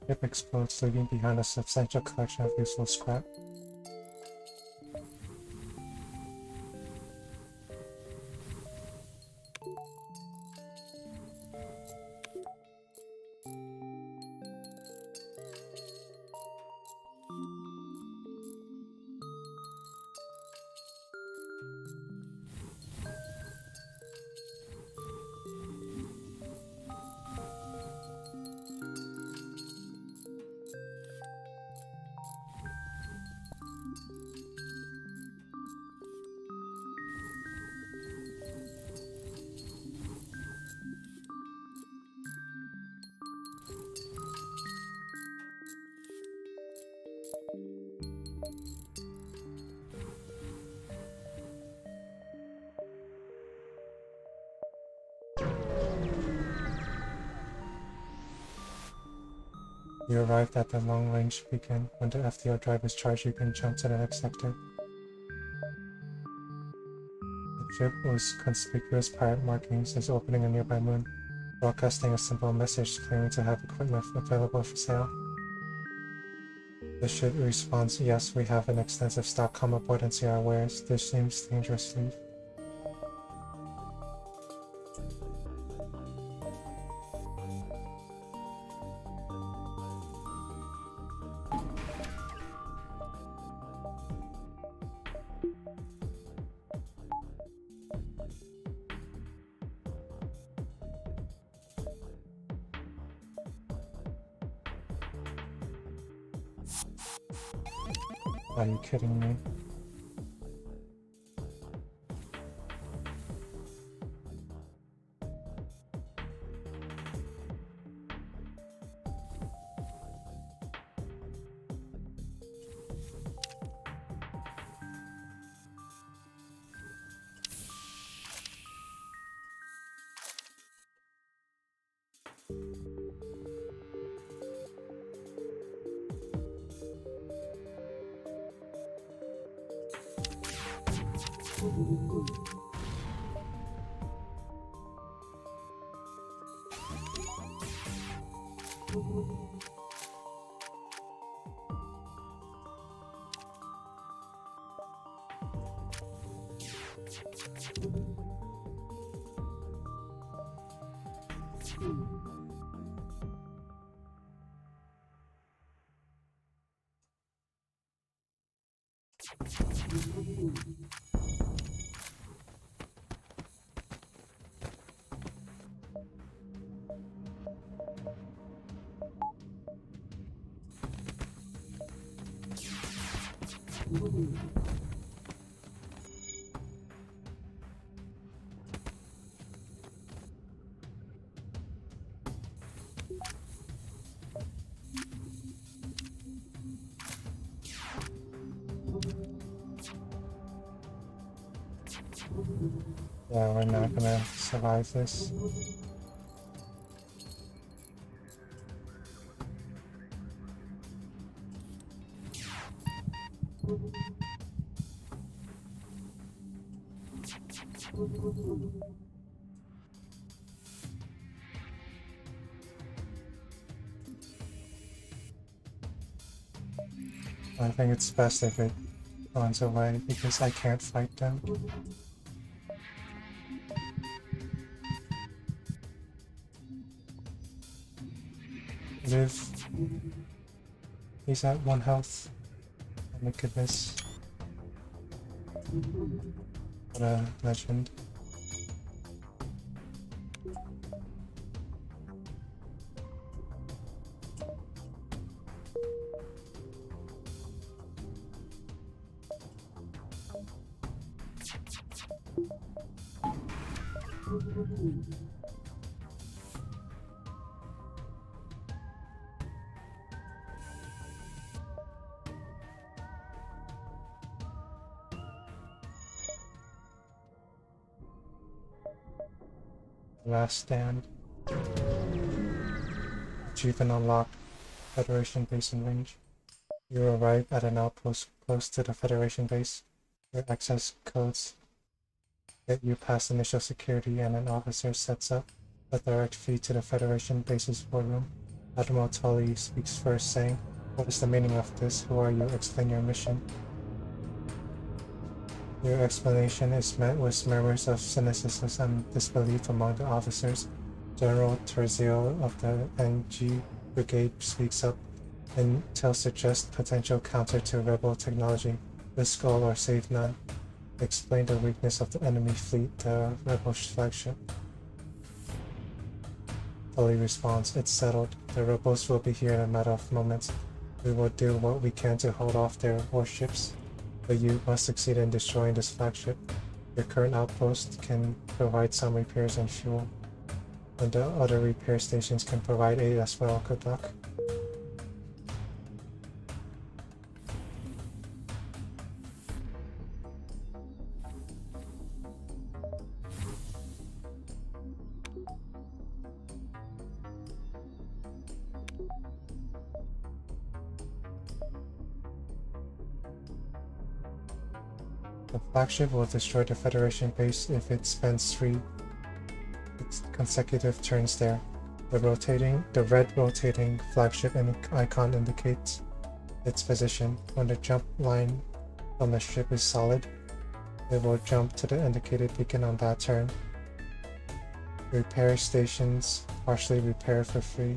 Ship explodes, leaving behind a substantial collection of useful scrap. You arrived at the long-range beacon. When the FTL drive is charged, you can jump to the next sector. The ship with conspicuous pirate markings is orbiting a nearby moon, broadcasting a simple message claiming to have equipment available for sale. The ship responds, yes, we have an extensive stock. Come aboard and see our wares. This seems dangerously. Are you kidding me? Yeah, we're not gonna survive this. I think it's best if it runs away because I can't fight them. Live. He's at 1 health. Oh my goodness. What a legend. Last stand. Achievement unlocked. Federation base in range. You arrive at an outpost close to the Federation base. Your access codes get you past initial security and an officer sets up a direct feed to the Federation base's boardroom. Admiral Tully speaks first, saying, "What is the meaning of this? Who are you? Explain your mission." Your explanation is met with murmurs of cynicism and disbelief among the officers. General Terzio of the NG Brigade speaks up. Intel suggests potential counter to rebel technology. Risk all or save none. Explain the weakness of the enemy fleet, the rebel flagship. Tully responds, "It's settled. The rebels will be here in a matter of moments. We will do what we can to hold off their warships. But you must succeed in destroying this flagship. Your current outpost can provide some repairs and fuel, and the other repair stations can provide aid as well. Good luck." The flagship will destroy the Federation base if it spends 3 consecutive turns there. The red rotating flagship icon indicates its position. When the jump line on the ship is solid, it will jump to the indicated beacon on that turn. Repair stations partially repair for free.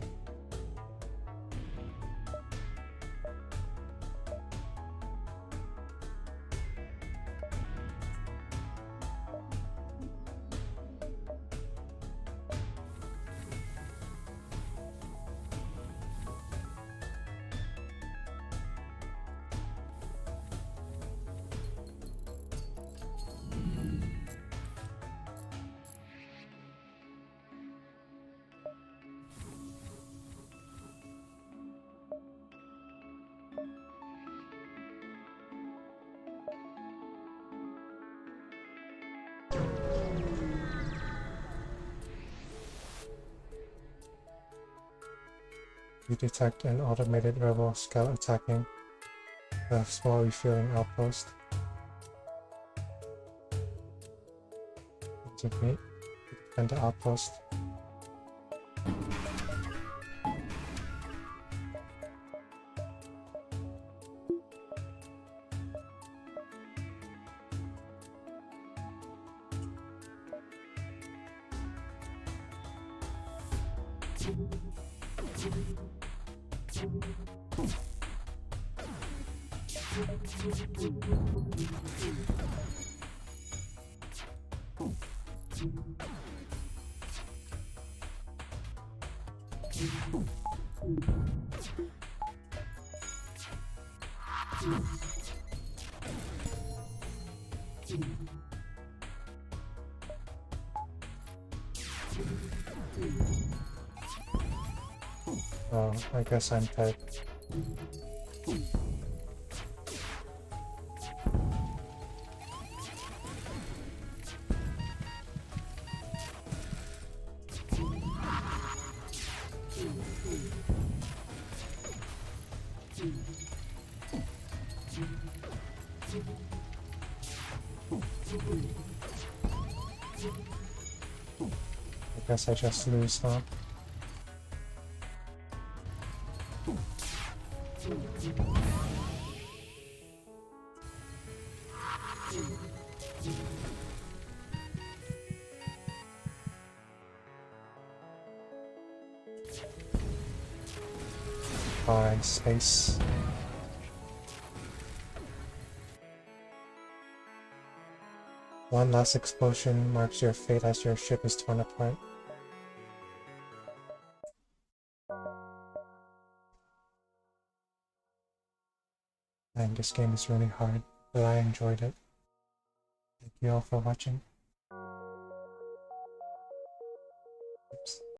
You detect an automated rebel scout attacking a small refueling outpost. Defend the outpost. Oh, I guess I'm dead. I guess I just lose, huh? By space. One last explosion marks your fate as your ship is torn apart. And this game is really hard, but I enjoyed it. Thank you all for watching.